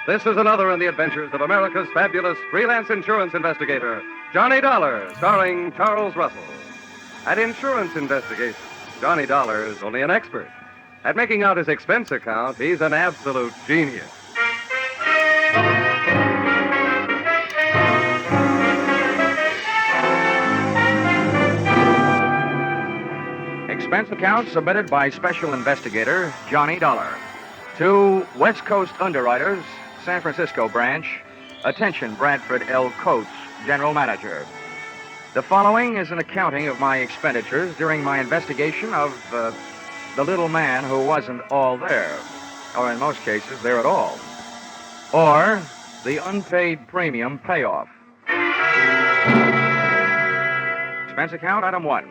This is another in the adventures of America's fabulous freelance insurance investigator, Johnny Dollar, starring Charles Russell. At insurance investigations, Johnny Dollar is only an expert. At making out his expense account, he's an absolute genius. Expense account submitted by Special Investigator Johnny Dollar. To West Coast Underwriters, San Francisco Branch. Attention, Bradford L. Coates, General Manager. The following is an accounting of my expenditures during my investigation of the little man who wasn't all there, or in most cases, there at all, or the unpaid premium payoff. Expense account, item 1.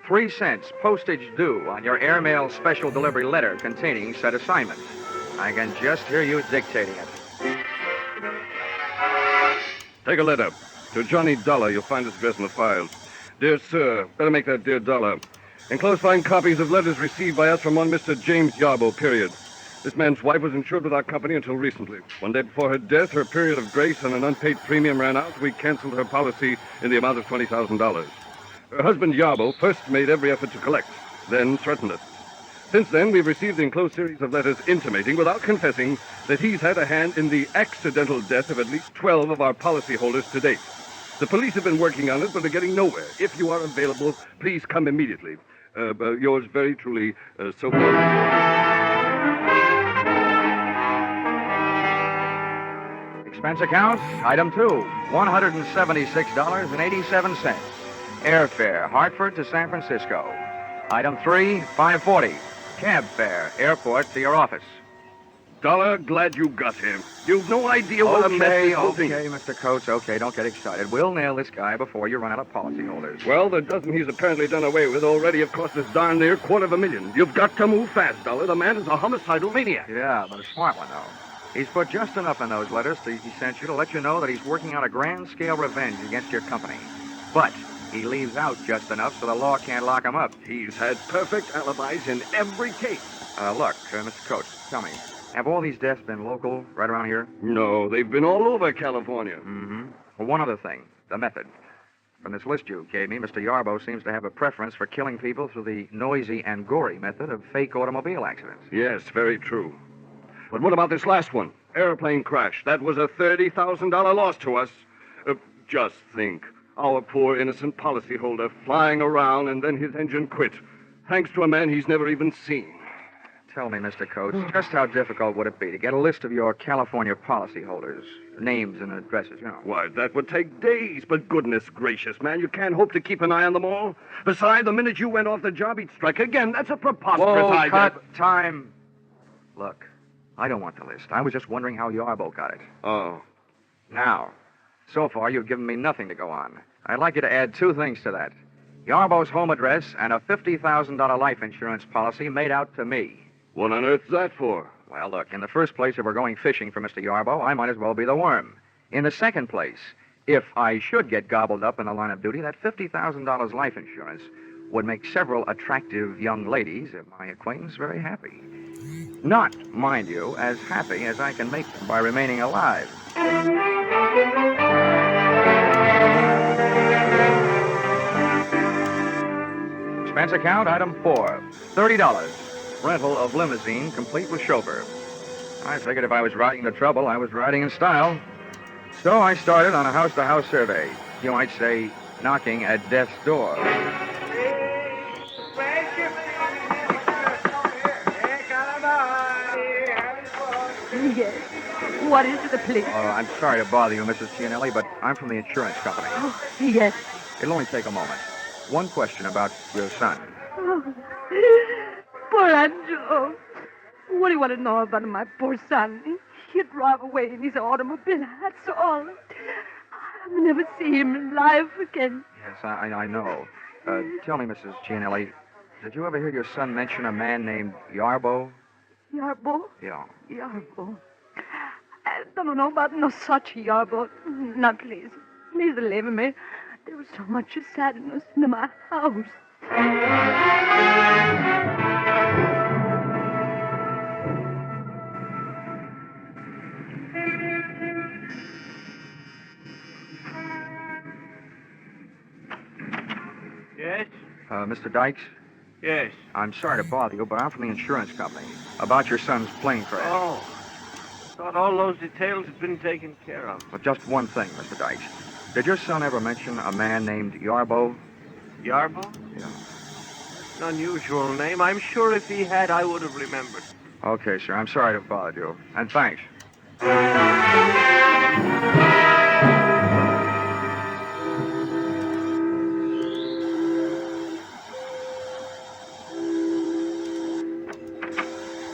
3 cents postage due on your airmail special delivery letter containing said assignment. I can just hear you dictating it. Take a letter. To Johnny Dollar, you'll find his address in the files. Dear Sir, better make that Dear Dollar. Enclosed find copies of letters received by us from one Mr. James Yarbo, period. This man's wife was insured with our company until recently. One day before her death, her period of grace and an unpaid premium ran out. We canceled her policy in the amount of $20,000. Her husband, Yarbo, first made every effort to collect, then threatened us. Since then, we've received the enclosed series of letters intimating, without confessing, that he's had a hand in the accidental death of at least 12 of our policyholders to date. The police have been working on it, but are getting nowhere. If you are available, please come immediately. Yours very truly, so-called. Expense account, item 2, $176.87. Airfare, Hartford to San Francisco. Item 3, $5.40. Cab fare, airport to your office. Dollar, glad you got him. You've no idea what a mess this whole thing is. Okay, Mr. Coates, okay, don't get excited. We'll nail this guy before you run out of policyholders. Well, the dozen he's apparently done away with already have cost us darn near $250,000. You've got to move fast, Dollar. The man is a homicidal maniac. Yeah, but a smart one, though. He's put just enough in those letters he sent you to let you know that he's working on a grand-scale revenge against your company. But he leaves out just enough so the law can't lock him up. He's had perfect alibis in every case. Look, Mr. Coates, tell me, have all these deaths been local, right around here? No, they've been all over California. Mm-hmm. Well, one other thing, the method. From this list you gave me, Mr. Yarbo seems to have a preference for killing people through the noisy and gory method of fake automobile accidents. Yes, very true. But what about this last one? Airplane crash. That was a $30,000 loss to us. Just think. Our poor innocent policyholder flying around and then his engine quit. Thanks to a man he's never even seen. Tell me, Mr. Coates, just how difficult would it be to get a list of your California policyholders? Names and addresses, you know. Why, that would take days. But goodness gracious, man, you can't hope to keep an eye on them all. Besides, the minute you went off the job, he'd strike again. That's a preposterous idea. Cut. Time. Look, I don't want the list. I was just wondering how Yarbo got it. Oh. Now, so far, you've given me nothing to go on. I'd like you to add 2 things to that. Yarbo's home address and a $50,000 life insurance policy made out to me. What on earth's that for? Well, look, in the first place, if we're going fishing for Mr. Yarbo, I might as well be the worm. In the second place, if I should get gobbled up in the line of duty, that $50,000 life insurance would make several attractive young ladies of my acquaintance very happy. Not, mind you, as happy as I can make them by remaining alive. Expense account, item 4, $30. Rental of limousine, complete with chauffeur. I figured if I was riding the trouble, I was riding in style. So I started on a house-to-house survey. You might say, knocking at death's door. Yes. What is it, please? I'm sorry to bother you, Mrs. Cianelli, but I'm from the insurance company. Oh, yes. It'll only take a moment. One question about your son. Oh, poor Angelo. What do you want to know about my poor son? He'd drive away in his automobile, that's all. I'll never see him alive again. Yes, I know. Tell me, Mrs. Cianelli, did you ever hear your son mention a man named Yarbo? Yarbo? Yeah. Yarbo. I don't know about no such Yarbo. Now, please. Please leave me. There was so much sadness in my house. Mr. Dykes? Yes. I'm sorry to bother you, but I'm from the insurance company. About your son's plane crash. Oh. Thought all those details had been taken care of. But just one thing, Mr. Dykes. Did your son ever mention a man named Yarbo? Yarbo? Yeah. An unusual name. I'm sure if he had, I would have remembered. Okay, sir. I'm sorry to have bothered you. And thanks.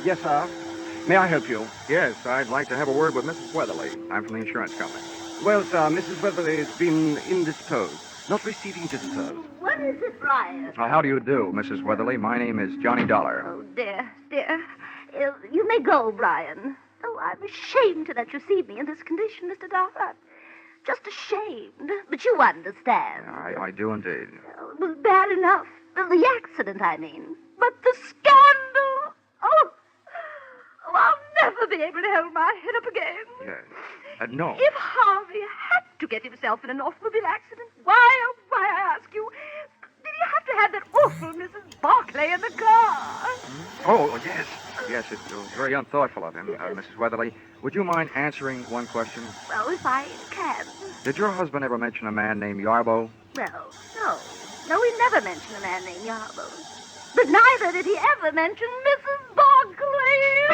Yes, sir. May I help you? Yes, I'd like to have a word with Mrs. Weatherly. I'm from the insurance company. Well, sir, Mrs. Weatherly has been indisposed, not receiving visitors. What is it, Brian? How do you do, Mrs. Weatherly? My name is Johnny Dollar. Oh, dear. You may go, Brian. Oh, I'm ashamed to let you see me in this condition, Mr. Dollar. I'm just ashamed. But you understand. I do indeed. Oh, it was bad enough. The accident, I mean. But the scandal. Oh, I'll never be able to hold my head up again. Yes. No. If Harvey had to get himself in an automobile accident, why, I ask you, did he have to have that awful Mrs. Barclay in the car? Oh, yes. Yes, it was very unthoughtful of him, Mrs. Weatherly. Would you mind answering one question? Well, if I can. Did your husband ever mention a man named Yarbo? Well, no. No, he never mentioned a man named Yarbo. But neither did he ever mention Mrs. Barclay.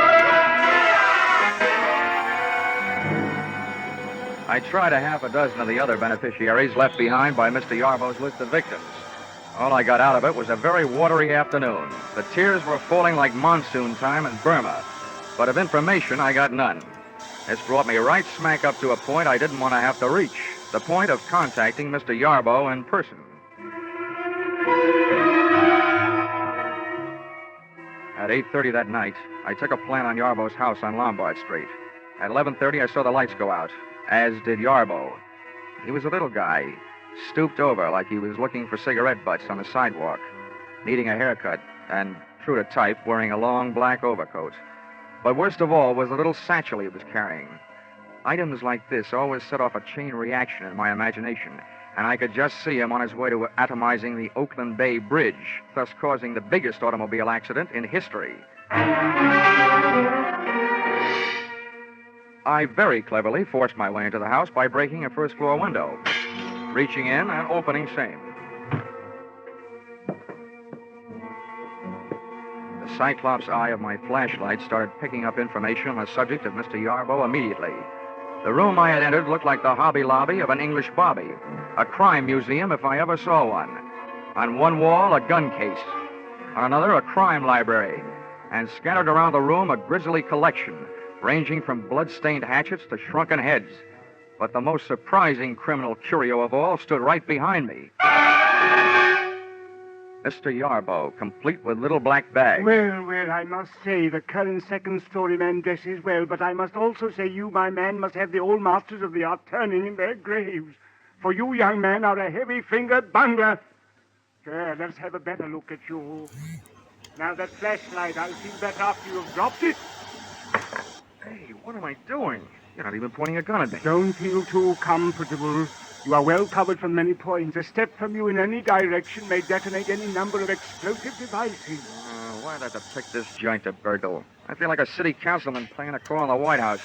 I tried a half a dozen of the other beneficiaries left behind by Mr. Yarbo's list of victims. All I got out of it was a very watery afternoon. The tears were falling like monsoon time in Burma. But of information, I got none. This brought me right smack up to a point I didn't want to have to reach. The point of contacting Mr. Yarbo in person. At 8:30 that night, I took a plant on Yarbo's house on Lombard Street. At 11:30, I saw the lights go out, as did Yarbo. He was a little guy, stooped over like he was looking for cigarette butts on the sidewalk, needing a haircut, and, true to type, wearing a long black overcoat. But worst of all was the little satchel he was carrying. Items like this always set off a chain reaction in my imagination, and I could just see him on his way to atomizing the Oakland Bay Bridge, thus causing the biggest automobile accident in history. I very cleverly forced my way into the house by breaking a first-floor window, reaching in and opening same. The cyclops eye of my flashlight started picking up information on the subject of Mr. Yarbo immediately. The room I had entered looked like the Hobby Lobby of an English bobby, a crime museum if I ever saw one. On one wall, a gun case. On another, a crime library. And scattered around the room, a grisly collection, ranging from blood-stained hatchets to shrunken heads. But the most surprising criminal curio of all stood right behind me. Mr. Yarbo, complete with little black bags. Well, I must say the current second-story man dresses well, but I must also say you, my man, must have the old masters of the art turning in their graves. For you, young man, are a heavy-fingered bungler. There, let's have a better look at you. Now, that flashlight, I'll feel better after you've dropped it. Hey, what am I doing? You're not even pointing a gun at me. Don't feel too comfortable. You are well covered from many points. A step from you in any direction may detonate any number of explosive devices. Why'd I have to pick this joint to burgle? I feel like a city councilman playing a call in the White House.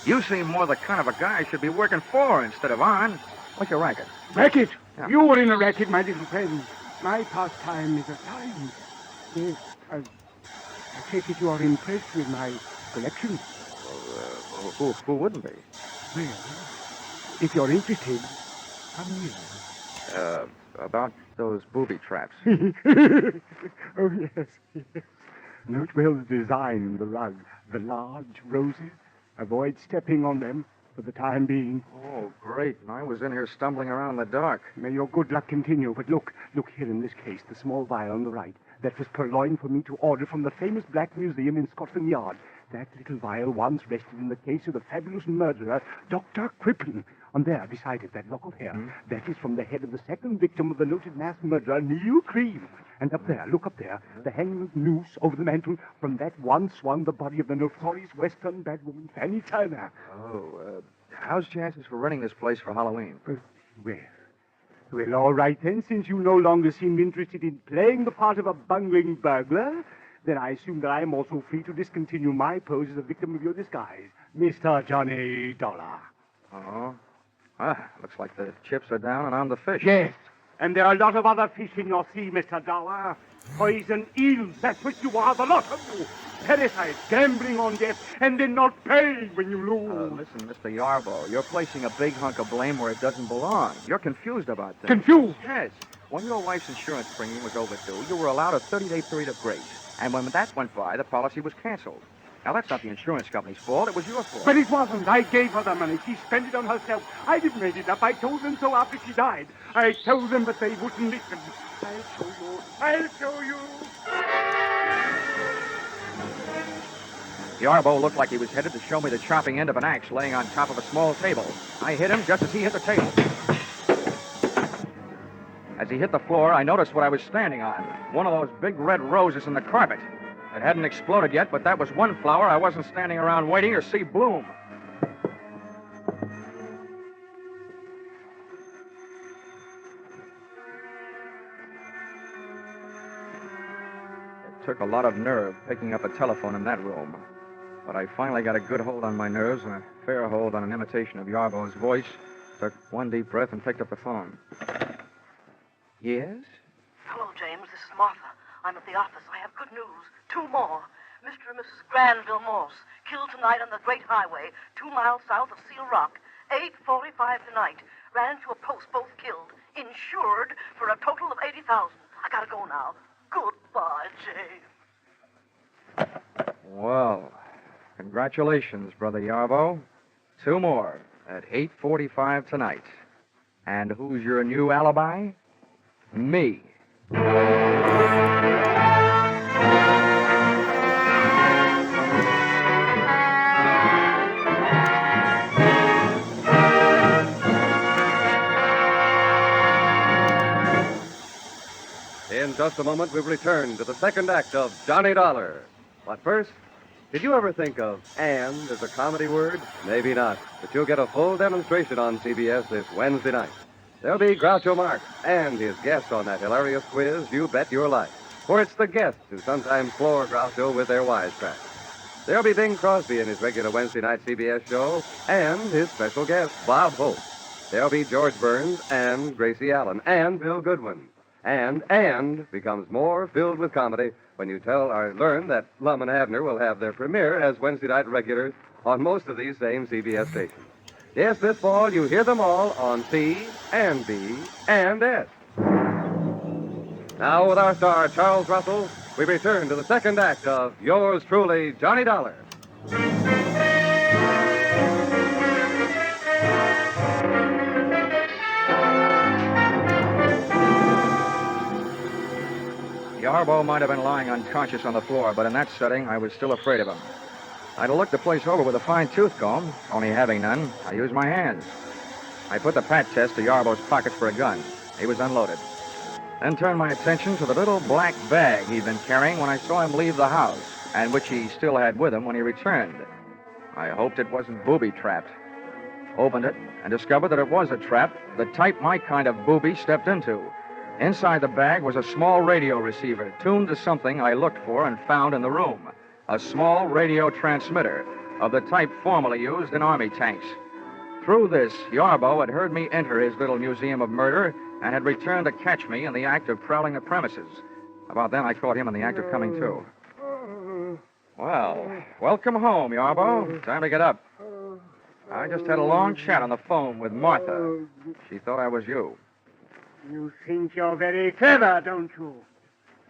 You seem more the kind of a guy I should be working for instead of on. What's your racket? Racket? Yeah. You were in a racket, my little friend. My pastime is a time. Yes, I take it you are impressed with my collection. Who wouldn't be? Well, if you're interested, come here. About those booby traps. Oh, yes. Note well the design of the rug. The large roses. Avoid stepping on them for the time being. Oh, great. And I was in here stumbling around in the dark. May your good luck continue. But look here in this case, the small vial on the right. That was purloined for me to order from the famous Black Museum in Scotland Yard. That little vial once rested in the case of the fabulous murderer, Dr. Crippen. On there, beside it, that lock of hair. That is from the head of the second victim of the noted mass murderer, Neil Cream. And up there, look up there, the hanging noose over the mantel. From that once swung the body of the notorious Western bad woman, Fanny Turner. Oh, how's chances for renting this place for Halloween? Well, all right then, since you no longer seem interested in playing the part of a bungling burglar, then I assume that I am also free to discontinue my pose as a victim of your disguise, Mr. Johnny Dollar. Oh? Looks like the chips are down and I'm the fish. Yes, and there are a lot of other fish in your sea, Mr. Dollar. Poison eels, that's what you are, the lot of you. Parasites, gambling on death, and then not paying when you lose. Listen, Mr. Yarbo, you're placing a big hunk of blame where it doesn't belong. You're confused about things. Confused? Yes. When your wife's insurance premium was overdue, you were allowed a 30-day period of grace. And when that went by, the policy was canceled. Now, that's not the insurance company's fault. It was your fault. But it wasn't. I gave her the money. She spent it on herself. I didn't make it up. I told them so after she died. I told them, but they wouldn't listen. I'll show you. I'll show you. Yarbo looked like he was headed to show me the chopping end of an axe laying on top of a small table. I hit him just as he hit the table. As he hit the floor, I noticed what I was standing on. One of those big red roses in the carpet. It hadn't exploded yet, but that was one flower I wasn't standing around waiting to see bloom. It took a lot of nerve picking up a telephone in that room. But I finally got a good hold on my nerves and a fair hold on an imitation of Yarbo's voice. Took one deep breath and picked up the phone. Yes? Hello, James. This is Martha. I'm at the office. I have good news. 2 more. Mr. and Mrs. Granville Morse, killed tonight on the Great Highway, 2 miles south of Seal Rock. 8:45 tonight. Ran into a post, both killed. Insured for a total of $80,000. I gotta go now. Goodbye, James. Well, congratulations, Brother Yarbo. 2 more at 8:45 tonight. And who's your new alibi? Me. In just a moment, we'll return to the second act of Johnny Dollar. But first, did you ever think of "and" as a comedy word? Maybe not, but you'll get a full demonstration on CBS this Wednesday night. There'll be Groucho Marx and his guests on that hilarious quiz, You Bet Your Life. For it's the guests who sometimes floor Groucho with their wisecracks. There'll be Bing Crosby in his regular Wednesday night CBS show and his special guest, Bob Hope. There'll be George Burns and Gracie Allen and Bill Goodwin. And becomes more filled with comedy when you tell or learn that Lum and Abner will have their premiere as Wednesday night regulars on most of these same CBS stations. Yes, this fall you hear them all on C and B and S. Now with our star Charles Russell, we return to the second act of yours truly, Johnny Dollar. Yarbo might have been lying unconscious on the floor, but in that setting, I was still afraid of him. I'd have looked the place over with a fine tooth comb. Only having none, I used my hands. I put the pat test to Yarbo's pockets for a gun. He was unloaded. Then turned my attention to the little black bag he'd been carrying when I saw him leave the house, and which he still had with him when he returned. I hoped it wasn't booby-trapped. Opened it and discovered that it was a trap, the type my kind of booby stepped into. Inside the bag was a small radio receiver tuned to something I looked for and found in the room. A small radio transmitter of the type formerly used in army tanks. Through this, Yarbo had heard me enter his little museum of murder and had returned to catch me in the act of prowling the premises. About then, I caught him in the act of coming too. Well, welcome home, Yarbo. Time to get up. I just had a long chat on the phone with Martha. She thought I was you. You think you're very clever, don't you?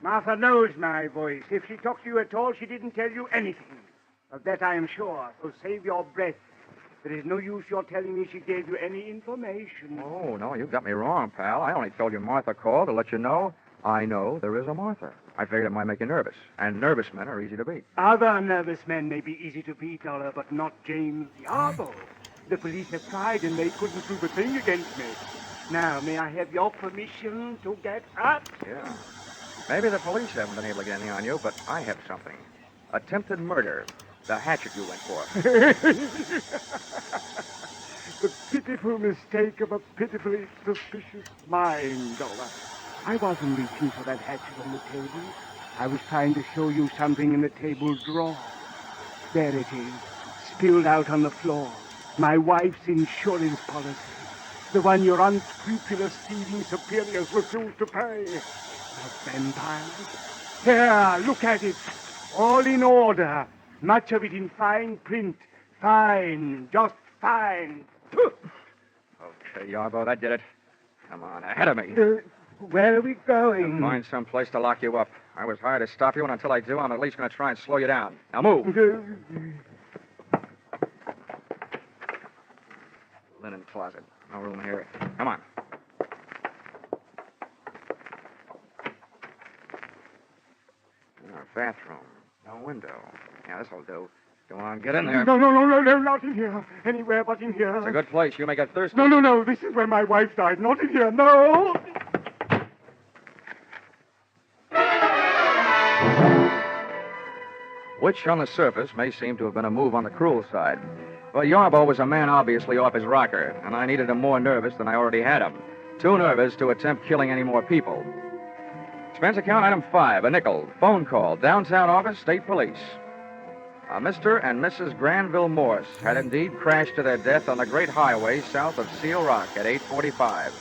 Martha knows my voice. If she talked to you at all, she didn't tell you anything. Of that I am sure, so save your breath. There is no use your telling me she gave you any information. Oh, no, you got me wrong, pal. I only told you Martha called to let you know I know there is a Martha. I figured it might make you nervous, and nervous men are easy to beat. Other nervous men may be easy to beat, Dollar, but not James Yarbo. The police have tried, and they couldn't prove a thing against me. Now, may I have your permission to get up? Yeah. Maybe the police haven't been able to get anything on you, but I have something. Attempted murder. The hatchet you went for. The pitiful mistake of a pitifully suspicious mind, Dollar. I wasn't reaching for that hatchet on the table. I was trying to show you something in the table drawer. There it is, spilled out on the floor. My wife's insurance policy. The one your unscrupulous thieving superiors refused to pay. The vampires? Here, look at it. All in order. Much of it in fine print. Fine, just fine. Okay, Yarbo, that did it. Come on, ahead of me. Where are we going? Find some place to lock you up. I was hired to stop you, and until I do, I'm at least going to try and slow you down. Now move. Linen closet. No room here. Come on. Our bathroom. No window. Yeah, this'll do. Go on, get in there. No, not in here. Anywhere but in here. It's a good place. You may get thirsty. No. This is where my wife died. Not in here. No. Which, on the surface, may seem to have been a move on the cruel side. But Yarbo was a man obviously off his rocker, and I needed him more nervous than I already had him. Too nervous to attempt killing any more people. Expense account item 5, a nickel. Phone call, downtown office, state police. Mr. and Mrs. Granville Morse had indeed crashed to their death on the great highway south of Seal Rock at 8:45,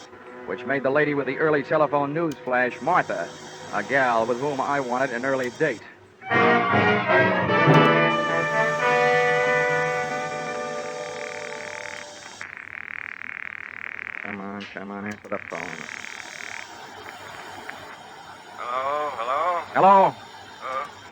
which made the lady with the early telephone news flash Martha, a gal with whom I wanted an early date. Come on, answer the phone. Hello? Hello?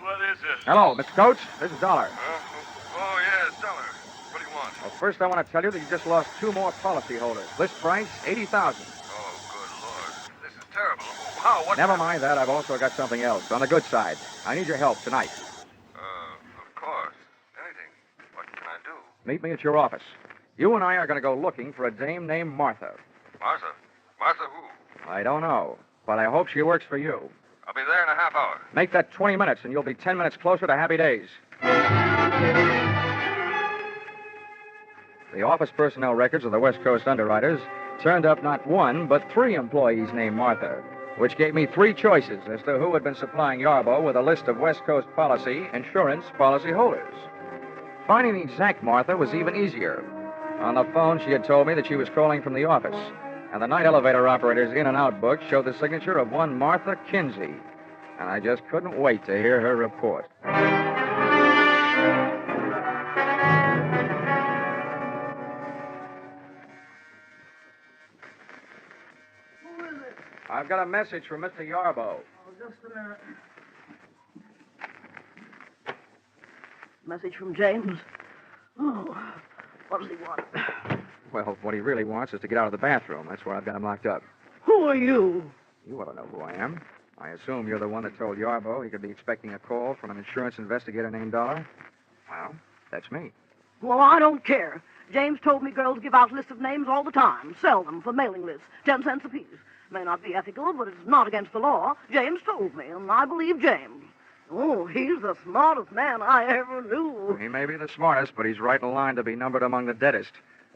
What is it? Hello, Mr. Coates? This is Dollar. Oh, yes, Dollar. What do you want? Well, first I want to tell you that you just lost 2 more policyholders. List price, $80,000. Oh, good Lord. This is terrible. How? What? Never mind that. I've also got something else. On the good side. I need your help tonight. Of course. Anything. What can I do? Meet me at your office. You and I are going to go looking for a dame named Martha. Martha? Martha who? I don't know, but I hope she works for you. I'll be there in a half hour. Make that 20 minutes, and you'll be 10 minutes closer to happy days. The office personnel records of the West Coast underwriters turned up not 1, but 3 employees named Martha, which gave me 3 choices as to who had been supplying Yarbo with a list of West Coast insurance policy holders. Finding the exact Martha was even easier. On the phone, she had told me that she was calling from the office, and the night elevator operator's in and out book showed the signature of one Martha Kinsey, and I just couldn't wait to hear her report. Who is it? I've got a message from Mr. Yarbo. Oh, just a minute. Message from James. Oh, what does he want? Well, what he really wants is to get out of the bathroom. That's where I've got him locked up. Who are you? You ought to know who I am. I assume you're the one that told Yarbo he could be expecting a call from an insurance investigator named Dollar. Well, that's me. Well, I don't care. James told me girls give out lists of names all the time. Sell them for mailing lists. 10 cents apiece. May not be ethical, but it's not against the law. James told me, and I believe James. Oh, he's the smartest man I ever knew. He may be the smartest, but he's right in line to be numbered among the deadest.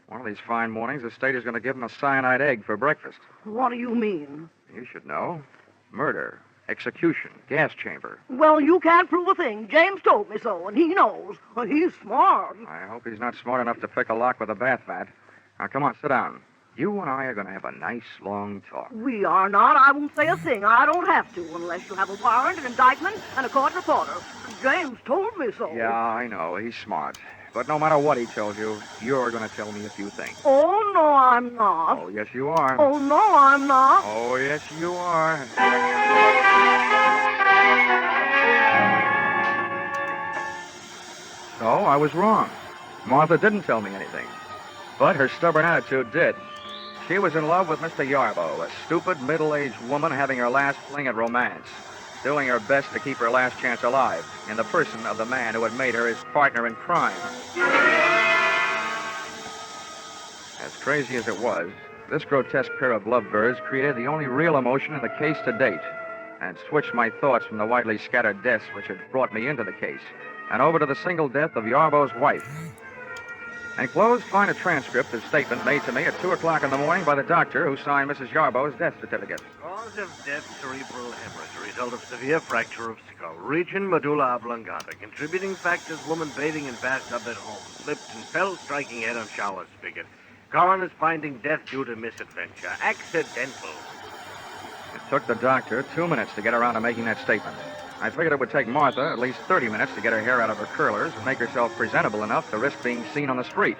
One of these fine mornings, the state is going to give him a cyanide egg for breakfast. What do you mean? You should know. Murder, execution, gas chamber. Well, you can't prove a thing. James told me so, and he knows. He's smart. I hope he's not smart enough to pick a lock with a bath mat. Now, come on, sit down. You and I are going to have a nice, long talk. We are not. I won't say a thing. I don't have to, unless you have a warrant, an indictment, and a court reporter. James told me so. Yeah, I know. He's smart. But no matter what he tells you, you're going to tell me a few things. Oh, no, I'm not. Oh, yes, you are. Oh, no, I'm not. Oh, yes, you are. So, I was wrong. Martha didn't tell me anything. But her stubborn attitude did. She was in love with Mr. Yarbo, a stupid, middle-aged woman having her last fling at romance, doing her best to keep her last chance alive, in the person of the man who had made her his partner in crime. As crazy as it was, this grotesque pair of lovebirds created the only real emotion in the case to date, and switched my thoughts from the widely scattered deaths which had brought me into the case, and over to the single death of Yarbo's wife. Enclosed, find a transcript of statement made to me at 2 o'clock in the morning by the doctor who signed Mrs. Yarbough's death certificate. Cause of death, cerebral hemorrhage, result of severe fracture of skull, region medulla oblongata. Contributing factors, woman bathing in bathtub at home, slipped and fell, striking head on shower spigot. Coroner's finding death due to misadventure, accidental. It took the doctor 2 minutes to get around to making that statement. I figured it would take Martha at least 30 minutes to get her hair out of her curlers and make herself presentable enough to risk being seen on the street.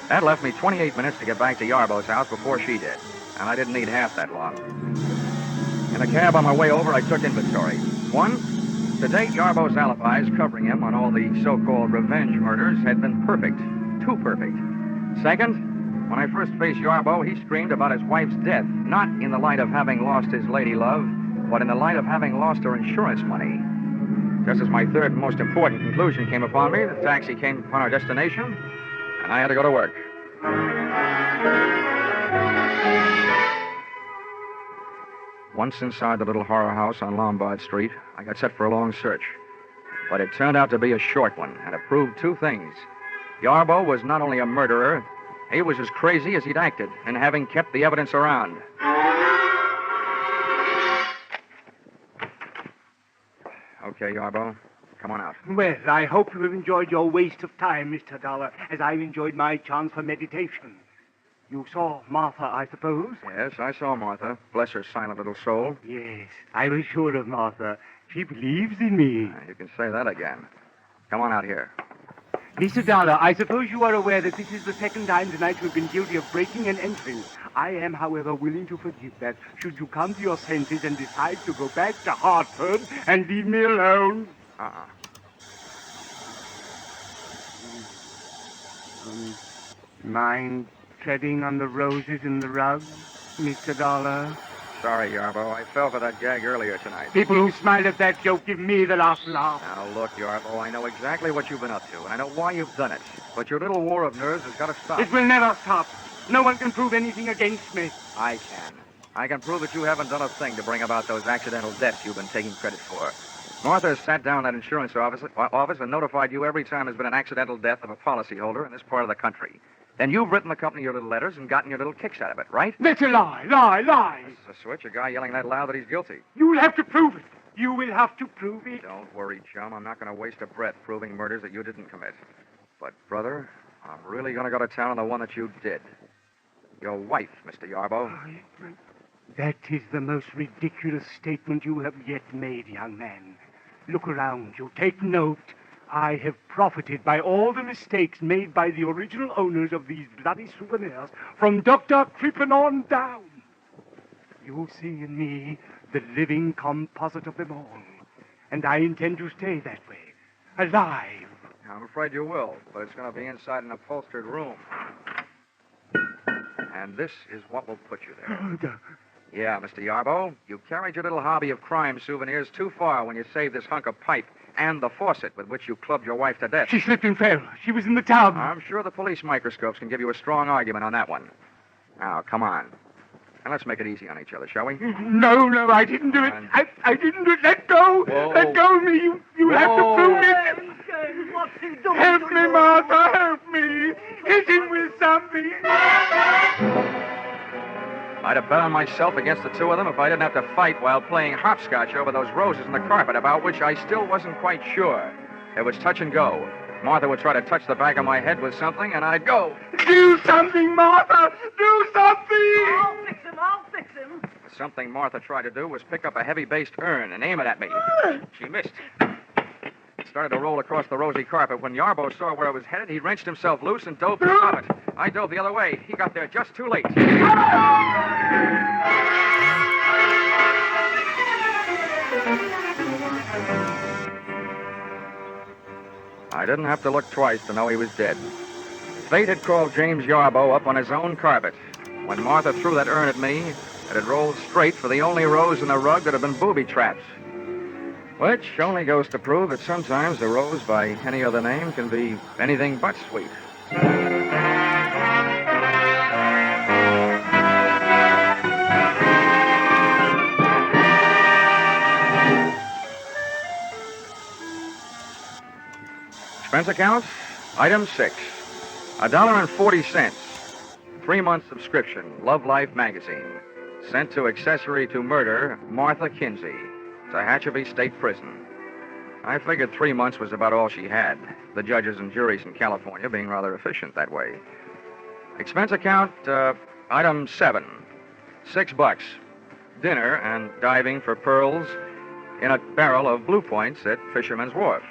That left me 28 minutes to get back to Yarbough's house before she did, and I didn't need half that long. In a cab on my way over, I took inventory. 1, to date, Yarbough's alibis covering him on all the so-called revenge murders had been perfect. Too perfect. 2nd, when I first faced Yarbough, he screamed about his wife's death, not in the light of having lost his lady love, but in the light of having lost her insurance money. Just as my 3rd and most important conclusion came upon me, the taxi came upon our destination, and I had to go to work. Once inside the little horror house on Lombard Street, I got set for a long search. But it turned out to be a short one, and it proved 2 things. Yarbough was not only a murderer, he was as crazy as he'd acted in having kept the evidence around. Okay, Yarbough, come on out. Well, I hope you have enjoyed your waste of time, Mr. Dollar, as I've enjoyed my chance for meditation. You saw Martha, I suppose? Yes, I saw Martha. Bless her silent little soul. Yes, I was sure of Martha. She believes in me. You can say that again. Come on out here. Mr. Dollar, I suppose you are aware that this is the 2nd time tonight you've been guilty of breaking and entering. I am, however, willing to forgive that should you come to your senses and decide to go back to Hartford and leave me alone. Mind treading on the roses in the rug, Mr. Dollar? Sorry, Yarbough. I fell for that gag earlier tonight. People who smile at that joke give me the last laugh. Now, look, Yarbough, I know exactly what you've been up to, and I know why you've done it. But your little war of nerves has got to stop. It will never stop. No one can prove anything against me. I can. I can prove that you haven't done a thing to bring about those accidental deaths you've been taking credit for. Martha has sat down at insurance office and notified you every time there's been an accidental death of a policyholder in this part of the country. Then you've written the company your little letters and gotten your little kicks out of it, right? That's a lie, lie. That's a switch, a guy yelling that loud that he's guilty. You'll have to prove it. You will have to prove it. Don't worry, chum. I'm not going to waste a breath proving murders that you didn't commit. But, brother, I'm really going to go to town on the one that you did. Your wife, Mr. Yarbough. That is the most ridiculous statement you have yet made, young man. Look around you. Take note. I have profited by all the mistakes made by the original owners of these bloody souvenirs from Dr. Crippen on down. You see in me the living composite of them all. And I intend to stay that way, alive. I'm afraid you will, but it's going to be inside an upholstered room. And this is what will put you there. Yeah, Mr. Yarbough, you carried your little hobby of crime souvenirs too far when you saved this hunk of pipe and the faucet with which you clubbed your wife to death. She slipped and fell. She was in the tub. I'm sure the police microscopes can give you a strong argument on that one. Now, come on. And let's make it easy on each other, shall we? No, I didn't do it. I didn't do it. Let go. Whoa. Let go of me. You have to prove it. What's he doing? Help me, Martha. Help me. Hit him with something. I'd have bet on myself against the 2 of them if I didn't have to fight while playing hopscotch over those roses in the carpet, about which I still wasn't quite sure. It was touch and go. Martha would try to touch the back of my head with something, and I'd go. Do something, Martha. Do something. I'll fix him. The something Martha tried to do was pick up a heavy-based urn and aim it at me. She missed. It started to roll across the rosy carpet. When Yarbough saw where it was headed, he wrenched himself loose and dove to stop it. I dove the other way. He got there just too late. I didn't have to look twice to know he was dead. Fate had crawled James Yarbough up on his own carpet. When Martha threw that urn at me, it had rolled straight for the only rose in the rug that had been booby-trapped. Which only goes to prove that sometimes a rose by any other name can be anything but sweet. Expense account, item 6. $1.40. 3-month subscription, Love Life magazine. Sent to accessory to murder, Martha Kinsey, Tehachapi State Prison. I figured 3 months was about all she had. The judges and juries in California being rather efficient that way. Expense account, item 7. $6. Dinner and diving for pearls in a barrel of Blue Points at Fisherman's Wharf.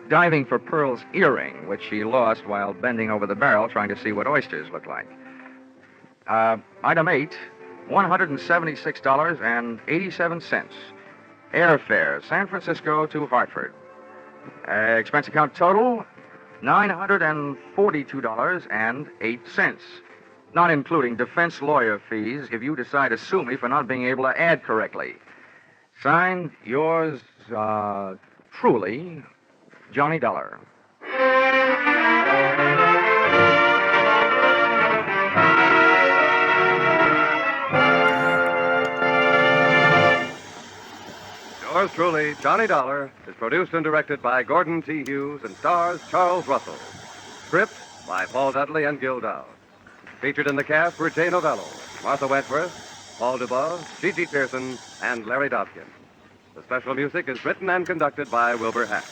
Diving for Pearl's earring, which she lost while bending over the barrel trying to see what oysters look like. Item 8, $176.87. Airfare, San Francisco to Hartford. Expense account total, $942.08. Not including defense lawyer fees if you decide to sue me for not being able to add correctly. Signed, yours, truly, Johnny Dollar. Yours truly, Johnny Dollar, is produced and directed by Gordon T. Hughes and stars Charles Russell. Script by Paul Dudley and Gil Dowd. Featured in the cast were Jay Novello, Martha Wentworth, Paul Dubois, Gigi Pearson, and Larry Dobkin. The special music is written and conducted by Wilbur Hatch.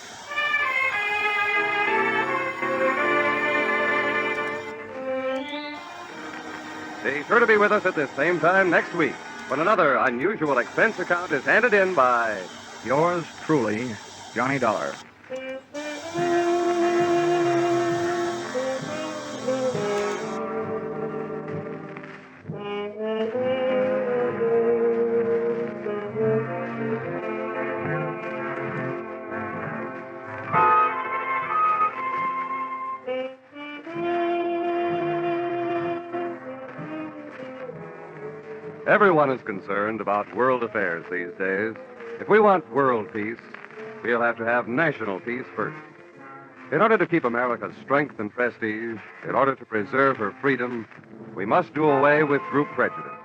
Be sure to be with us at this same time next week when another unusual expense account is handed in by Yours truly, Johnny Dollar. Everyone is concerned about world affairs these days. If we want world peace, we'll have to have national peace first. In order to keep America's strength and prestige, in order to preserve her freedom, we must do away with group prejudice.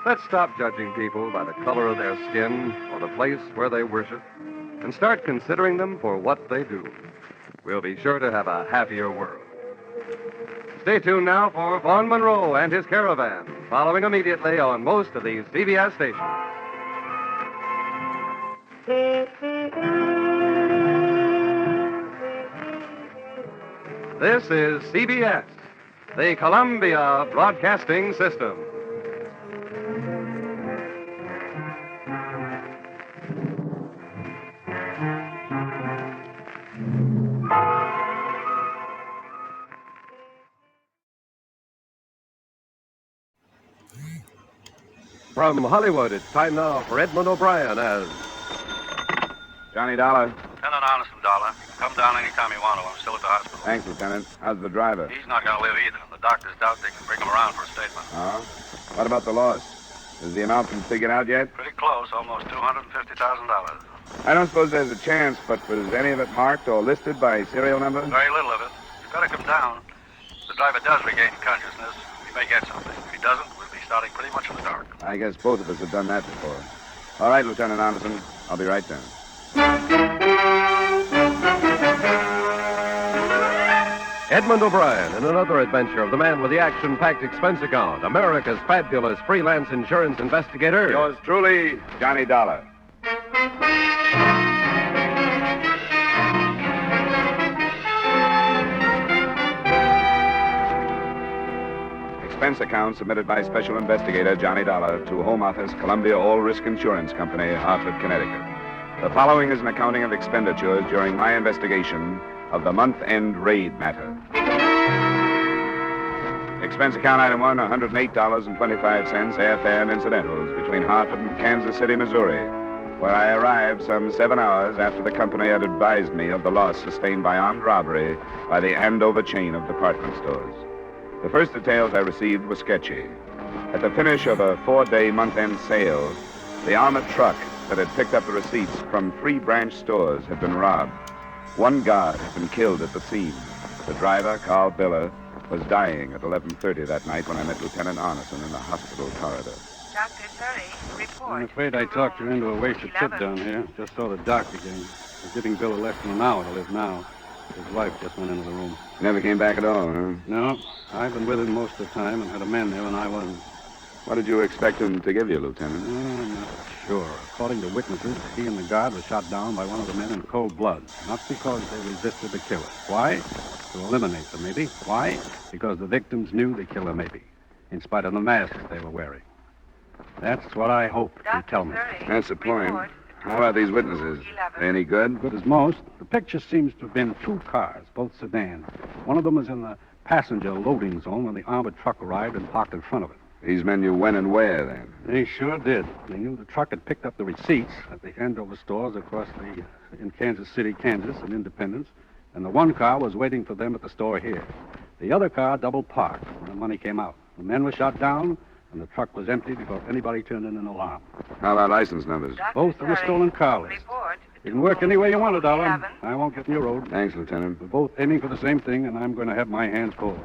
Let's stop judging people by the color of their skin or the place where they worship, and start considering them for what they do. We'll be sure to have a happier world. Stay tuned now for Vaughn Monroe and his caravan, following immediately on most of these CBS stations. This is CBS, the Columbia Broadcasting System. From Hollywood, it's time now for Edmund O'Brien as Johnny Dollar. Lieutenant Honest Dollar. Come down anytime you want to. I'm still at the hospital. Thanks, Lieutenant. How's the driver? He's not going to live either. The doctors doubt they can bring him around for a statement. Oh? What about the loss? Has the amount been figured out yet? Pretty close. Almost $250,000. I don't suppose there's a chance, but was any of it marked or listed by serial number? Very little of it. You've got to come down. If the driver does regain consciousness, he may get something. If he doesn't, we'll be starting pretty much in the dark. I guess both of us have done that before. All right, Lieutenant Anderson. I'll be right down. Edmund O'Brien in another adventure of the man with the action-packed expense account, America's fabulous freelance insurance investigator. Yours truly, Johnny Dollar. Expense account submitted by Special Investigator Johnny Dollar to Home Office, Columbia All Risk Insurance Company, Hartford, Connecticut. The following is an accounting of expenditures during my investigation of the month-end raid matter. Expense account item 1, $108.25, airfare and incidentals between Hartford and Kansas City, Missouri, where I arrived some 7 hours after the company had advised me of the loss sustained by armed robbery by the Andover chain of department stores. The first details I received were sketchy. At the finish of a 4-day month-end sale, the armored truck that had picked up the receipts from 3 branch stores had been robbed. 1 guard had been killed at the scene. The driver, Carl Biller, was dying at 11:30 that night when I met Lieutenant Arneson in the hospital corridor. Dr. Curry, report. I'm afraid I talked her into a wasted trip down here. Just saw the doctor again. We're giving Bill less than an hour to live now. His wife just went into the room. Never came back at all, huh? No, I've been with him most of the time and had a man there when I wasn't. What did you expect him to give you, Lieutenant? I'm not sure. According to witnesses, he and the guard were shot down by one of the men in cold blood. Not because they resisted the killer. Why? To eliminate them, maybe. Why? Because the victims knew the killer, maybe. In spite of the masks they were wearing. That's what I hope you tell me. That's the point. How about these witnesses? They any good? Good as most. The picture seems to have been 2 cars, both sedans. One of them was in the passenger loading zone when the armored truck arrived and parked in front of it. These men knew when and where, then? They sure did. They knew the truck had picked up the receipts at the Andover stores in Kansas City, Kansas, and Independence, and the one car was waiting for them at the store here. The other car double parked when the money came out. The men were shot down, and the truck was empty before anybody turned in an alarm. How about license numbers? Both of the stolen car lists. You can work any way you want it, Dollar. I won't get in your road. Thanks, Lieutenant. We're both aiming for the same thing, and I'm going to have my hands full.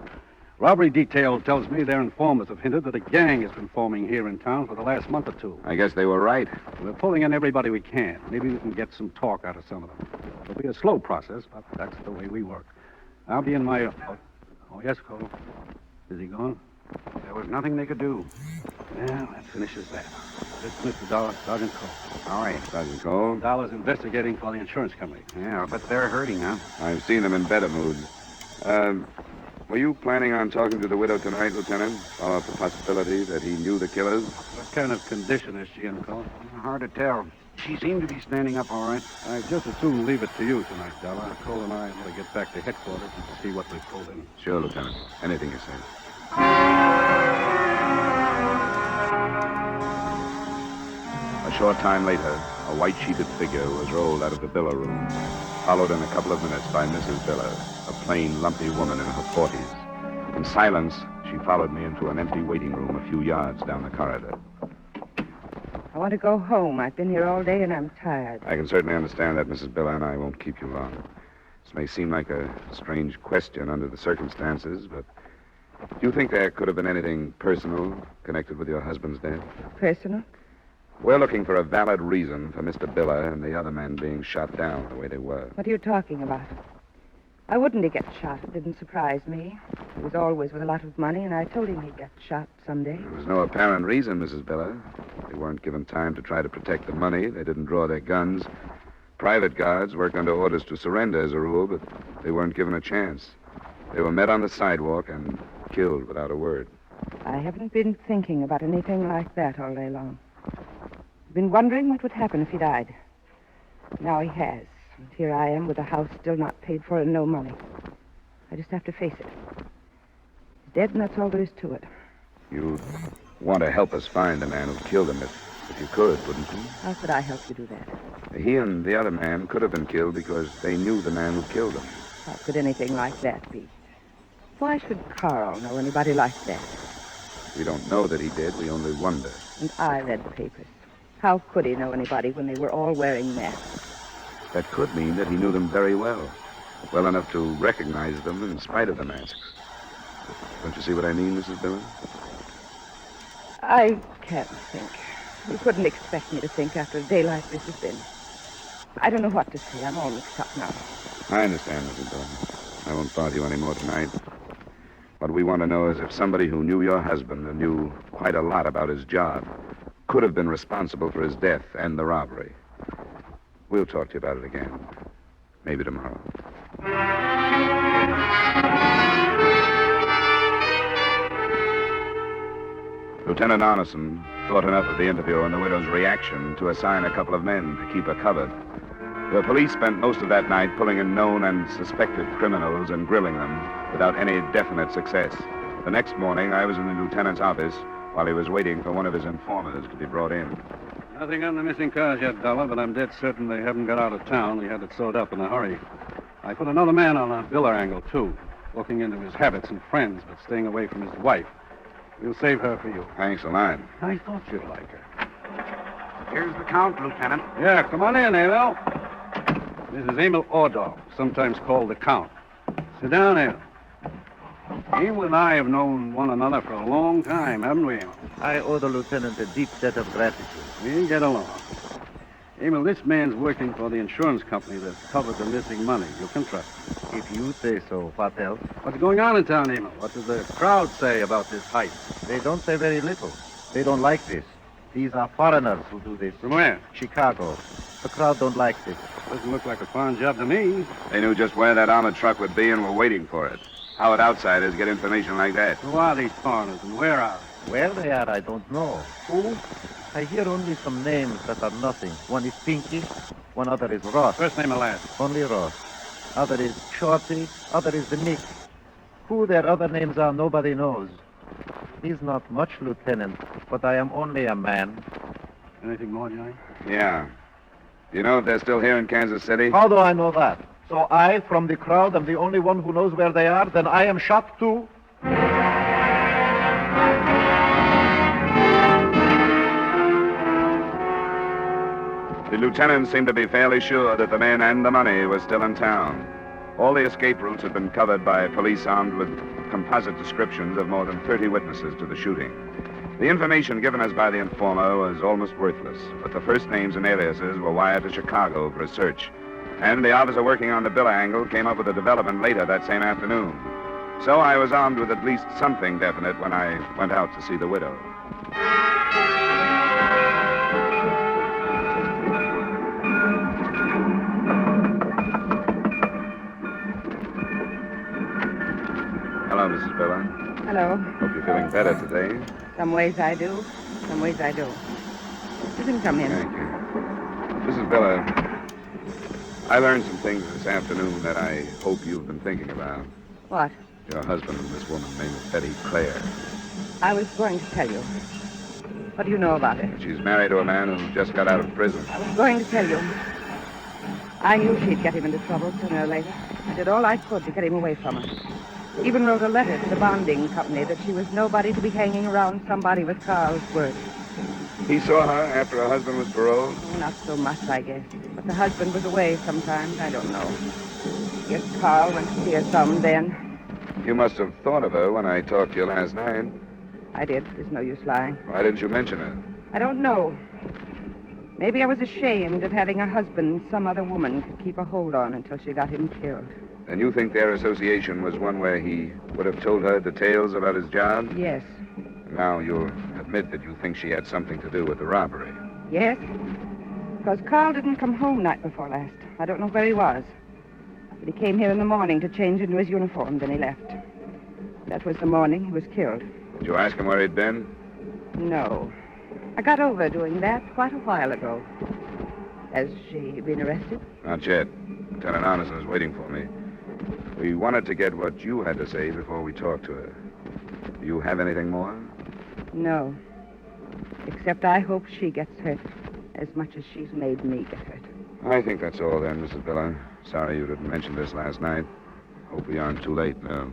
Robbery detail tells me their informers have hinted that a gang has been forming here in town for the last month or 2. I guess they were right. We're pulling in everybody we can. Maybe we can get some talk out of some of them. It'll be a slow process, but that's the way we work. I'll be in my... Oh, yes, Cole. Is he gone? There was nothing they could do. Well, that finishes that. This is Mr. Dollar, Sergeant Cole. All right. Sergeant Cole? Dollar's investigating for the insurance company. Yeah, but they're hurting, huh? I've seen them in better moods. Were you planning on talking to the widow tonight, Lieutenant? Follow up the possibility that he knew the killers? What kind of condition is she in, Cole? Hard to tell. She seemed to be standing up all right. I'd just as soon leave it to you tonight, Dollar. Cole and I want to get back to headquarters and see what we've pulled in. Sure, Lieutenant. Anything you say. A short time later, a white-sheeted figure was rolled out of the biller room, followed in a couple of minutes by Mrs. Biller, a plain, lumpy woman in her 40s. In silence, she followed me into an empty waiting room a few yards down the corridor. I want to go home. I've been here all day and I'm tired. I can certainly understand that, Mrs. Biller, and I won't keep you long. This may seem like a strange question under the circumstances, but do you think there could have been anything personal connected with your husband's death? Personal? We're looking for a valid reason for Mr. Biller and the other men being shot down the way they were. What are you talking about? Why wouldn't he get shot? It didn't surprise me. He was always with a lot of money, and I told him he'd get shot someday. There was no apparent reason, Mrs. Biller. They weren't given time to try to protect the money. They didn't draw their guns. Private guards worked under orders to surrender as a rule, but they weren't given a chance. They were met on the sidewalk and killed without a word. I haven't been thinking about anything like that all day long. I've been wondering what would happen if he died. Now he has. And here I am with the house still not paid for and no money. I just have to face it. He's dead, and that's all there is to it. You'd want to help us find the man who killed him if you could, wouldn't you? How could I help you do that? He and the other man could have been killed because they knew the man who killed him. How could anything like that be? Why should Carl know anybody like that? We don't know that he did. We only wonder. And I read the papers. How could he know anybody when they were all wearing masks? That could mean that he knew them very well. Well enough to recognize them in spite of the masks. Don't you see what I mean, Mrs. Biller? I can't think. You couldn't expect me to think after a day like this has been. I don't know what to say. I'm all mixed up now. I understand, Mrs. Biller. I won't bother you any more tonight. What we want to know is if somebody who knew your husband and knew quite a lot about his job could have been responsible for his death and the robbery. We'll talk to you about it again. Maybe tomorrow. Lieutenant Arneson thought enough of the interview and the widow's reaction to assign a couple of men to keep her covered. The police spent most of that night pulling in known and suspected criminals and grilling them without any definite success. The next morning, I was in the lieutenant's office while he was waiting for one of his informers to be brought in. Nothing on the missing cars yet, Dollar, but I'm dead certain they haven't got out of town. We had it sewed up in a hurry. I put another man on a Biller angle, too, looking into his habits and friends, but staying away from his wife. We'll save her for you. Thanks a lot. I thought you'd like her. Here's the count, Lieutenant. Yeah, come on in, Emil. This is Emil Ordov, sometimes called the Count. Sit down, Emil. Emil and I have known one another for a long time, haven't we, Emil? I owe the lieutenant a deep debt of gratitude. We get along. Emil, this man's working for the insurance company that covered the missing money. You can trust him. If you say so, what else? What's going on in town, Emil? What does the crowd say about this heist? They don't say very little. They don't like this. These are foreigners who do this. From where? Chicago. The crowd don't like this. Doesn't look like a foreign job to me. They knew just where that armored truck would be and were waiting for it. How would outsiders get information like that? Who are these foreigners and where are they? Where they are, I don't know. Who? I hear only some names that are nothing. One is Pinky, one other is Ross. First name and last. Only Ross. Other is Shorty, other is the Nick. Who their other names are, nobody knows. He's not much, Lieutenant, but I am only a man. Anything more, Johnny? Yeah. Do you know if they're still here in Kansas City? How do I know that? So I, from the crowd, am the only one who knows where they are? Then I am shot too? The lieutenant seemed to be fairly sure that the men and the money were still in town. All the escape routes had been covered by police armed with composite descriptions of more than 30 witnesses to the shooting. The information given us by the informer was almost worthless, but the first names and aliases were wired to Chicago for a search. And the officer working on the Billa angle came up with a development later that same afternoon. So I was armed with at least something definite when I went out to see the widow. Hello, Mrs. Billa. Hello. Hope you're feeling better today. Some ways I do, some ways I don't. You can come in. Thank you. Mrs. Billa, I learned some things this afternoon that I hope you've been thinking about. What? Your husband and this woman named Betty Clare. I was going to tell you. What do you know about it? She's married to a man who just got out of prison. I was going to tell you. I knew she'd get him into trouble sooner or later. I did all I could to get him away from her. Even wrote a letter to the bonding company that she was nobody to be hanging around somebody with Carl's word. He saw her after her husband was paroled? Oh, not so much, I guess. But the husband was away sometimes. I don't know. Guess Carl went to see her some then. You must have thought of her when I talked to you last night. I did. There's no use lying. Why didn't you mention her? I don't know. Maybe I was ashamed of having a husband some other woman could keep a hold on until she got him killed. And you think their association was one where he would have told her details about his job? Yes. Now you'll admit that you think she had something to do with the robbery. Yes? Because Carl didn't come home night before last. I don't know where he was. But he came here in the morning to change into his uniform, then he left. That was the morning he was killed. Did you ask him where he'd been? No. I got over doing that quite a while ago. Has she been arrested? Not yet. Lieutenant Arneson is waiting for me. We wanted to get what you had to say before we talked to her. Do you have anything more? No. Except I hope she gets hurt as much as she's made me get hurt. I think that's all then, Mrs. Billa. Sorry you didn't mention this last night. Hope we aren't too late now.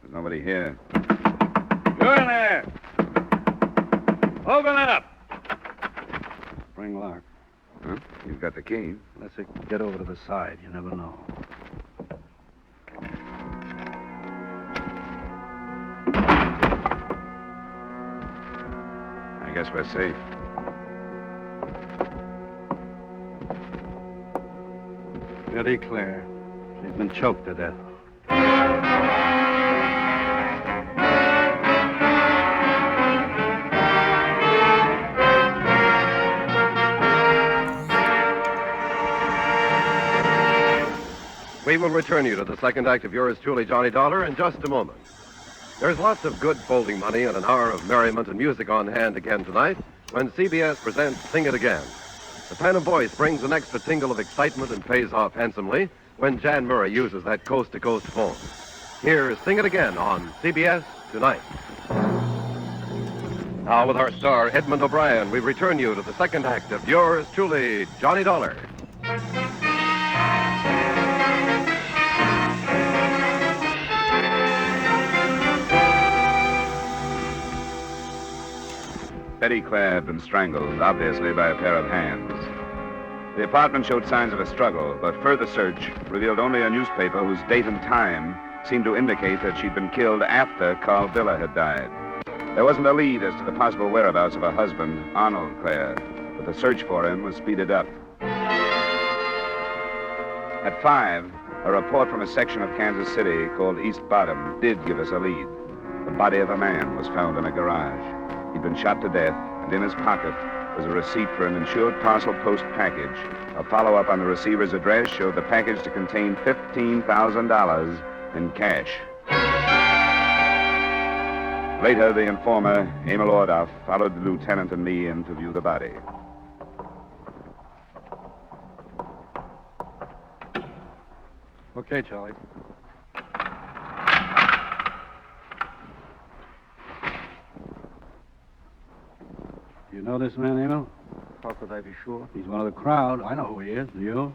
There's nobody here. You're in there! Open up! Spring lock. Huh? You've got the key. Let's get over to the side. You never know. I guess we're safe. Betty Clare. She's been choked to death. We will return you to the second act of yours truly, Johnny Dollar, in just a moment. There's lots of good folding money and an hour of merriment and music on hand again tonight when CBS presents Sing It Again. The pen of voice brings an extra tingle of excitement and pays off handsomely when Jan Murray uses that coast-to-coast phone. Here's Sing It Again on CBS tonight. Now with our star, Edmund O'Brien, we return you to the second act of yours truly, Johnny Dollar. Betty Clare had been strangled, obviously by a pair of hands. The apartment showed signs of a struggle, but further search revealed only a newspaper whose date and time seemed to indicate that she'd been killed after Carl Villa had died. There wasn't a lead as to the possible whereabouts of her husband, Arnold Clare, but the search for him was speeded up. At 5, a report from a section of Kansas City called East Bottom did give us a lead. The body of a man was found in a garage. He'd been shot to death, and in his pocket was a receipt for an insured parcel post package. A follow-up on the receiver's address showed the package to contain $15,000 in cash. Later, the informer, Emil Ordoff, followed the lieutenant and me in to view the body. Okay, Charlie. You know this man, Emil? How could I be sure? He's one of the crowd. I know who he is. Do you?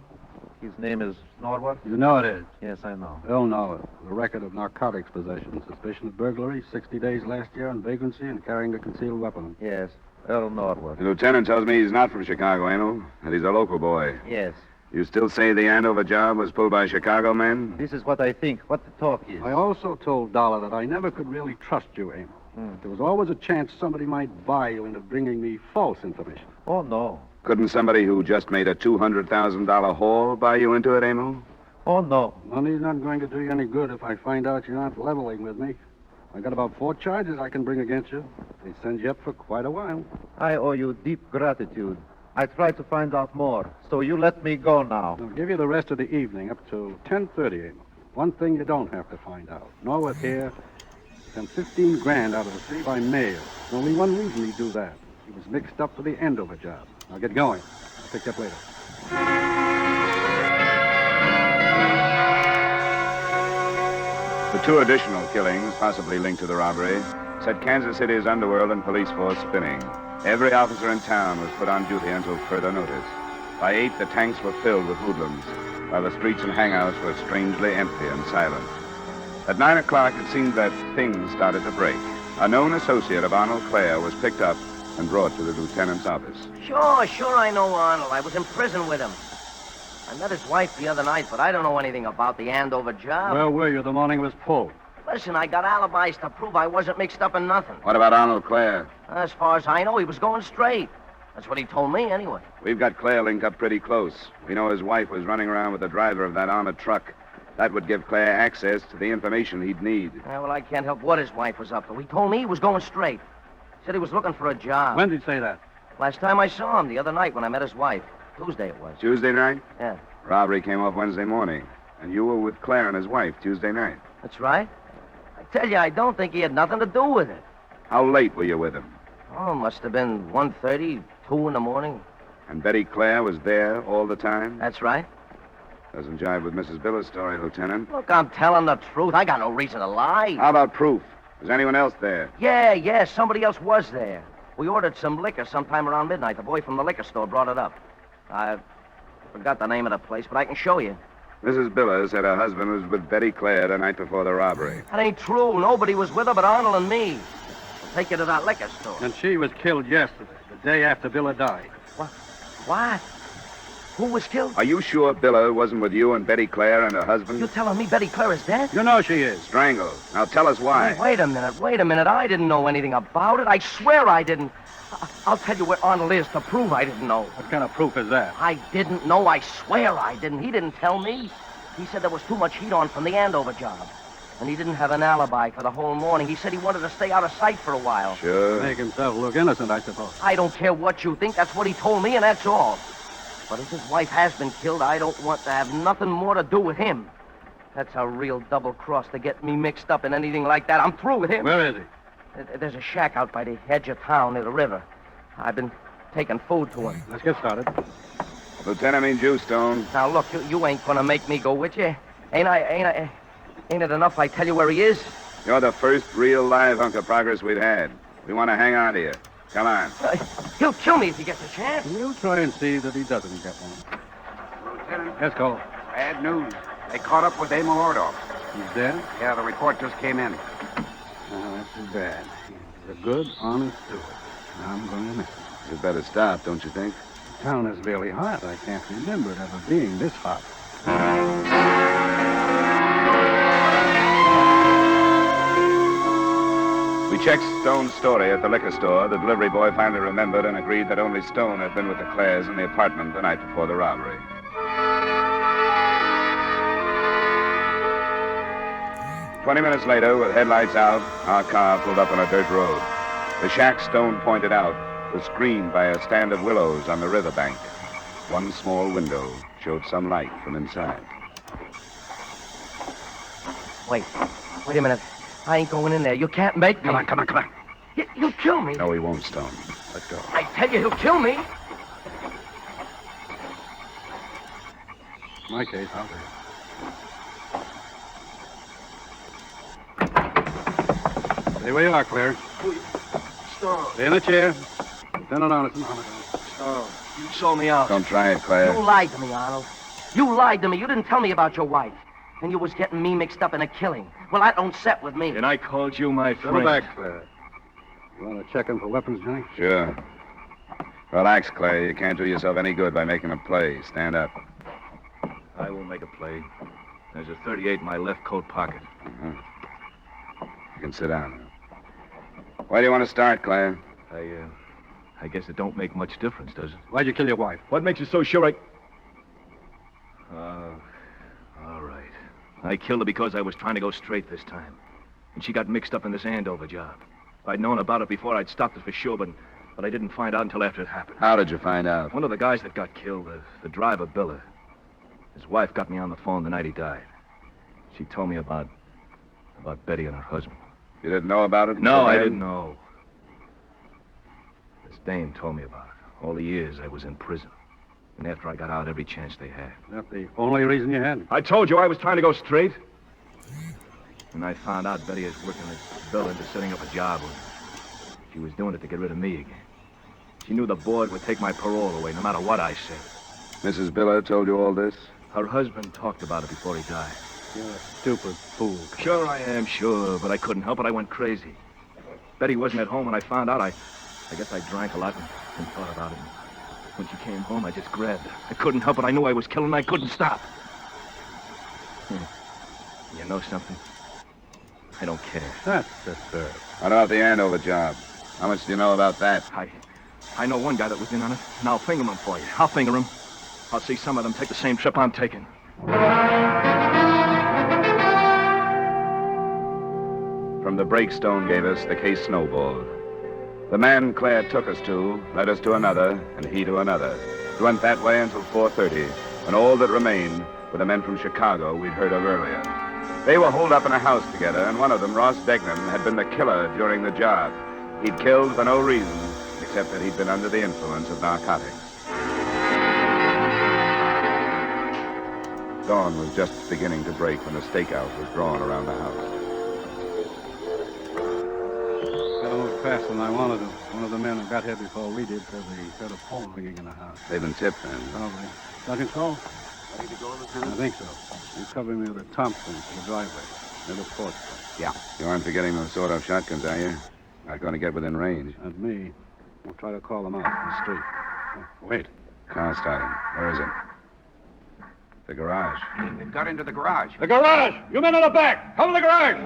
His name is Norwood? You know it is. Yes, I know. They'll know it. The record of narcotics possession, suspicion of burglary, 60 days last year on vagrancy, and carrying a concealed weapon. Yes, Earl Norwood. The lieutenant tells me he's not from Chicago, Emil, that he's a local boy. Yes. You still say the Andover job was pulled by Chicago men? This is what I think, what the talk is. I also told Dollar that I never could really trust you, Emil. There was always a chance somebody might buy you into bringing me false information. Oh, no. Couldn't somebody who just made a $200,000 haul buy you into it, Emil? Oh, no. Money's not going to do you any good if I find out you're not leveling with me. I got about 4 charges I can bring against you. They send you up for quite a while. I owe you deep gratitude. I tried to find out more, so you let me go now. I'll give you the rest of the evening up to 10:30, Emil. One thing you don't have to find out. Norwood here sent 15 grand out of the city by mail. There's only one reason he'd do that. He was mixed up with the Andover job. Now get going. I'll pick you up later. The 2 additional killings, possibly linked to the robbery, set Kansas City's underworld and police force spinning. Every officer in town was put on duty until further notice. By 8, the tanks were filled with hoodlums, while the streets and hangouts were strangely empty and silent. At 9 o'clock, it seemed that things started to break. A known associate of Arnold Clare was picked up and brought to the lieutenant's office. Sure, I know Arnold. I was in prison with him. I met his wife the other night, but I don't know anything about the Andover job. Where were you the morning it was pulled? Listen, I got alibis to prove I wasn't mixed up in nothing. What about Arnold Clare? As far as I know, he was going straight. That's what he told me, anyway. We've got Clare linked up pretty close. We know his wife was running around with the driver of that armored truck. That would give Clare access to the information he'd need. Well, I can't help what his wife was up to. He told me he was going straight. Said he was looking for a job. When did he say that? Last time I saw him, the other night when I met his wife. Tuesday it was. Tuesday night? Yeah. Robbery came off Wednesday morning. And you were with Clare and his wife Tuesday night. That's right. I tell you, I don't think he had nothing to do with it. How late were you with him? Oh, must have been 1:30, 2 in the morning. And Betty Clare was there all the time? That's right. Doesn't jive with Mrs. Biller's story, Lieutenant. Look, I'm telling the truth. I got no reason to lie. How about proof? Was anyone else there? Yeah, somebody else was there. We ordered some liquor sometime around midnight. The boy from the liquor store brought it up. I forgot the name of the place, but I can show you. Mrs. Biller said her husband was with Betty Clare the night before the robbery. That ain't true. Nobody was with her but Arnold and me. We'll take you to that liquor store. And she was killed yesterday, the day after Biller died. What? Who was killed? Are you sure Biller wasn't with you and Betty Clare and her husband? You telling me Betty Clare is dead? You know she is. Strangled. Now tell us why. Hey, wait a minute. I didn't know anything about it. I swear I didn't. I'll tell you where Arnold is to prove I didn't know. What kind of proof is that? I didn't know. I swear I didn't. He didn't tell me. He said there was too much heat on from the Andover job. And he didn't have an alibi for the whole morning. He said he wanted to stay out of sight for a while. Sure. Make himself look innocent, I suppose. I don't care what you think. That's what he told me, and that's all. But if his wife has been killed, I don't want to have nothing more to do with him. That's a real double cross to get me mixed up in anything like that. I'm through with him. Where is he? There's a shack out by the edge of town near the river. I've been taking food to him. Let's get started. Lieutenant means you, Stone. Now, look, you ain't gonna make me go with you. Ain't it enough I tell you where he is? You're the first real live hunk of progress we've had. We want to hang on to you. Come on. He'll kill me if he gets a chance. We'll try and see that he doesn't get one. Lieutenant. Yes, Cole. Bad news. They caught up with Emil Ordoff. He's dead? Yeah, the report just came in. That's too bad. He's a good, honest steward. I'm going to miss him. You'd better stop, don't you think? Town is really hot. I can't remember it ever being this hot. We checked Stone's story at the liquor store. The delivery boy finally remembered and agreed that only Stone had been with the Clares in the apartment the night before the robbery. "20 minutes later, with headlights out, our car pulled up on a dirt road. The shack Stone pointed out was screened by a stand of willows on the riverbank. One small window showed some light from inside. Wait a minute. I ain't going in there. You can't make me. Come on. You'll kill me. No, he won't, Stone. Let go. I tell you, he'll kill me. In my case, I'll do it. Stay where you are, Claire. Stone. Stay in the chair. Lieutenant Arneson. Stone. You sold me out. Don't try it, Claire. You lied to me, Arnold. You lied to me. You didn't tell me about your wife. And you was getting me mixed up in a killing. Well, that don't set with me. And I called you my friend. Settle back, Claire. You want to check in for weapons, Johnny? Sure. Relax, Clay. You can't do yourself any good by making a play. Stand up. I won't make a play. There's a .38 in my left coat pocket. You can sit down. Where do you want to start, Clay? I guess it don't make much difference, does it? Why'd you kill your wife? What makes you so sure all right. I killed her because I was trying to go straight this time. And she got mixed up in this Andover job. If I'd known about it before, I'd stopped it for sure, but I didn't find out until after it happened. How did you find out? One of the guys that got killed, the driver, Biller, his wife got me on the phone the night he died. She told me about Betty and her husband. You didn't know about it? No, I didn't know. This dame told me about it. All the years I was in prison. And after I got out, every chance they had. That's the only reason you had. I told you I was trying to go straight. And I found out Betty was working this bill into setting up a job with her. She was doing it to get rid of me again. She knew the board would take my parole away, no matter what I said. Mrs. Biller told you all this? Her husband talked about it before he died. You're a stupid fool. Sure I am, sure, but I couldn't help it. I went crazy. Betty wasn't at home when I found out. I guess I drank a lot and thought about it. When she came home, I just grabbed her. I couldn't help it. I knew I was killing her. I couldn't stop. You know something? I don't care. That's absurd. What about the Andover job? How much do you know about that? I know one guy that was in on it, and I'll finger him for you. I'll finger him. I'll see some of them take the same trip I'm taking. From the break Stone gave us, the case snowballed. The man Claire took us to led us to another, and he to another. It went that way until 4:30, when all that remained were the men from Chicago we'd heard of earlier. They were holed up in a house together, and one of them, Ross Degnan, had been the killer during the job. He'd killed for no reason, except that he'd been under the influence of narcotics. Dawn was just beginning to break when the stakeout was drawn around the house. Got a little faster than I wanted to. One of the men who got here before we did said he heard a phone ringing in the house. They've been tipped, then. Probably. Sergeant Cole? Ready to go, Lieutenant? I think so. He's covering me with a Thompson for the driveway. Near the porch. Yeah. You aren't forgetting those sawed-off shotguns, are you? Not going to get within range. Not me. We'll try to call them out from the street. Oh, wait. Car starting. Where is it? The garage. They've got into the garage. The garage! You men in the back! Cover the garage!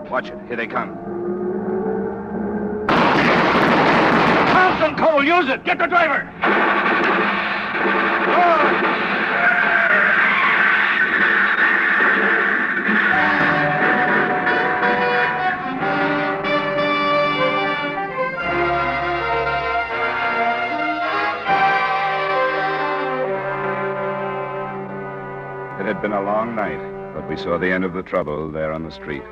Watch it. Here they come. Thompson, Cole, use it! Get the driver! It had been a long night, but we saw the end of the trouble there on the street.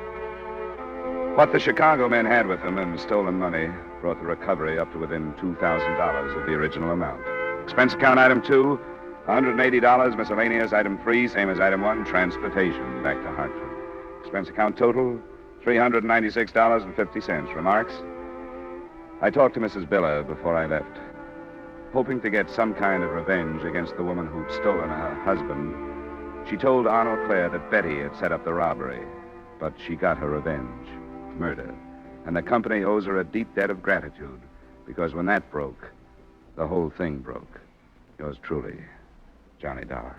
What the Chicago men had with them and stolen money brought the recovery up to within $2,000 of the original amount. Expense account item 2, $180. Miscellaneous item 3, same as item 1, transportation back to Hartford. Expense account total, $396.50. Remarks? I talked to Mrs. Biller before I left, hoping to get some kind of revenge against the woman who'd stolen her husband. She told Arnold Clare that Betty had set up the robbery, but she got her revenge. Murder. And the company owes her a deep debt of gratitude. Because when that broke, the whole thing broke. Yours truly, Johnny Dollar.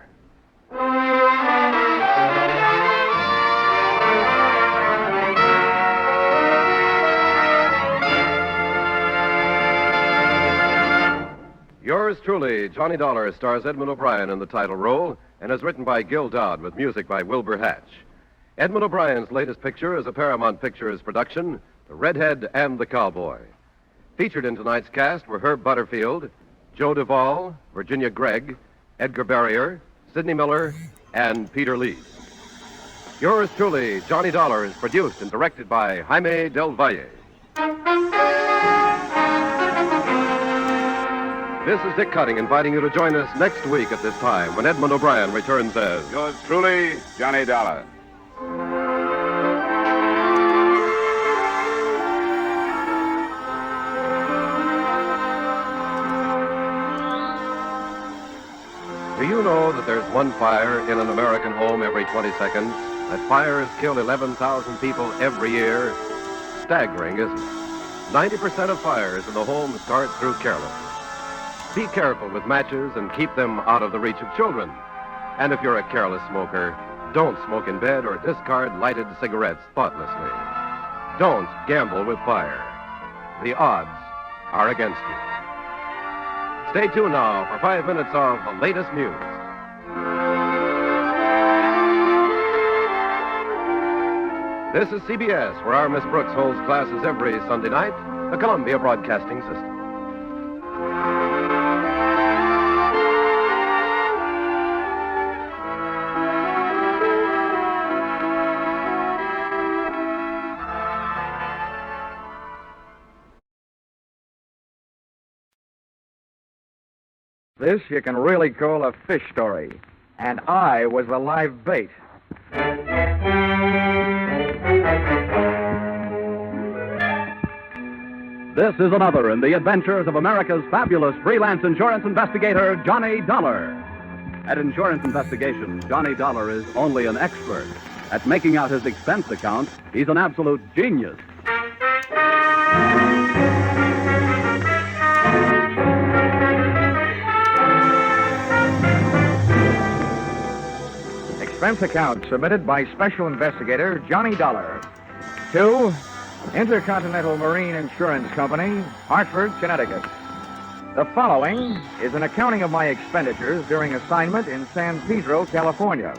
Yours truly, Johnny Dollar, stars Edmund O'Brien in the title role and is written by Gil Dodd with music by Wilbur Hatch. Edmund O'Brien's latest picture is a Paramount Pictures production, The Redhead and the Cowboy. Featured in tonight's cast were Herb Butterfield, Joe Duvall, Virginia Gregg, Edgar Barrier, Sidney Miller, and Peter Lee. Yours truly, Johnny Dollar, is produced and directed by Jaime Del Valle. This is Dick Cutting inviting you to join us next week at this time when Edmund O'Brien returns as Yours truly, Johnny Dollar. Do you know that there's one fire in an American home every 20 seconds? That fires kill 11,000 people every year? Staggering, isn't it? 90% of fires in the home start through carelessness. Be careful with matches and keep them out of the reach of children. And if you're a careless smoker, don't smoke in bed or discard lighted cigarettes thoughtlessly. Don't gamble with fire. The odds are against you. Stay tuned now for 5 minutes of the latest news. This is CBS, where our Miss Brooks holds classes every Sunday night, the Columbia Broadcasting System. This you can really call a fish story. And I was the live bait. This is another in the adventures of America's fabulous freelance insurance investigator, Johnny Dollar. At insurance investigation, Johnny Dollar is only an expert. At making out his expense account, he's an absolute genius. Expense account submitted by Special Investigator Johnny Dollar to Intercontinental Marine Insurance Company, Hartford, Connecticut. The following is an accounting of my expenditures during assignment in San Pedro, California,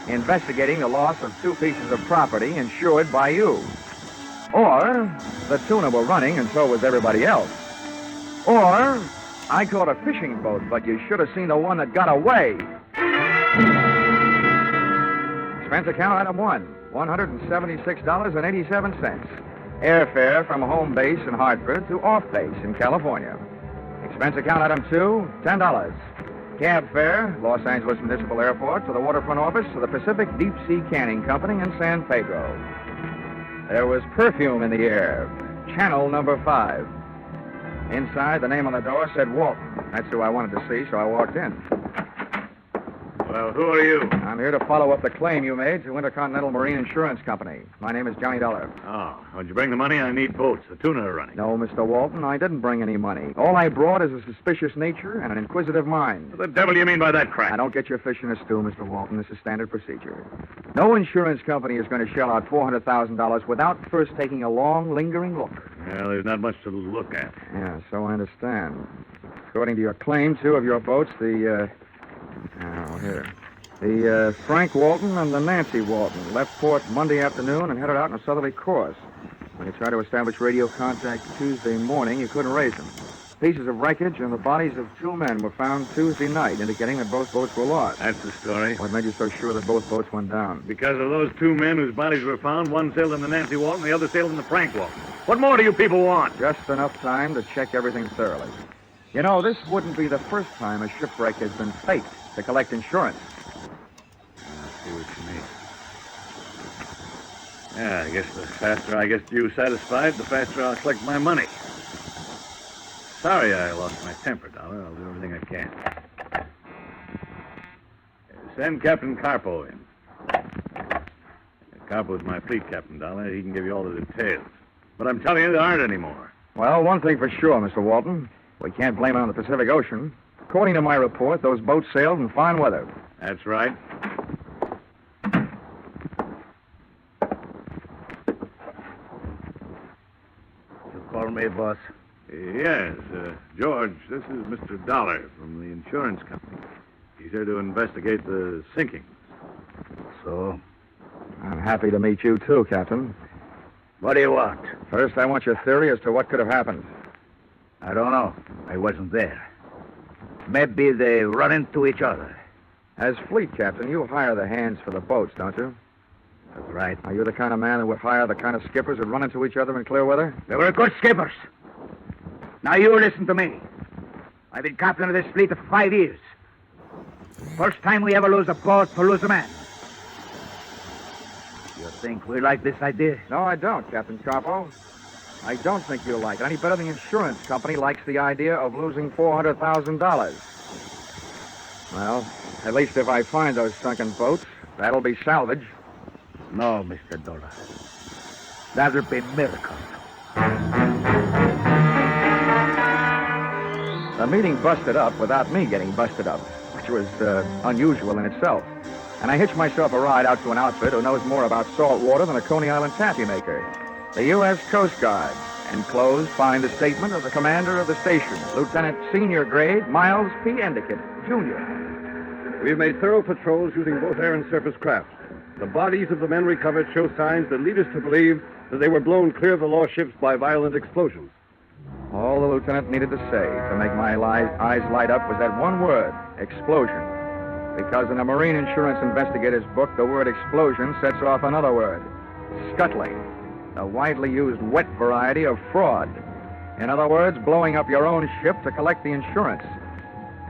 investigating the loss of 2 pieces of property insured by you. Or the tuna were running and so was everybody else. Or I caught a fishing boat, but you should have seen the one that got away. Expense account item 1, $176.87. Airfare from home base in Hartford to off base in California. Expense account item 2, $10. Cab fare, Los Angeles Municipal Airport to the waterfront office of the Pacific Deep Sea Canning Company in San Pedro. There was perfume in the air. Channel number 5. Inside, the name on the door said Walton. That's who I wanted to see, so I walked in. Well, who are you? I'm here to follow up the claim you made to Intercontinental Marine Insurance Company. My name is Johnny Dollar. Oh, when'd you bring the money? I need boats. The tuna are running. No, Mr. Walton, I didn't bring any money. All I brought is a suspicious nature and an inquisitive mind. What the devil do you mean by that crap? Now, don't get your fish in a stew, Mr. Walton. This is standard procedure. No insurance company is going to shell out $400,000 without first taking a long, lingering look. Well, there's not much to look at. Yeah, so I understand. According to your claim, 2 of your boats, the Frank Walton and the Nancy Walton left port Monday afternoon and headed out on a southerly course. When you tried to establish radio contact Tuesday morning, you couldn't raise them. Pieces of wreckage and the bodies of 2 men were found Tuesday night, indicating that both boats were lost. That's the story. What made you so sure that both boats went down? Because of those 2 men whose bodies were found, one sailed in the Nancy Walton, the other sailed in the Frank Walton. What more do you people want? Just enough time to check everything thoroughly. You know, this wouldn't be the first time a shipwreck has been faked to collect insurance. I see what you mean. Yeah, I guess the faster I get you satisfied, the faster I'll collect my money. Sorry I lost my temper, Dollar. I'll do everything I can. Send Captain Carpo in. Carpo's my fleet captain, Dollar. He can give you all the details. But I'm telling you, there aren't any more. Well, one thing for sure, Mr. Walton. We can't blame it on the Pacific Ocean. According to my report, those boats sailed in fine weather. That's right. You call me, boss? Yes, George, this is Mr. Dollar from the insurance company. He's here to investigate the sinking. So? I'm happy to meet you, too, Captain. What do you want? First, I want your theory as to what could have happened. I don't know. I wasn't there. Maybe they run into each other. As fleet captain, you hire the hands for the boats, don't you? That's right. Are you the kind of man who would hire the kind of skippers who'd run into each other in clear weather? They were good skippers. Now you listen to me. I've been captain of this fleet for 5 years. First time we ever lose a boat to lose a man. You think we like this idea? No, I don't, Captain Carpo. I don't think you like it any better than the insurance company likes the idea of losing $400,000. Well, at least if I find those sunken boats, that'll be salvage. No, Mr. Dollar. That'll be miracle. The meeting busted up without me getting busted up, which was unusual in itself. And I hitched myself a ride out to an outfit who knows more about salt water than a Coney Island taffy maker. The U.S. Coast Guard. Enclosed find the statement of the commander of the station, Lieutenant Senior Grade Miles P. Endicott, Jr. We've made thorough patrols using both air and surface craft. The bodies of the men recovered show signs that lead us to believe that they were blown clear of the lost ships by violent explosions. All the lieutenant needed to say to make my eyes light up was that one word, explosion. Because in a marine insurance investigator's book, the word explosion sets off another word, scuttling, a widely used wet variety of fraud. In other words, blowing up your own ship to collect the insurance.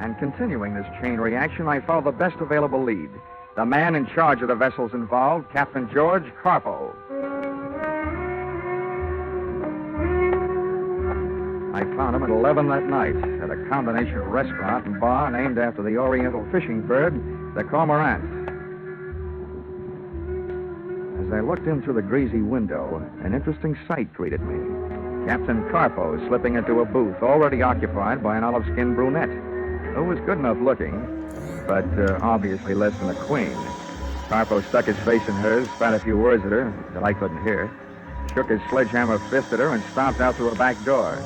And continuing this chain reaction, I followed the best available lead, the man in charge of the vessels involved, Captain George Carpo. I found him at 11 that night at a combination restaurant and bar named after the oriental fishing bird, the cormorant. As I looked in through the greasy window, an interesting sight greeted me. Captain Carpo slipping into a booth already occupied by an olive-skinned brunette, who was good enough looking, but obviously less than a queen. Carpo stuck his face in hers, spat a few words at her that I couldn't hear, shook his sledgehammer fist at her, and stomped out through a back door.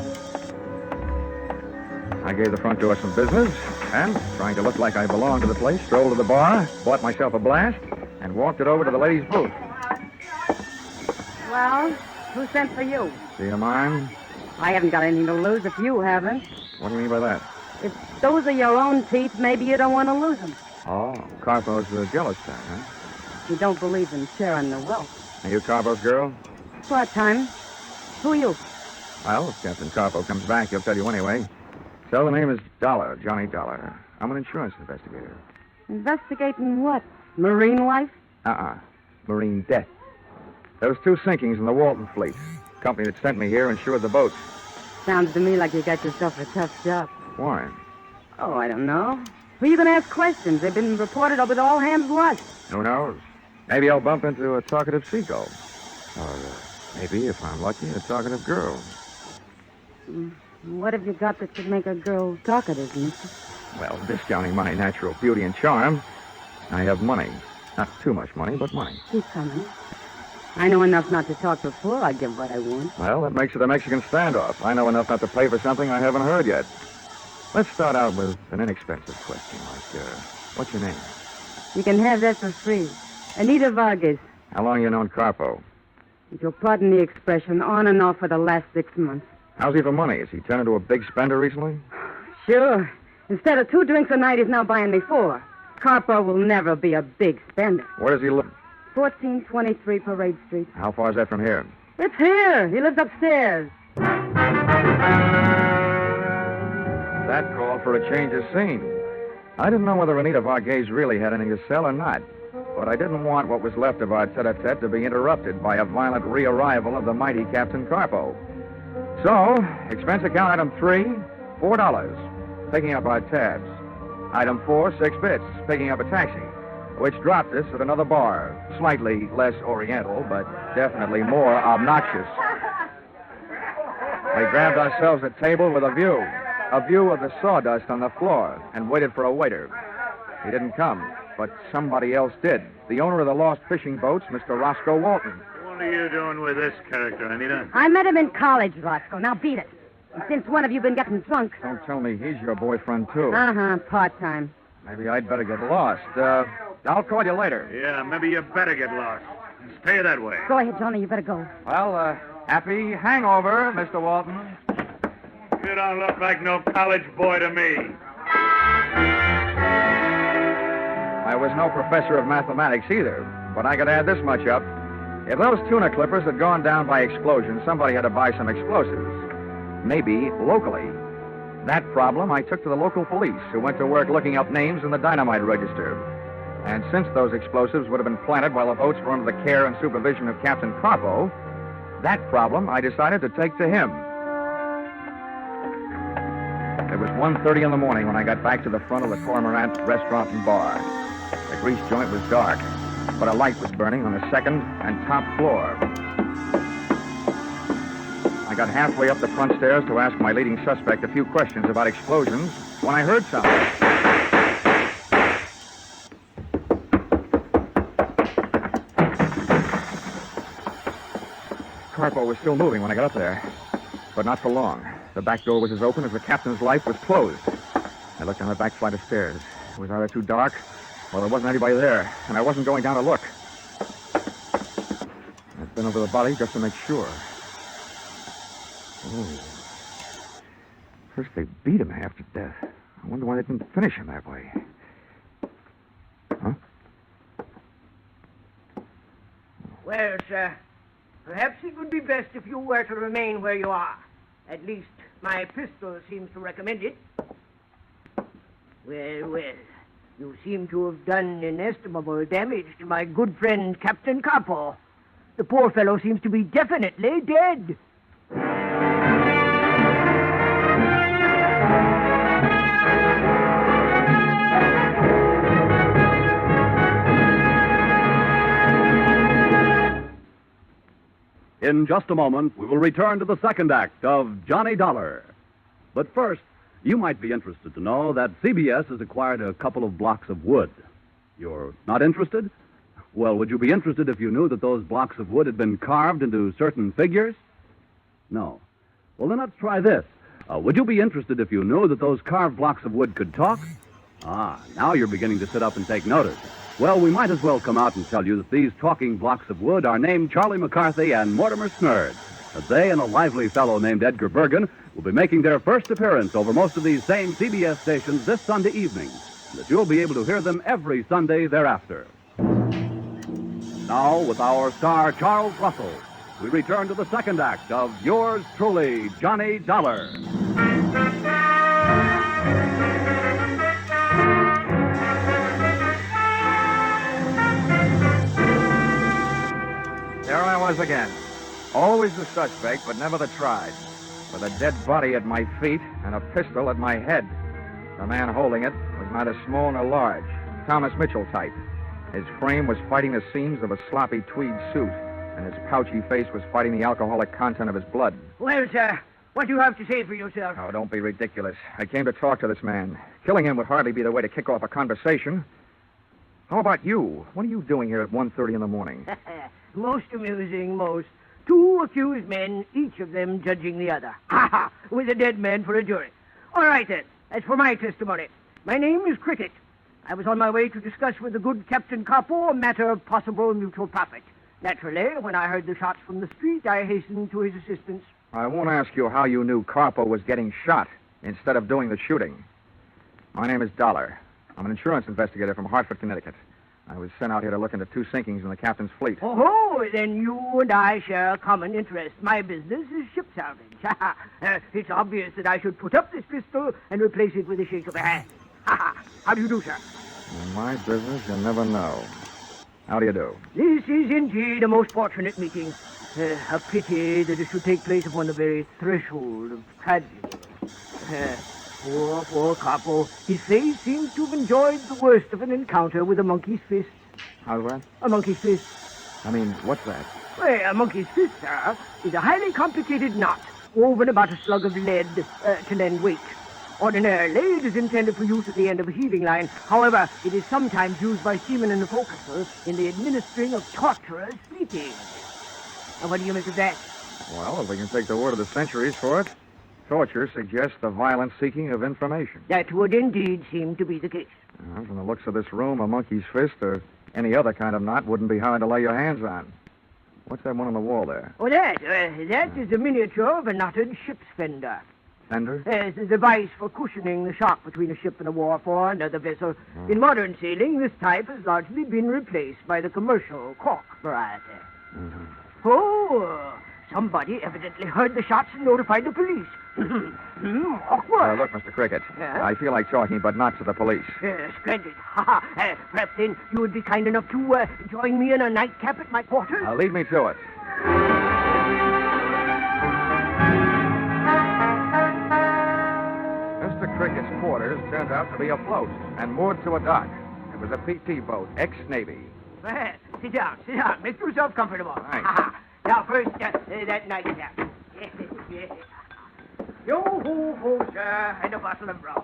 I gave the front door some business, and, trying to look like I belonged to the place, strolled to the bar, bought myself a blast, and walked it over to the ladies' booth. Well, who sent for you? Do you mind? I haven't got anything to lose if you haven't. What do you mean by that? If those are your own teeth, maybe you don't want to lose them. Oh, Carpo's jealous then, huh? You don't believe in sharing the wealth. Are you Carpo's girl? Part-time. Who are you? Well, if Captain Carpo comes back, he'll tell you anyway. So the name is Dollar, Johnny Dollar. I'm an insurance investigator. Investigating what? Marine life? Marine death. There was 2 sinkings in the Walton fleet. The company that sent me here insured the boats. Sounds to me like you got yourself a tough job. Why? Oh, I don't know. Who are you going to ask questions? They've been reported with all hands lost. Who knows? Maybe I'll bump into a talkative seagull. Or maybe, if I'm lucky, a talkative girl. What have you got that should make a girl talkative, mister? Well, discounting my natural beauty and charm, I have money. Not too much money, but money. Keep coming. I know enough not to talk before I give what I want. Well, that makes it a Mexican standoff. I know enough not to pay for something I haven't heard yet. Let's start out with an inexpensive question, like, what's your name? You can have that for free. Anita Vargas. How long you known Carpo? If you'll pardon the expression, on and off for the last 6 months. How's he for money? Has he turned into a big spender recently? Sure. Instead of 2 drinks a night, he's now buying me 4. Carpo will never be a big spender. Where does he live? 1423 Parade Street. How far is that from here? It's here. He lives upstairs. That called for a change of scene. I didn't know whether Anita Vargas really had anything to sell or not, but I didn't want what was left of our tete-a-tete to be interrupted by a violent re-arrival of the mighty Captain Carpo. So, expense account item 3, $4, picking up our tabs. Item 4, 6 bits, picking up a taxi, which dropped us at another bar, slightly less oriental, but definitely more obnoxious. We grabbed ourselves a table with a view of the sawdust on the floor, and waited for a waiter. He didn't come, but somebody else did. The owner of the lost fishing boats, Mr. Roscoe Walton. What are you doing with this character, Anita? I met him in college, Roscoe. Now beat it. And since when have you been getting drunk? Don't tell me he's your boyfriend, too. Uh-huh, part-time. Maybe I'd better get lost. I'll call you later. Yeah, maybe you better get lost. Stay that way. Go ahead, Johnny. You better go. Well, happy hangover, Mr. Walton. You don't look like no college boy to me. I was no professor of mathematics either, but I could add this much up. If those tuna clippers had gone down by explosion, somebody had to buy some explosives. Maybe locally. That problem I took to the local police, who went to work looking up names in the dynamite register. And since those explosives would have been planted while the boats were under the care and supervision of Captain Carpo, that problem I decided to take to him. It was 1:30 in the morning when I got back to the front of the Cormorant restaurant and bar. The grease joint was dark, but a light was burning on the second and top floor. I got halfway up the front stairs to ask my leading suspect a few questions about explosions when I heard something. Carpo was still moving when I got up there, but not for long. The back door was as open as the captain's life was closed. I looked down the back flight of stairs. It was either too dark, or there wasn't anybody there, and I wasn't going down to look. I'd been over the body just to make sure. Oh. First they beat him half to death. I wonder why they didn't finish him that way. Huh? Well, sir, perhaps it would be best if you were to remain where you are. At least my pistol seems to recommend it. Well, you seem to have done inestimable damage to my good friend Captain Carpo. The poor fellow seems to be definitely dead. In just a moment, we will return to the second act of Johnny Dollar. But first, you might be interested to know that CBS has acquired a couple of blocks of wood. You're not interested? Well, would you be interested if you knew that those blocks of wood had been carved into certain figures? No. Well, then let's try this. Would you be interested if you knew that those carved blocks of wood could talk? Ah, now you're beginning to sit up and take notice. Well, we might as well come out and tell you that these talking blocks of wood are named Charlie McCarthy and Mortimer Snurd. That they and a lively fellow named Edgar Bergen will be making their first appearance over most of these same CBS stations this Sunday evening. And that you'll be able to hear them every Sunday thereafter. Now, with our star Charles Russell, we return to the second act of yours truly, Johnny Dollar. There I was again. Always the suspect, but never the tried. With a dead body at my feet and a pistol at my head. The man holding it was neither small nor large. Thomas Mitchell type. His frame was fighting the seams of a sloppy tweed suit, and his pouchy face was fighting the alcoholic content of his blood. Well, sir, what do you have to say for yourself? Oh, don't be ridiculous. I came to talk to this man. Killing him would hardly be the way to kick off a conversation. How about you? What are you doing here at 1:30 in the morning? Most amusing, most. Two accused men, each of them judging the other. Ha ha! With a dead man for a jury. All right, then. As for my testimony, my name is Cricket. I was on my way to discuss with the good Captain Carpo a matter of possible mutual profit. Naturally, when I heard the shots from the street, I hastened to his assistance. I won't ask you how you knew Carpo was getting shot instead of doing the shooting. My name is Dollar. I'm an insurance investigator from Hartford, Connecticut. I was sent out here to look into two sinkings in the captain's fleet. Oh, then you and I share a common interest. My business is ship salvage. It's obvious that I should put up this pistol and replace it with a shake of the hand. How do you do, sir? In my business, you never know. How do you do? This is indeed a most fortunate meeting. A pity that it should take place upon the very threshold of tragedy. Poor Carpo. His face seems to have enjoyed the worst of an encounter with a monkey's fist. How's that? A monkey's fist. I mean, what's that? Well, a monkey's fist, sir, is a highly complicated knot woven about a slug of lead to lend weight. Ordinarily, it is intended for use at the end of a heaving line. However, it is sometimes used by seamen in the forecastle in the administering of torturers sleeping. Now, what do you make of that? Well, if we can take the word of the centuries for it, torture suggests the violent seeking of information. That would indeed seem to be the case. From the looks of this room, a monkey's fist or any other kind of knot wouldn't be hard to lay your hands on. What's that one on the wall there? Oh, that is a miniature of a knotted ship's fender. Fender? It's a device for cushioning the shock between a ship and a war for another vessel. In modern sailing, this type has largely been replaced by the commercial cork variety. Oh, somebody evidently heard the shots and notified the police. Awkward. Look, Mr. Cricket, Yeah? I feel like talking, but not to the police. Splendid. Perhaps then you would be kind enough to join me in a nightcap at my quarters? Lead me to it. Mr. Cricket's quarters turned out to be afloat and moored to a dock. It was a PT boat, ex-Navy. Sit down. Make yourself comfortable. Thanks. Now, first, that nightcap. Yo-ho-ho, sir, and a bottle of rum.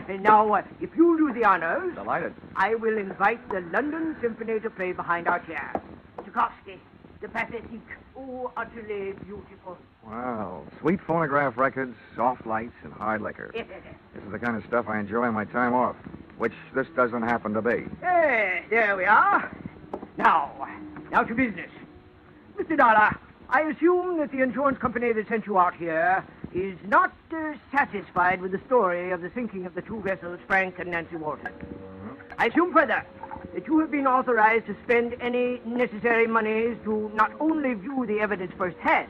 And now, if you'll do the honors... Delighted. I will invite the London Symphony to play behind our chair. Tchaikovsky, the Pathetique. Oh, utterly beautiful. Wow. Sweet phonograph records, soft lights, and hard liquor. This is the kind of stuff I enjoy on my time off, which this doesn't happen to be. There we are. Now to business. Mr. Dollar, I assume that the insurance company that sent you out here is not satisfied with the story of the sinking of the two vessels, Frank and Nancy Walton. I assume further that you have been authorized to spend any necessary monies to not only view the evidence firsthand,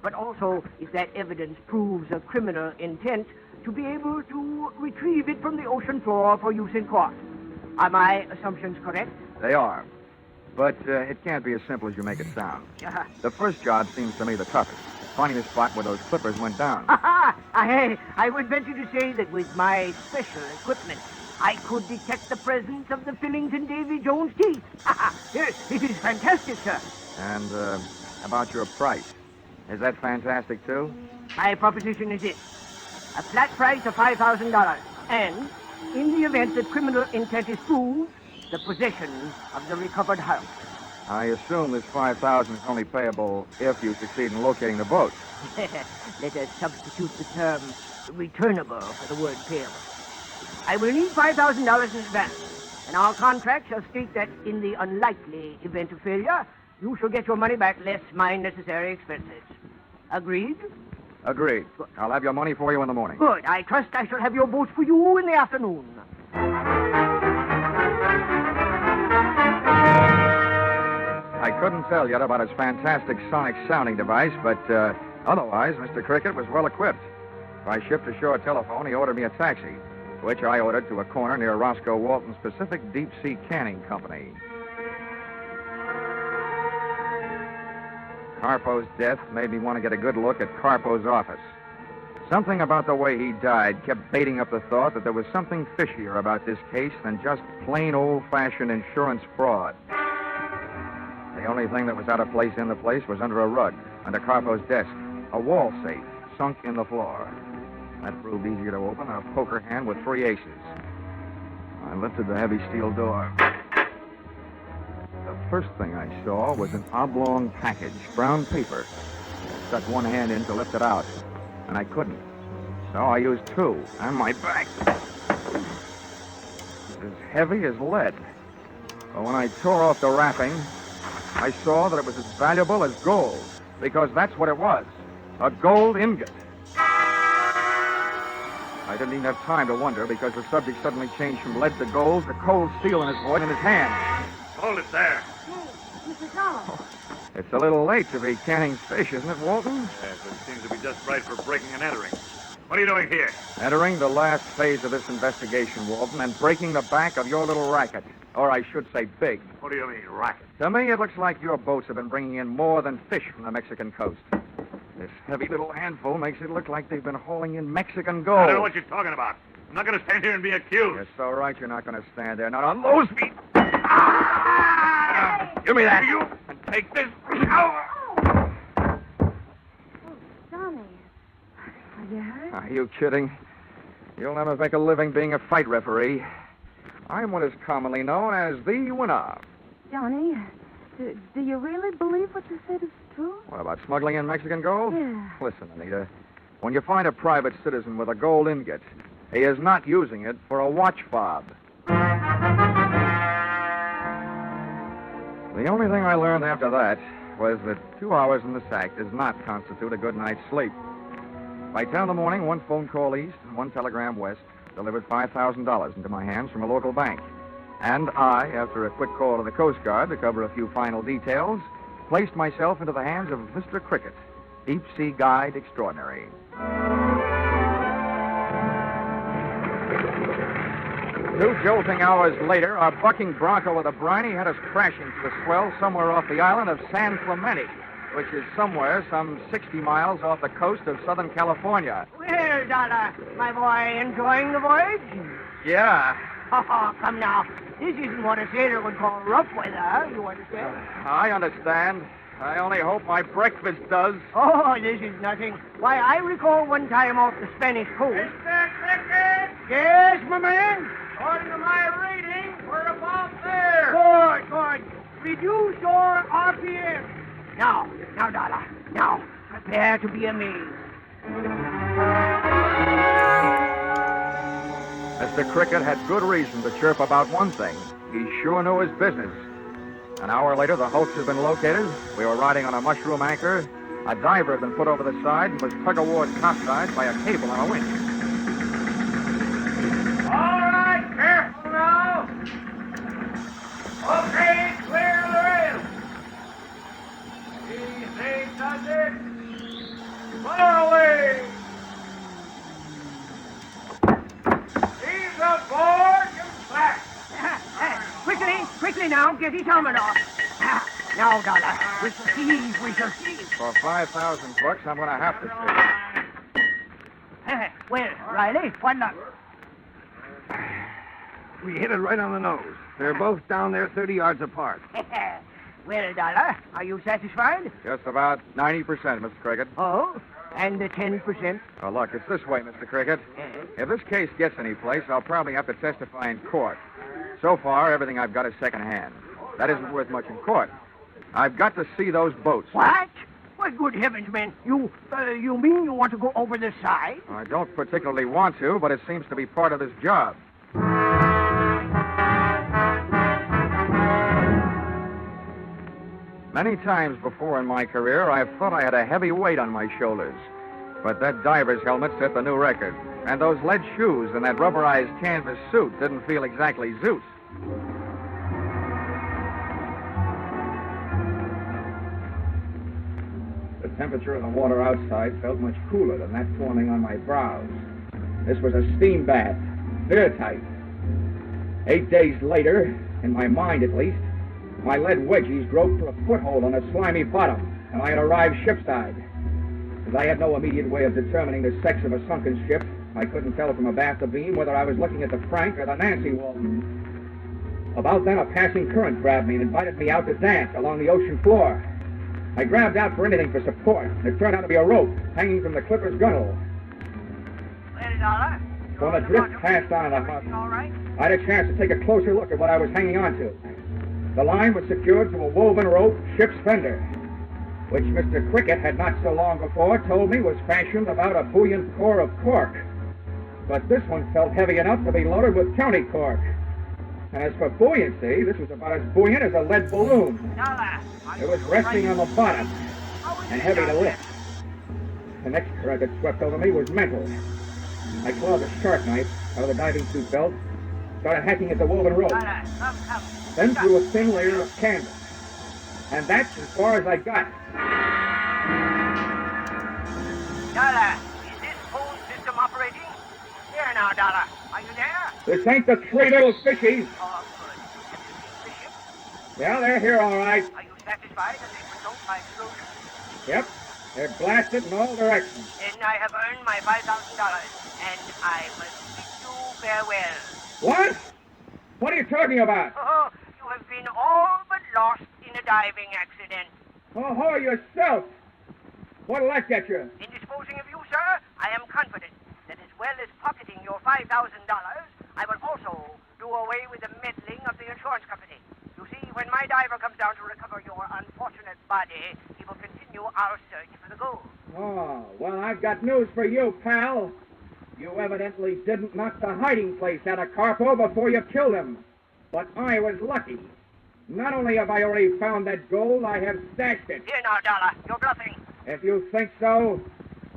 but also, if that evidence proves a criminal intent, to be able to retrieve it from the ocean floor for use in court. Are my assumptions correct? They are. But it can't be as simple as you make it sound. The first job seems to me the toughest. Finding the spot where those clippers went down. I would venture to say that with my special equipment, I could detect the presence of the fillings in Davy Jones' teeth. Yes, it is fantastic, sir. And about your price. Is that fantastic, too? My proposition is this. A flat price of $5,000. And, in the event that criminal intent is proved, the possession of the recovered house. I assume this $5,000 is only payable if you succeed in locating the boat. Let us substitute the term returnable for the word payable. I will need $5,000 in advance, and our contract shall state that in the unlikely event of failure, you shall get your money back less my necessary expenses. Agreed? Agreed. Good. I'll have your money for you in the morning. Good. I trust I shall have your boat for you in the afternoon. I couldn't tell yet about his fantastic sonic sounding device, but otherwise, Mr. Cricket was well equipped. By ship-to-shore telephone, he ordered me a taxi, which I ordered to a corner near Roscoe Walton's Pacific Deep Sea Canning Company. Carpo's death made me want to get a good look at Carpo's office. Something about the way he died kept baiting up the thought that there was something fishier about this case than just plain old-fashioned insurance fraud. The only thing that was out of place in the place was under a rug, under Carpo's desk, a wall safe sunk in the floor. That proved easier to open, a poker hand with 3 aces. I lifted the heavy steel door. The first thing I saw was an oblong package, brown paper. I stuck one hand in to lift it out, and I couldn't. So I used 2, and my back. It was as heavy as lead. But when I tore off the wrapping, I saw that it was as valuable as gold, because that's what it was, a gold ingot. I didn't even have time to wonder, because the subject suddenly changed from lead to gold to cold steel in his voice in his hand. Hold it there. Hey, Mr. Dollar. It's a little late to be canning fish, isn't it, Walton? Yes, it seems to be just right for breaking and entering. What are you doing here? Entering the last phase of this investigation, Walton, and breaking the back of your little racket. Or I should say big. What do you mean, racket? To me, it looks like your boats have been bringing in more than fish from the Mexican coast. This heavy little handful makes it look like they've been hauling in Mexican gold. I don't know what you're talking about. I'm not going to stand here and be accused. It's all right, you're not going to stand there. Not on those feet. Ah! Give me that. You and take this. Oh, Johnny. Are you kidding? You'll never make a living being a fight referee. I'm what is commonly known as the winner. Johnny, do you really believe what you said is true? What about smuggling in Mexican gold? Yeah. Listen, Anita, when you find a private citizen with a gold ingot, he is not using it for a watch fob. The only thing I learned after that was that 2 hours in the sack does not constitute a good night's sleep. By 10 in the morning, one phone call east and one telegram west delivered $5,000 into my hands from a local bank. And I, after a quick call to the Coast Guard to cover a few final details, placed myself into the hands of Mr. Cricket, deep sea guide extraordinary. 2 jolting hours later, our bucking bronco with a briny had us crashing to the swell somewhere off the island of San Clemente, which is somewhere some 60 miles off the coast of Southern California. Well, Dollar, my boy, enjoying the voyage? Yeah. Oh, come now. This isn't what a sailor would call rough weather, you understand? I understand. I only hope my breakfast does. Oh, this is nothing. Why, I recall one time off the Spanish coast. Mr. Cricket! Yes, my man? According to my reading, we're about there. Good. Reduce your RPM. Now, Dollar. Now, prepare to be amazed. Mr. Cricket had good reason to chirp about one thing. He sure knew his business. An hour later, the hoax had been located. We were riding on a mushroom anchor. A diver had been put over the side and was tug-of-war topside by a cable on a winch. All right, careful now. Okay, clear the rail. Easy, does it? Fire away. He's aboard and back. Quickly now, get his helmet off. Now, Dollar, we shall see. For $5,000, I'm going to have to see. Well, Riley, what luck? We hit it right on the nose. They're both down there 30 yards apart. Well, Dollar, are you satisfied? Just about 90%, Mr. Cricket. Oh, and the 10%? Oh, look, it's this way, Mr. Cricket. If this case gets any place, I'll probably have to testify in court. So far, everything I've got is secondhand. That isn't worth much in court. I've got to see those boats. What? Well, good heavens, man. You mean you want to go over the side? I don't particularly want to, but it seems to be part of this job. Many times before in my career, I've thought I had a heavy weight on my shoulders. But that diver's helmet set the new record. And those lead shoes and that rubberized canvas suit didn't feel exactly Zeus. The temperature of the water outside felt much cooler than that forming on my brows. This was a steam bath, airtight. 8 days later, in my mind at least, my lead wedgies groped for a foothold on a slimy bottom, and I had arrived shipside. As I had no immediate way of determining the sex of a sunken ship, I couldn't tell from a bath beam whether I was looking at the Frank or the Nancy Walton. About then, a passing current grabbed me and invited me out to dance along the ocean floor. I grabbed out for anything for support, and it turned out to be a rope hanging from the clipper's gunwale. Well, Dollar, When the drift passed on the harbor, all right? I had a chance to take a closer look at what I was hanging on to. The line was secured to a woven rope ship's fender, which Mr. Cricket had not so long before told me was fashioned about a buoyant core of cork. But this one felt heavy enough to be loaded with county cork. And as for buoyancy, this was about as buoyant as a lead balloon. It was resting on the bottom and heavy to lift. The next current that swept over me was mental. I clawed the shark knife out of the diving suit belt, started hacking at the woven rope, then through a thin layer of canvas. And that's as far as I got. Dollar, is this phone system operating? There now, Dollar. Are you there? This ain't the three little fishies. Oh, good. The ship? Yeah, they're here all right. Are you satisfied that they were don't by explosion? Yep, they're blasted in all directions. Then I have earned my $5,000, and I must bid you farewell. What? What are you talking about? Oh, you have been all but lost in a diving accident. Oh, yourself. What'll that get you? In disposing of you, sir, I am confident. well as pocketing your $5,000, I will also do away with the meddling of the insurance company. You see, when my diver comes down to recover your unfortunate body, he will continue our search for the gold. Oh, well, I've got news for you, pal. You evidently didn't knock the hiding place out of Carpo before you killed him. But I was lucky. Not only have I already found that gold, I have stashed it. Here now, Dollar, you're bluffing. If you think so,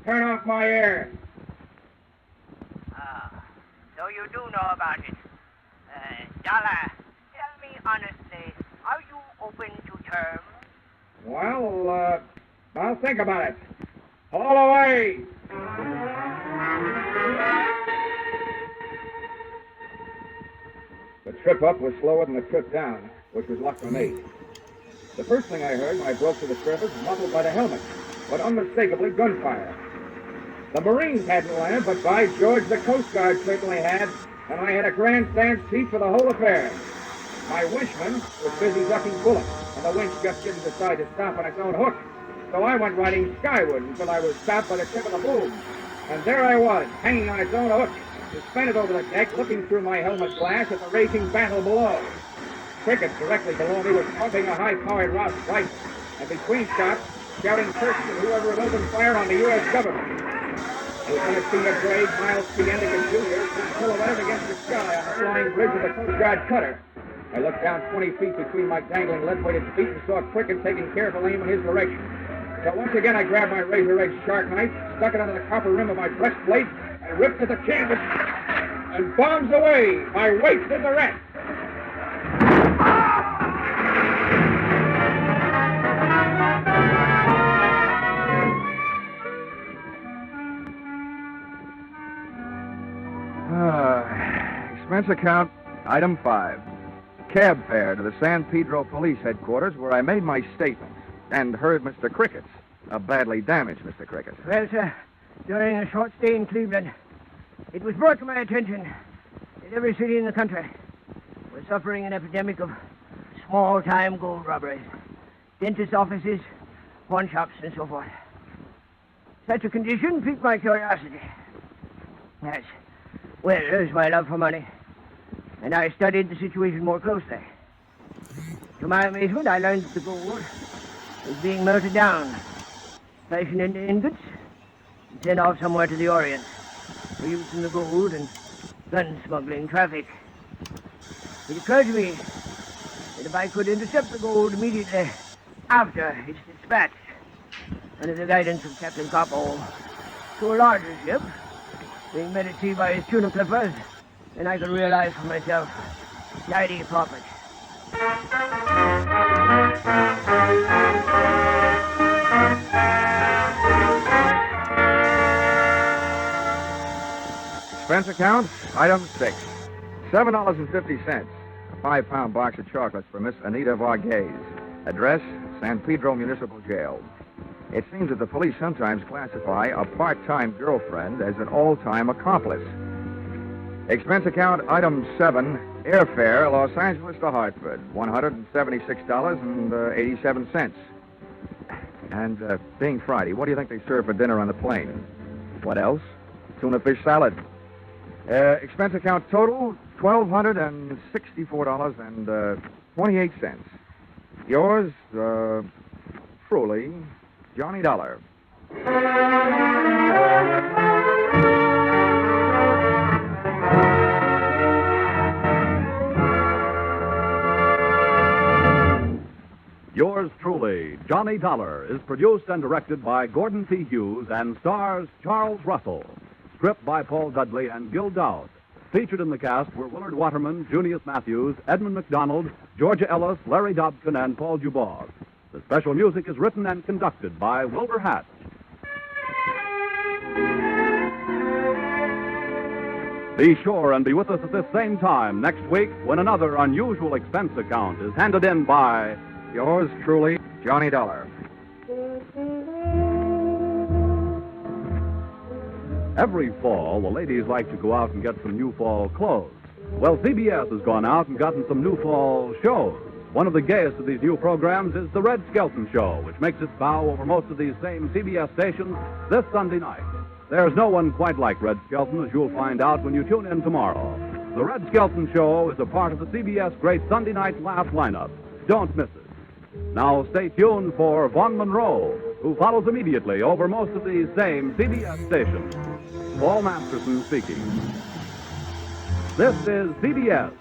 turn off my air. So you do know about it. Dollar, tell me honestly, are you open to terms? Well, I'll think about it. Haul away! The trip up was slower than the trip down, which was luck for me. The first thing I heard when I broke to the surface was muffled by the helmet, but unmistakably gunfire. The Marines hadn't landed, but by George, the Coast Guard certainly had, and I had a grandstand seat for the whole affair. My winchman was busy ducking bullets, and the winch just didn't decide to stop on its own hook. So I went riding skyward until I was stopped by the tip of the boom. And there I was, hanging on its own hook, suspended over the deck, looking through my helmet glass at the raging battle below. Cricket directly below me was pumping a high-powered Ross rifle, and between shots, shouting curses at whoever had opened fire on the U.S. government. Lieutenant Senior Grade, Miles P. Endigan Jr., stood silhouetted against the sky on the flying bridge of the Coast Guard cutter. I looked down 20 feet between my dangling lead-weighted feet and saw Cricket taking careful aim in his direction. So once again, I grabbed my razor-edged shark knife, stuck it under the copper rim of my breastplate, and ripped at the canvas, and bombs away. My weight did the rest. Expense account, item 5. Cab fare to the San Pedro Police Headquarters, where I made my statement and heard Mr. Crickett's. A badly damaged Mr. Cricket. Well, sir, during a short stay in Cleveland, it was brought to my attention that every city in the country was suffering an epidemic of small-time gold robberies. Dentist offices, pawn shops, and so forth. Such a condition piqued my curiosity. Yes. Well, there's my love for money. And I studied the situation more closely. To my amazement, I learned that the gold was being melted down, fashioned into ingots, and sent off somewhere to the Orient for use in the gold and gun smuggling traffic. It occurred to me that if I could intercept the gold immediately after its dispatch, under the guidance of Captain Coppo, to a larger ship, being met at sea by his tuna clippers, then I could realize for myself tidy profit. Expense account, item 6. $7.50. A 5-pound box of chocolates for Miss Anita Varghese. Address, San Pedro Municipal Jail. It seems that the police sometimes classify a part-time girlfriend as an all-time accomplice. Expense account, item 7. Airfare, Los Angeles to Hartford. $176.87. And being Friday, what do you think they serve for dinner on the plane? What else? Tuna fish salad. Expense account total, $1,264.28. Yours, truly, Johnny Dollar. Yours truly, Johnny Dollar, is produced and directed by Gordon P. Hughes and stars Charles Russell. Script by Paul Dudley and Gil Dowd. Featured in the cast were Willard Waterman, Junius Matthews, Edmund McDonald, Georgia Ellis, Larry Dobkin, and Paul Dubois. The special music is written and conducted by Wilbur Hatch. Be sure and be with us at this same time next week when another unusual expense account is handed in by yours truly, Johnny Dollar. Every fall, the ladies like to go out and get some new fall clothes. Well, CBS has gone out and gotten some new fall shows. One of the gayest of these new programs is The Red Skelton Show, which makes its bow over most of these same CBS stations this Sunday night. There's no one quite like Red Skelton, as you'll find out when you tune in tomorrow. The Red Skelton Show is a part of the CBS Great Sunday Night Laugh lineup. Don't miss it. Now stay tuned for Vaughn Monroe, who follows immediately over most of these same CBS stations. Paul Masterson speaking. This is CBS,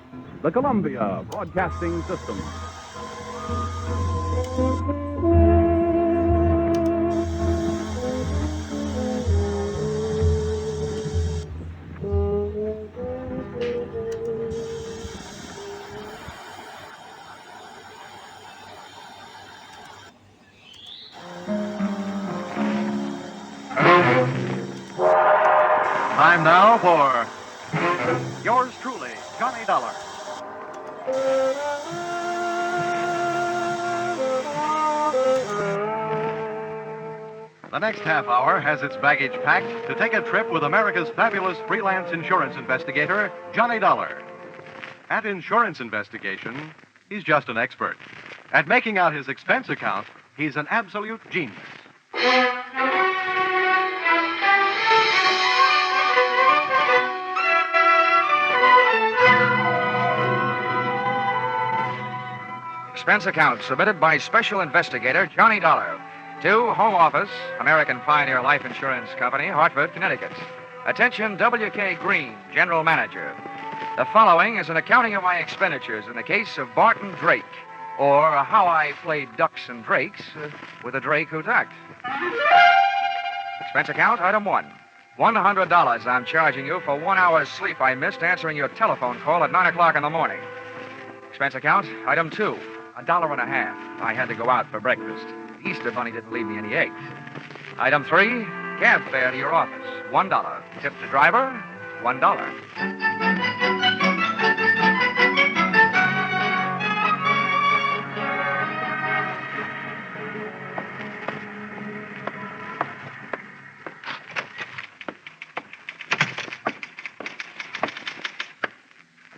the Columbia Broadcasting System. Time now for yours truly, Johnny Dollar. The next half hour has its baggage packed to take a trip with America's fabulous freelance insurance investigator, Johnny Dollar. At Insurance Investigation, he's just an expert. At making out his expense account, he's an absolute genius. Expense account submitted by Special Investigator Johnny Dollar to Home Office, American Pioneer Life Insurance Company, Hartford, Connecticut. Attention, W.K. Green, General Manager. The following is an accounting of my expenditures in the case of Barton Drake, or how I played ducks and drakes with a drake who ducked. Expense account, item 1. $100 I'm charging you for 1 hour's sleep I missed answering your telephone call at 9 o'clock in the morning. Expense account, item 2. $1.50. I had to go out for breakfast. The Easter Bunny didn't leave me any eggs. Item 3, cab fare to your office, $1. Tip to driver, $1.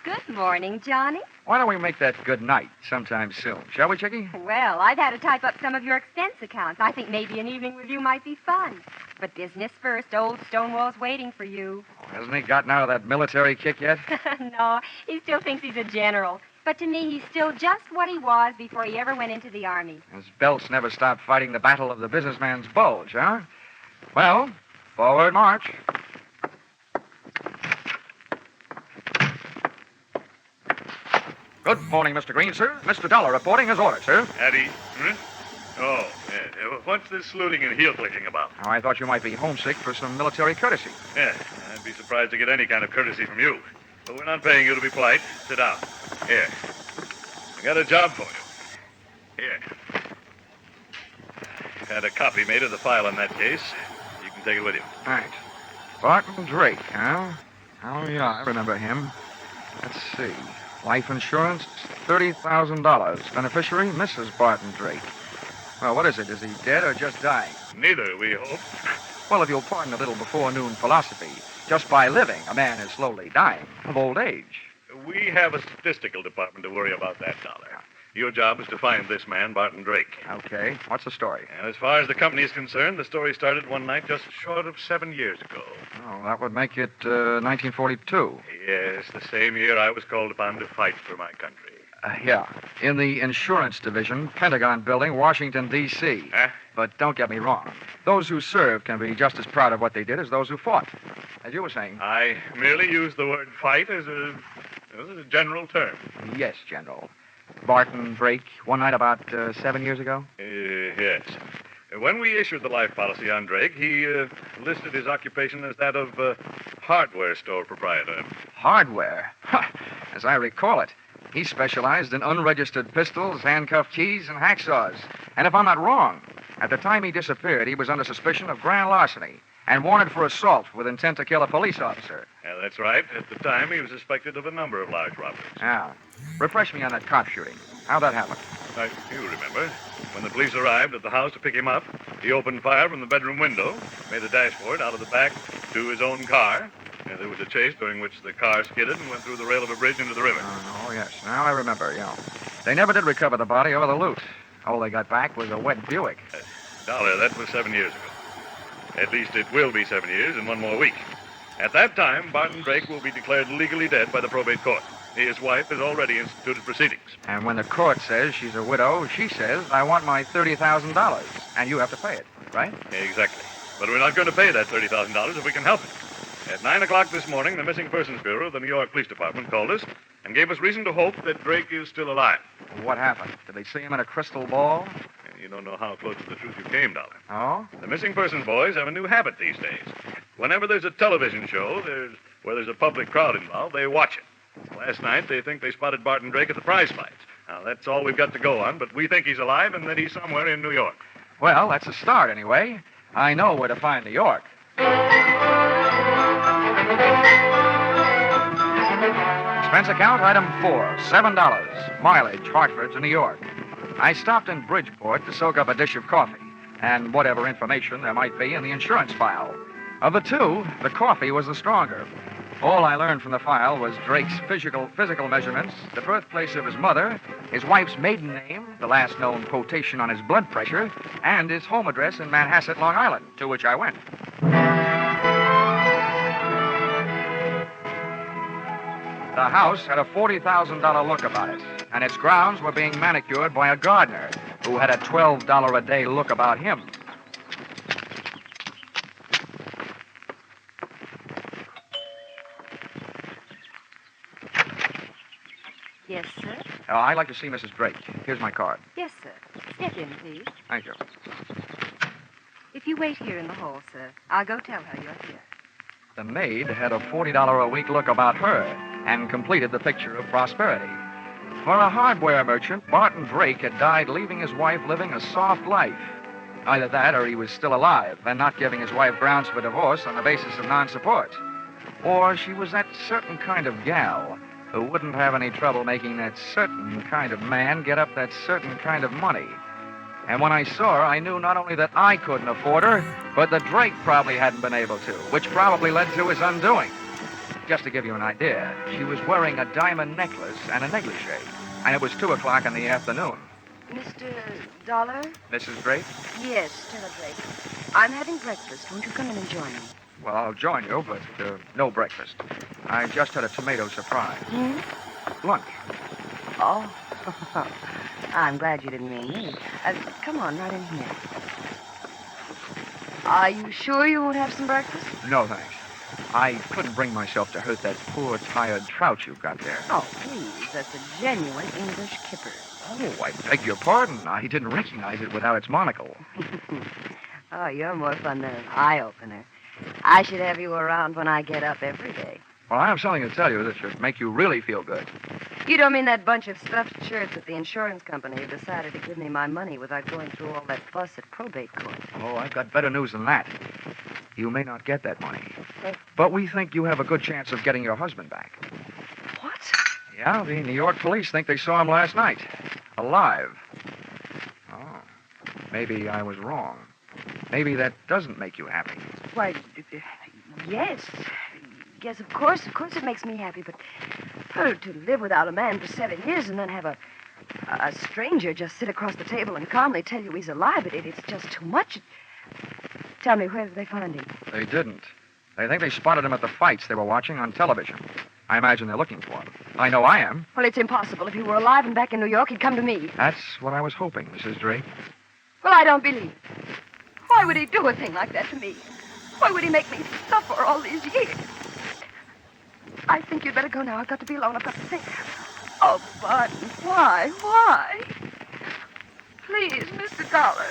Good morning, Johnny. Why don't we make that good night sometime soon, shall we, Chickie? Well, I've had to type up some of your expense accounts. I think maybe an evening with you might be fun. But business first. Old Stonewall's waiting for you. Hasn't he gotten out of that military kick yet? No, he still thinks he's a general. But to me, he's still just what he was before he ever went into the Army. His belts never stopped fighting the battle of the businessman's bulge, huh? Well, forward march. Good morning, Mr. Green, sir. Mr. Dollar reporting his order, sir. Hattie? Huh? Oh, yeah. What's this saluting and heel-clicking about? Oh, I thought you might be homesick for some military courtesy. Yeah, I'd be surprised to get any kind of courtesy from you. But we're not paying you to be polite. Sit down. Here. I got a job for you. Here. Had a copy made of the file in that case. You can take it with you. Right. Barton Drake, huh? Oh, yeah, I remember him. Let's see. Life insurance, $30,000. Beneficiary, Mrs. Barton Drake. Well, what is it? Is he dead or just dying? Neither, we hope. Well, if you'll pardon a little before-noon philosophy, just by living, a man is slowly dying of old age. We have a statistical department to worry about that, Dollar. Your job is to find this man, Barton Drake. Okay. What's the story? And as far as the company is concerned, the story started one night just short of 7 years ago. Oh, that would make it 1942. Yes, the same year I was called upon to fight for my country. Yeah. In the insurance division, Pentagon Building, Washington, D.C. Huh? But don't get me wrong. Those who served can be just as proud of what they did as those who fought. As you were saying. I merely used the word fight as a general term. Yes, General. Barton Drake, one night about 7 years ago? Yes. When we issued the life policy on Drake, he listed his occupation as that of hardware store proprietor. Hardware? As I recall it, he specialized in unregistered pistols, handcuff keys, and hacksaws. And if I'm not wrong, at the time he disappeared, he was under suspicion of grand larceny and wanted for assault with intent to kill a police officer. Yeah, that's right. At the time, he was suspected of a number of large robberies. Now, refresh me on that cop shooting. How'd that happen? You remember. When the police arrived at the house to pick him up, he opened fire from the bedroom window, made a dashboard out of the back to his own car. And there was a chase during which the car skidded and went through the rail of a bridge into the river. Oh, yes. Now I remember, yeah. They never did recover the body or the loot. All they got back was a wet Buick. Dollar, that was 7 years ago. At least it will be 7 years in one more week. At that time, Barton Drake will be declared legally dead by the probate court. His wife has already instituted proceedings. And when the court says she's a widow, she says, I want my $30,000, and you have to pay it, right? Exactly. But we're not going to pay that $30,000 if we can help it. At 9 o'clock this morning, the Missing Persons Bureau of the New York Police Department called us and gave us reason to hope that Drake is still alive. What happened? Did they see him in a crystal ball? You don't know how close to the truth you came, Dollar. Oh? The Missing Persons boys have a new habit these days. Whenever there's a television show where there's a public crowd involved, they watch it. Last night, they think they spotted Barton Drake at the prize fights. Now, that's all we've got to go on, but we think he's alive and that he's somewhere in New York. Well, that's a start anyway. I know where to find New York. Expense account item 4, $7. Mileage, Hartford to New York. I stopped in Bridgeport to soak up a dish of coffee and whatever information there might be in the insurance file. Of the two, the coffee was the stronger. All I learned from the file was Drake's physical measurements, the birthplace of his mother, his wife's maiden name, the last known quotation on his blood pressure, and his home address in Manhasset, Long Island, to which I went. The house had a $40,000 look about it, and its grounds were being manicured by a gardener who had a $12 a day look about him. Yes, sir. I'd like to see Mrs. Drake. Here's my card. Yes, sir. Step in, please. Thank you. If you wait here in the hall, sir, I'll go tell her you're here. The maid had a $40 a week look about her and completed the picture of prosperity. For a hardware merchant, Barton Drake had died leaving his wife living a soft life. Either that or he was still alive and not giving his wife grounds for divorce on the basis of non-support. Or she was that certain kind of gal who wouldn't have any trouble making that certain kind of man get up that certain kind of money. And when I saw her, I knew not only that I couldn't afford her, but that Drake probably hadn't been able to, which probably led to his undoing. Just to give you an idea, she was wearing a diamond necklace and a negligee, and it was 2 o'clock in the afternoon. Mr. Dollar? Mrs. Drake? Yes, Stella Drake. I'm having breakfast. Won't you come in and join me? Well, I'll join you, but no breakfast. I just had a tomato surprise. Lunch. Oh, I'm glad you didn't mean me. Come on, right in here. Are you sure you won't have some breakfast? No, thanks. I couldn't bring myself to hurt that poor, tired trout you've got there. Oh, please. That's a genuine English kipper. Oh, I beg your pardon. I didn't recognize it without its monocle. Oh, you're more fun than an eye-opener. I should have you around when I get up every day. Well, I have something to tell you that should make you really feel good. You don't mean that bunch of stuffed shirts at the insurance company who decided to give me my money without going through all that fuss at probate court? Oh, I've got better news than that. You may not get that money. But we think you have a good chance of getting your husband back. What? Yeah, the New York police think they saw him last night. Alive. Oh, maybe I was wrong. Maybe that doesn't make you happy. Why, yes. Yes, of course it makes me happy, but to live without a man for 7 years and then have a stranger just sit across the table and calmly tell you he's alive, it's just too much. Tell me, where did they find him? They didn't. They think they spotted him at the fights they were watching on television. I imagine they're looking for him. I know I am. Well, it's impossible. If he were alive and back in New York, he'd come to me. That's what I was hoping, Mrs. Drake. Well, I don't believe it. Why would he do a thing like that to me? Why would he make me suffer all these years? I think you'd better go now. I've got to be alone. I've got to think. Oh, Barton, why? Please, Mr. Dollar.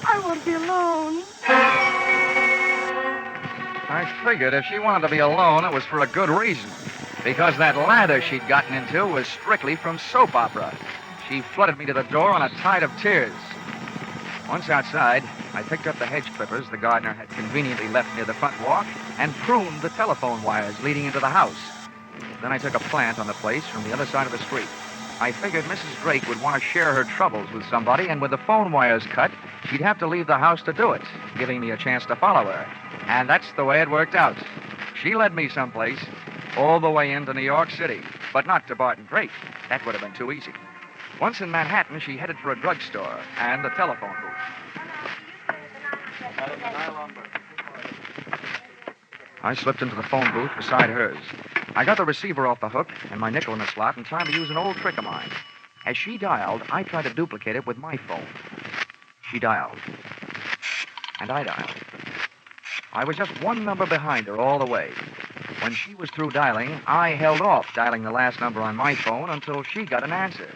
I want to be alone. I figured if she wanted to be alone, it was for a good reason. Because that lather she'd gotten into was strictly from soap opera. She flooded me to the door on a tide of tears. Once outside, I picked up the hedge clippers the gardener had conveniently left near the front walk and pruned the telephone wires leading into the house. Then I took a plant on the place from the other side of the street. I figured Mrs. Drake would want to share her troubles with somebody, and with the phone wires cut, she'd have to leave the house to do it, giving me a chance to follow her. And that's the way it worked out. She led me someplace, all the way into New York City, but not to Barton Drake. That would have been too easy. Once in Manhattan, she headed for a drugstore and the telephone booth. I slipped into the phone booth beside hers. I got the receiver off the hook and my nickel in the slot in time to use an old trick of mine. As she dialed, I tried to duplicate it with my phone. She dialed. And I dialed. I was just one number behind her all the way. When she was through dialing, I held off dialing the last number on my phone until she got an answer.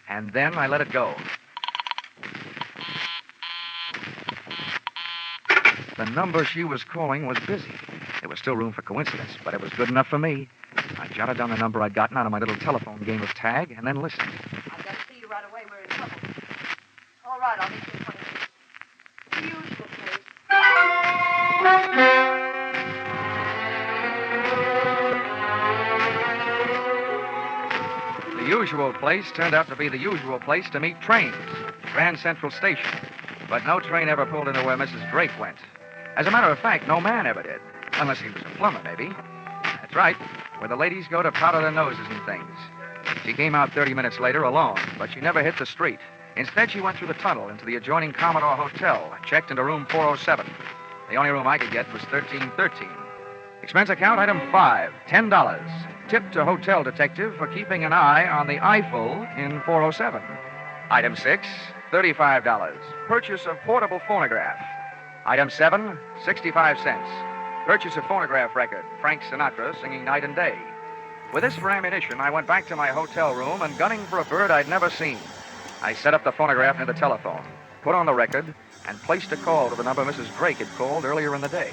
And then I let it go. The number she was calling was busy. There was still room for coincidence, but it was good enough for me. I jotted down the number I'd gotten out of my little telephone game of tag and then listened. I've got to see you right away. We're in trouble. All right, I'll meet you in 20 minutes. The usual place. The usual place turned out to be the usual place to meet trains, Grand Central Station. But no train ever pulled into where Mrs. Drake went. As a matter of fact, no man ever did. Unless he was a plumber, maybe. That's right, where the ladies go to powder their noses and things. She came out 30 minutes later alone, but she never hit the street. Instead, she went through the tunnel into the adjoining Commodore Hotel, checked into room 407. The only room I could get was 1313. Expense account item 5, $10. Tip to hotel detective for keeping an eye on the Eiffel in 407. Item 6, $35. Purchase of portable phonograph. Item 7, 65 cents. Purchase of phonograph record, Frank Sinatra singing night and day. With this for ammunition, I went back to my hotel room and gunning for a bird I'd never seen. I set up the phonograph near the telephone, put on the record, and placed a call to the number Mrs. Drake had called earlier in the day.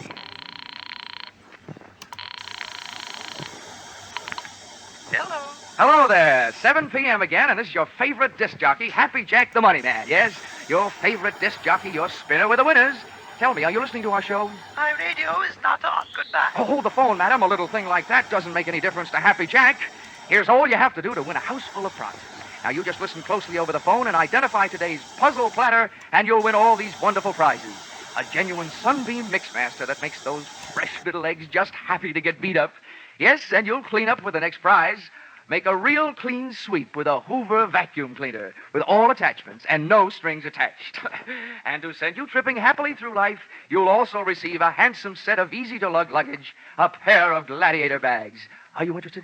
Hello. Hello there. 7 p.m. again, and this is your favorite disc jockey, Happy Jack the Money Man. Yes, your favorite disc jockey, your spinner with the winners. Tell me, are you listening to our show? My radio is not on. Goodbye. Oh, hold the phone, madam. A little thing like that doesn't make any difference to Happy Jack. Here's all you have to do to win a house full of prizes. Now, you just listen closely over the phone and identify today's puzzle platter, and you'll win all these wonderful prizes. A genuine Sunbeam Mixmaster that makes those fresh little eggs just happy to get beat up. Yes, and you'll clean up with the next prize. Make a real clean sweep with a Hoover vacuum cleaner with all attachments and no strings attached. And to send you tripping happily through life, you'll also receive a handsome set of easy-to-lug luggage, a pair of gladiator bags. Are you interested?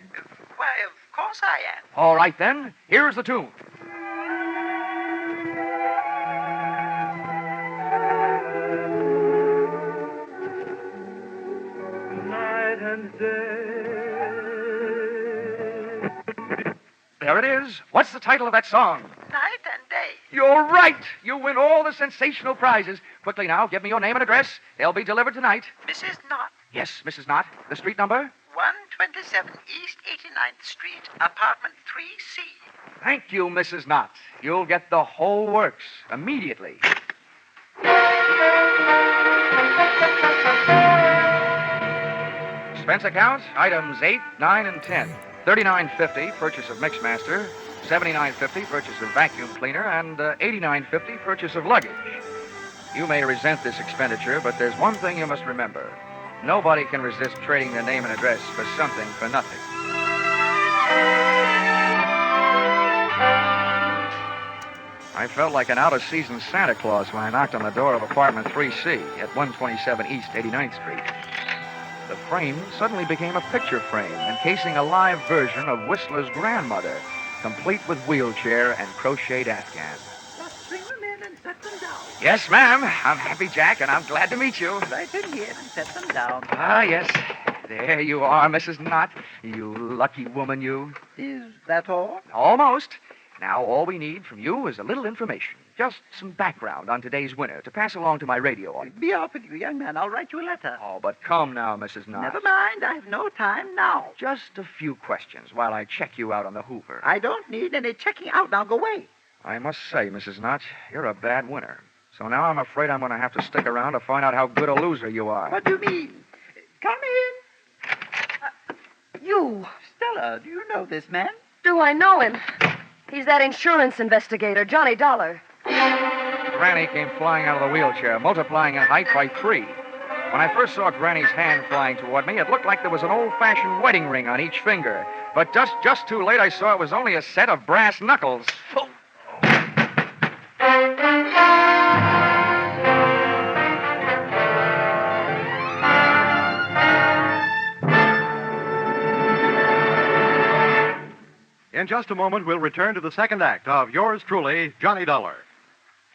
Why, of course I am. All right, then. Here's the tune. Night and day. There it is. What's the title of that song? Night and day. You're right. You win all the sensational prizes. Quickly now, give me your name and address. They'll be delivered tonight. Mrs. Knott, Yes, Mrs. Knott. The street number? 127 East 89th Street, apartment 3C. Thank you, Mrs. Knott. You'll get the whole works immediately. Expense account, items 8, 9, and 10. $39.50 purchase of Mixmaster, $79.50 purchase of vacuum cleaner, and $89.50 purchase of luggage. You may resent this expenditure, but there's one thing you must remember. Nobody can resist trading their name and address for something for nothing. I felt like an out-of-season Santa Claus when I knocked on the door of apartment 3C at 127 East 89th Street. The frame suddenly became a picture frame encasing a live version of Whistler's grandmother, complete with wheelchair and crocheted afghan. Just bring them in and set them down. Yes, ma'am. I'm Happy Jack, and I'm glad to meet you. Right in here and set them down. Ah, yes. There you are, Mrs. Knott. You lucky woman, you. Is that all? Almost. Now, all we need from you is a little information. Just some background on today's winner to pass along to my radio audience. Be off with you, young man. I'll write you a letter. Oh, but come now, Mrs. Knott. Never mind. I have no time now. Just a few questions while I check you out on the Hoover. I don't need any checking out. Now go away. I must say, Mrs. Knott, you're a bad winner. So now I'm afraid I'm going to have to stick around to find out how good a loser you are. What do you mean? Come in. You. Stella, do you know this man? Do I know him? He's that insurance investigator, Johnny Dollar. Granny came flying out of the wheelchair, multiplying in height by 3. When I first saw Granny's hand flying toward me, it looked like there was an old-fashioned wedding ring on each finger. But just too late, I saw it was only a set of brass knuckles. In just a moment, we'll return to the second act of yours truly, Johnny Dollar.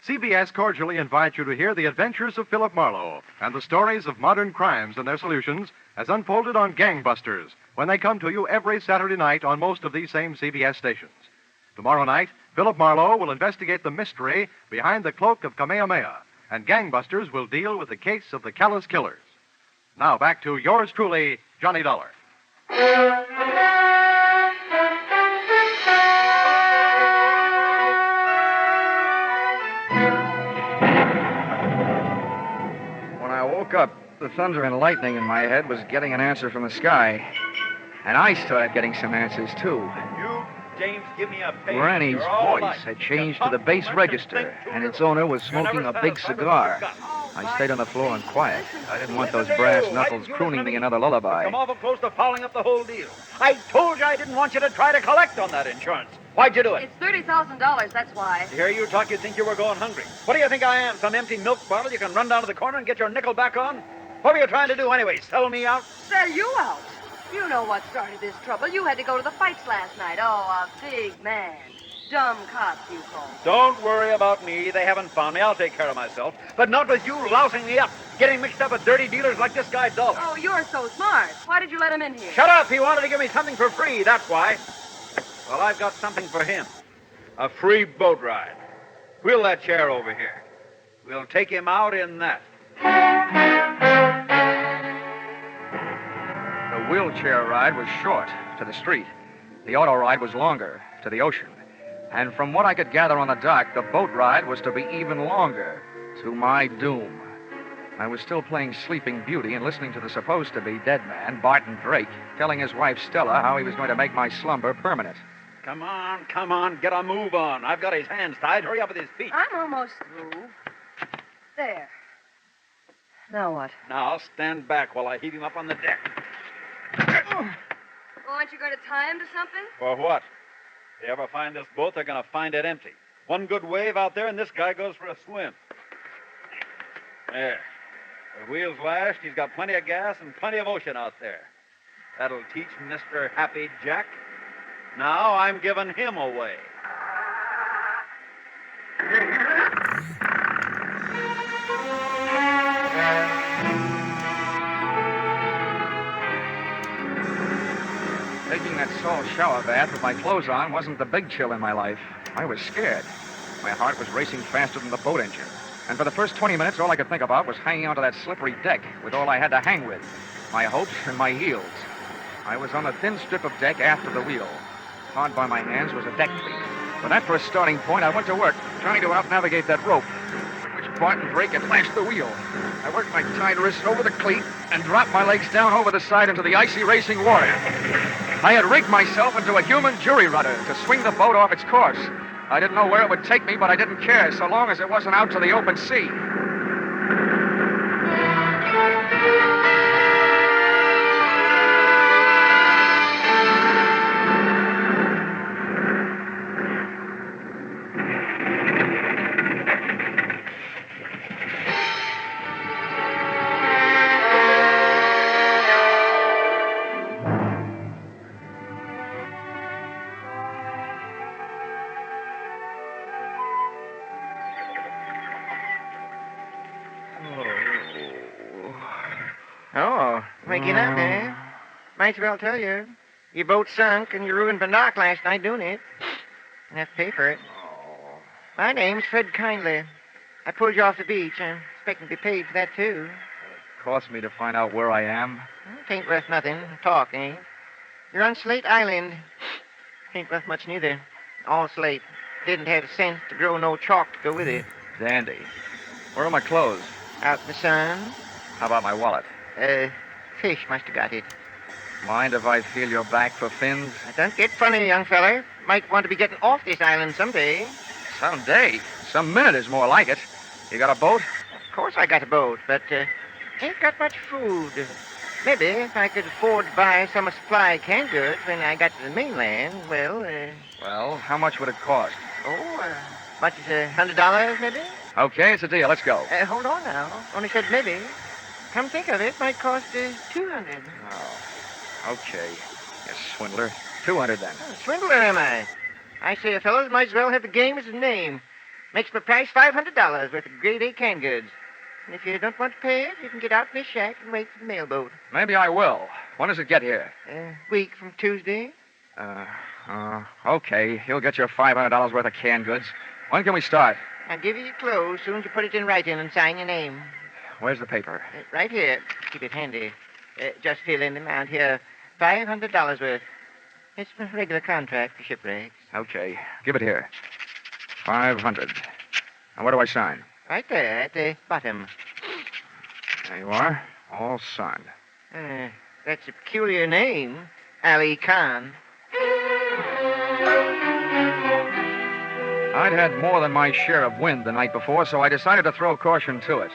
CBS cordially invites you to hear the adventures of Philip Marlowe and the stories of modern crimes and their solutions as unfolded on Gangbusters when they come to you every Saturday night on most of these same CBS stations. Tomorrow night, Philip Marlowe will investigate the mystery behind the cloak of Kamehameha, and Gangbusters will deal with the case of the Callous Killers. Now back to yours truly, Johnny Dollar. When I woke up, the thunder and lightning in my head was getting an answer from the sky. And I started getting some answers, too. James, give me a page. Granny's voice had changed to the bass register, and its owner was smoking a big cigar. I stayed on the floor and quiet. I didn't want those brass knuckles crooning me another lullaby. Come awful close to fouling up the whole deal. I told you I didn't want you to try to collect on that insurance. Why'd you do it? It's $30,000, that's why. To hear you talk, you'd think you were going hungry. What do you think I am, some empty milk bottle you can run down to the corner and get your nickel back on? What were you trying to do anyway, sell me out? Sell you out? You know what started this trouble. You had to go to the fights last night. Oh, a big man. Dumb cops, you call them. Don't worry about me. They haven't found me. I'll take care of myself. But not with you lousing me up, getting mixed up with dirty dealers like this guy Dollar. Oh, you're so smart. Why did you let him in here? Shut up! He wanted to give me something for free, that's why. Well, I've got something for him. A free boat ride. Wheel that chair over here. We'll take him out in that. The wheelchair ride was short, to the street. The auto ride was longer, to the ocean. And from what I could gather on the dock, the boat ride was to be even longer, to my doom. I was still playing Sleeping Beauty and listening to the supposed-to-be dead man, Barton Drake, telling his wife Stella how he was going to make my slumber permanent. Come on, get a move on. I've got his hands tied. Hurry up with his feet. I'm almost through. There. Now what? Now, stand back while I heave him up on the deck. Well, aren't you going to tie him to something? For what? If they ever find this boat, they're going to find it empty. One good wave out there, and this guy goes for a swim. There. The wheel's lashed. He's got plenty of gas and plenty of ocean out there. That'll teach Mr. Happy Jack. Now I'm giving him away. Taking that salt shower bath with my clothes on wasn't the big chill in my life. I was scared. My heart was racing faster than the boat engine. And for the first 20 minutes, all I could think about was hanging onto that slippery deck with all I had to hang with, my hopes and my heels. I was on a thin strip of deck after the wheel. Hard by my hands was a deck cleat. With that for a starting point, I went to work, trying to out-navigate that rope, which Barton Drake had lashed the wheel. I worked my tied wrists over the cleat and dropped my legs down over the side into the icy racing water. I had rigged myself into a human jury rudder to swing the boat off its course. I didn't know where it would take me, but I didn't care, so long as it wasn't out to the open sea. Oh, waking up, eh? Might as well tell you. Your boat sunk and you ruined my dock last night doing it. I have to pay for it. My name's Fred Kindly. I pulled you off the beach. I'm expecting to be paid for that, too. It cost me to find out where I am. It ain't worth nothing. Talk, ain't. You're on Slate Island. Ain't worth much neither. All slate. Didn't have sense to grow no chalk to go with it. Dandy. Where are my clothes? Out in the sun. How about my wallet? Fish must have got it. Mind if I feel your back for fins? Don't get funny, young feller. Might want to be getting off this island someday. Someday? Some minute is more like it. You got a boat? Of course I got a boat, but ain't got much food. Maybe if I could afford to buy some supply canned goods when I got to the mainland, well, Well, how much would it cost? much as $100, maybe? Okay, it's a deal. Let's go. Hold on now. Only said maybe. Come think of it, might cost $200. Oh, okay. You swindler. 200 then. Swindler, am I? I say a fellow might as well have the game as his name. Makes my price $500 worth of grade A canned goods. And if you don't want to pay it, you can get out in this shack and wait for the mailboat. Maybe I will. When does it get here? Week from Tuesday. Okay. You'll get your $500 worth of canned goods. When can we start? I'll give you your clothes soon as you put it in writing and sign your name. Where's the paper? Right here. Keep it handy. Just fill in the amount here. $500 worth. It's a regular contract for shipwrecks. Okay. Give it here. 500. Now, where do I sign? Right there at the bottom. There you are. All signed. That's a peculiar name. Ali Khan. I'd had more than my share of wind the night before, so I decided to throw caution to it.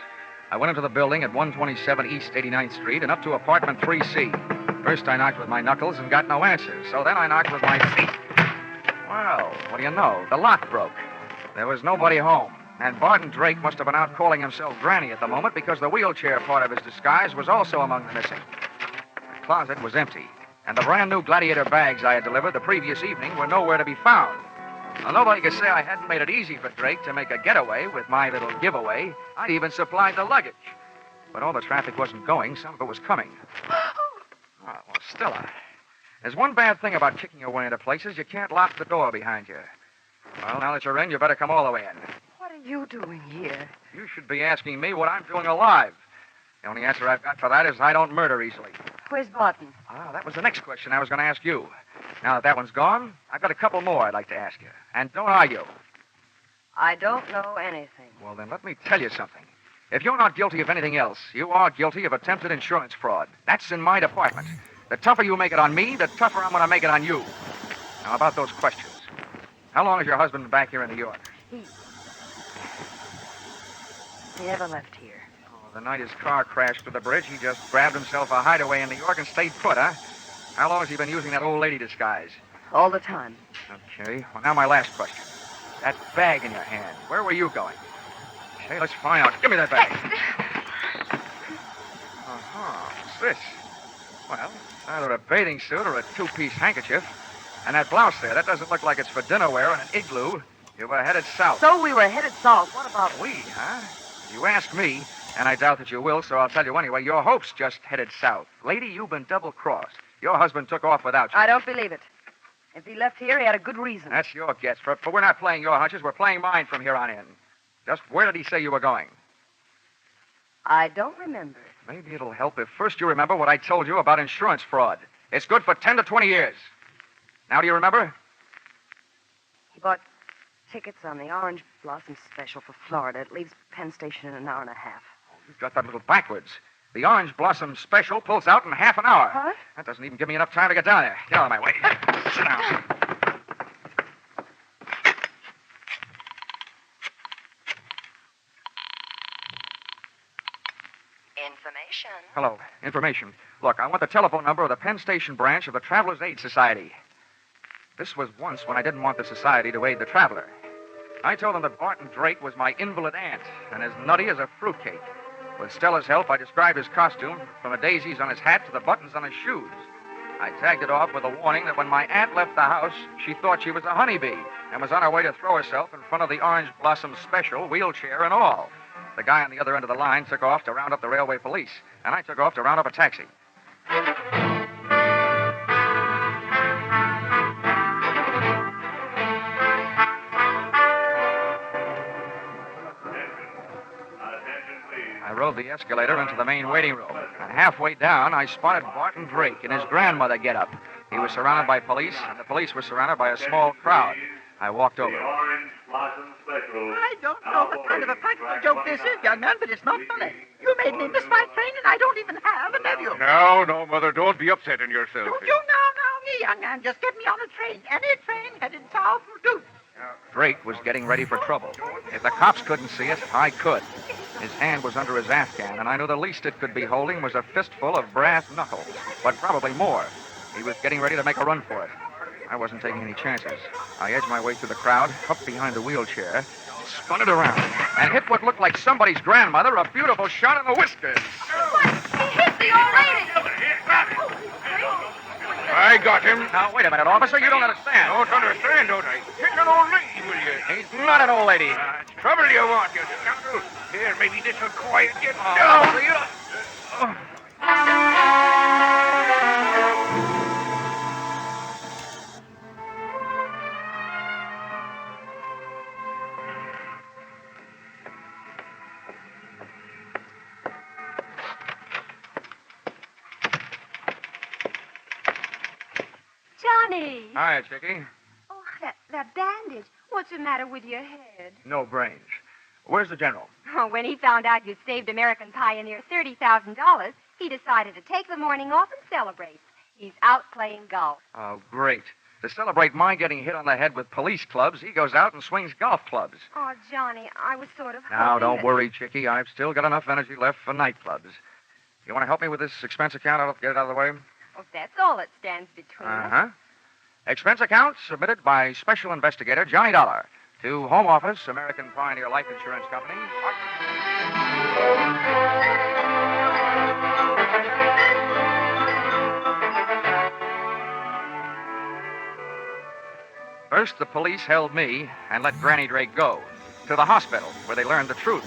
I went into the building at 127 East 89th Street and up to apartment 3C. First, I knocked with my knuckles and got no answers, so then I knocked with my feet. Well, what do you know? The lock broke. There was nobody home, and Barton Drake must have been out calling himself Granny at the moment because the wheelchair part of his disguise was also among the missing. The closet was empty, and the brand-new Gladiator bags I had delivered the previous evening were nowhere to be found. Now, nobody could say I hadn't made it easy for Drake to make a getaway with my little giveaway. I'd even supplied the luggage. But all the traffic wasn't going. Some of it was coming. Well, Stella, there's one bad thing about kicking your way into places. You can't lock the door behind you. Well, now that you're in, you better come all the way in. What are you doing here? You should be asking me what I'm doing alive. The only answer I've got for that is I don't murder easily. Where's Barton? That was the next question I was going to ask you. Now that one's gone, I've got a couple more I'd like to ask you. And don't argue. I don't know anything. Well, then let me tell you something. If you're not guilty of anything else, you are guilty of attempted insurance fraud. That's in my department. The tougher you make it on me, the tougher I'm going to make it on you. Now, about those questions. How long has your husband been back here in New York? He never left here. The night his car crashed through the bridge, he just grabbed himself a hideaway in New York and stayed put, huh? How long has he been using that old lady disguise? All the time. Okay. Well, now my last question. That bag in your hand, where were you going? Okay, let's find out. Give me that bag. What's this? Well, either a bathing suit or a two-piece handkerchief. And that blouse there, that doesn't look like it's for dinner wear in an igloo. You were headed south. So we were headed south. What about we, huh? You asked me, and I doubt that you will, so I'll tell you anyway. Your hopes just headed south. Lady, you've been double-crossed. Your husband took off without you. I don't believe it. If he left here, he had a good reason. That's your guess, but we're not playing your hunches. We're playing mine from here on in. Just where did he say you were going? I don't remember. Maybe it'll help if first you remember what I told you about insurance fraud. It's good for 10 to 20 years. Now, do you remember? He bought tickets on the Orange Blossom Special for Florida. It leaves Penn Station in an hour and a half. You've got that little backwards. The Orange Blossom Special pulls out in half an hour. What? That doesn't even give me enough time to get down there. Get out of my way. Sit down. Information. Hello. Information. Look, I want the telephone number of the Penn Station branch of the Travelers' Aid Society. This was once when I didn't want the society to aid the traveler. I told them that Barton Drake was my invalid aunt and as nutty as a fruitcake. With Stella's help, I described his costume from the daisies on his hat to the buttons on his shoes. I tagged it off with a warning that when my aunt left the house, she thought she was a honeybee and was on her way to throw herself in front of the Orange Blossom Special, wheelchair and all. The guy on the other end of the line took off to round up the railway police, and I took off to round up a taxi. I rode the escalator into the main waiting room, and halfway down, I spotted Barton Drake in his grandmother getup. He was surrounded by police, and the police were surrounded by a small crowd. I walked over. Orange Blossom Special. I don't know what kind of a practical joke this is, young man, but it's not funny. You made me miss my train, and I don't even have a nephew. No, Mother, don't be upsetting yourself. Don't you now, me, young man. Just get me on a train. Any train headed south will do. Drake was getting ready for trouble. If the cops couldn't see it, I could. His hand was under his Afghan, and I knew the least it could be holding was a fistful of brass knuckles, but probably more. He was getting ready to make a run for it. I wasn't taking any chances. I edged my way through the crowd, up behind the wheelchair, spun it around, and hit what looked like somebody's grandmother a beautiful shot in the whiskers. He hit the old lady. I got him. Now, wait a minute, officer. You don't understand. Don't understand, don't I? Take an old lady, will you? He's not an old lady. It's trouble you want, you scoundrel. Here, maybe this will quiet you Oh, down. you Johnny! Hi, Chickie. Oh, that bandage. What's the matter with your head? No brains. Where's the general? Oh, when he found out you'd saved American Pioneer $30,000, he decided to take the morning off and celebrate. He's out playing golf. Oh, great. To celebrate my getting hit on the head with police clubs, he goes out and swings golf clubs. Oh, Johnny, I was sort of Now, hoping don't that- worry, Chickie. I've still got enough energy left for nightclubs. You want to help me with this expense account? I'll get it out of the way. Oh, that's all that stands between us. Uh-huh. Expense account submitted by Special Investigator Johnny Dollar to Home Office, American Pioneer Life Insurance Company. First, the police held me and let Granny Drake go to the hospital, where they learned the truth.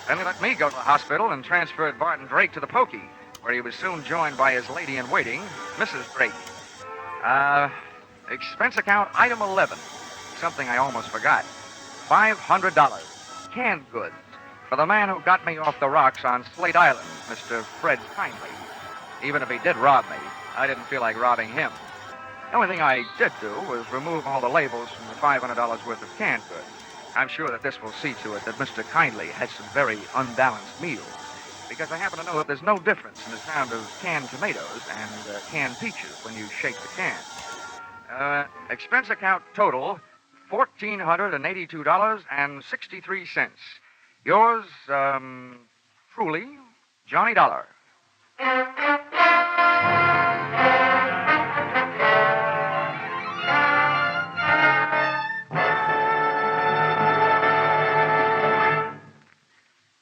Then they let me go to the hospital and transferred Barton Drake to the pokey, where he was soon joined by his lady-in-waiting, Mrs. Drake. Expense account item 11. Something I almost forgot. $500. Canned goods. For the man who got me off the rocks on Slate Island, Mr. Fred Kindly. Even if he did rob me, I didn't feel like robbing him. The only thing I did do was remove all the labels from the $500 worth of canned goods. I'm sure that this will see to it that Mr. Kindly has some very unbalanced meals, because I happen to know that there's no difference in the sound of canned tomatoes and canned peaches when you shake the can. Expense account total, $1,482.63. Yours, truly, Johnny Dollar.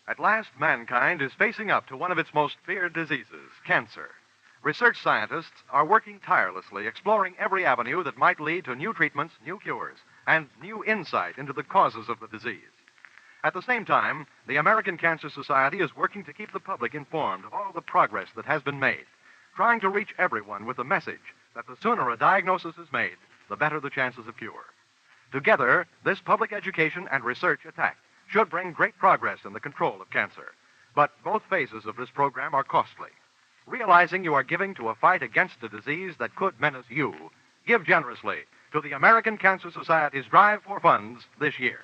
At last, mankind is facing up to one of its most feared diseases, cancer. Research scientists are working tirelessly, exploring every avenue that might lead to new treatments, new cures, and new insight into the causes of the disease. At the same time, the American Cancer Society is working to keep the public informed of all the progress that has been made, trying to reach everyone with the message that the sooner a diagnosis is made, the better the chances of cure. Together, this public education and research attack should bring great progress in the control of cancer. But both phases of this program are costly. Realizing you are giving to a fight against a disease that could menace you, give generously to the American Cancer Society's drive for funds this year.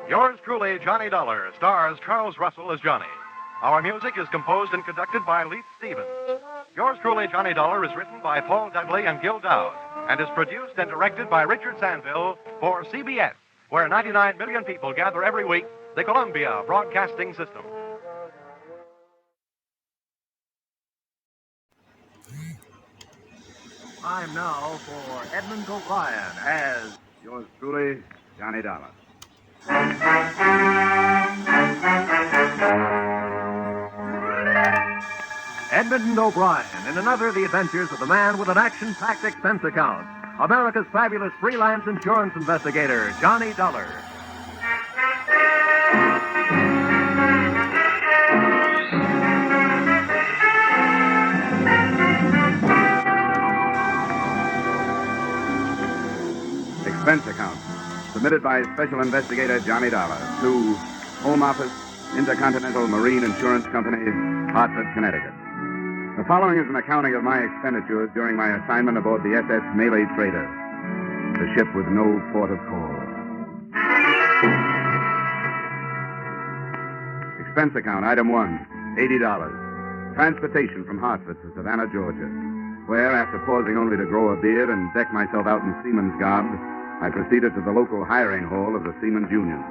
Yours truly, Johnny Dollar, stars Charles Russell as Johnny. Our music is composed and conducted by Leith Stevens. Yours truly, Johnny Dollar, is written by Paul Dudley and Gil Dowd and is produced and directed by Richard Sanville for CBS, where 99 million people gather every week, the Columbia Broadcasting System. Time now for Edmund O'Brien as yours truly, Johnny Dollar. Edmund O'Brien in another of the adventures of the man with an action-packed expense account, America's fabulous freelance insurance investigator, Johnny Dollar. Expense account submitted by Special Investigator Johnny Dollar to Home Office, Intercontinental Marine Insurance Company, Hartford, Connecticut. The following is an accounting of my expenditures during my assignment aboard the SS Malay Trader, the ship with no port of call. Expense account, item 1, $80. Transportation from Hartford to Savannah, Georgia, where, after pausing only to grow a beard and deck myself out in seaman's garb, I proceeded to the local hiring hall of the Seamen's Union.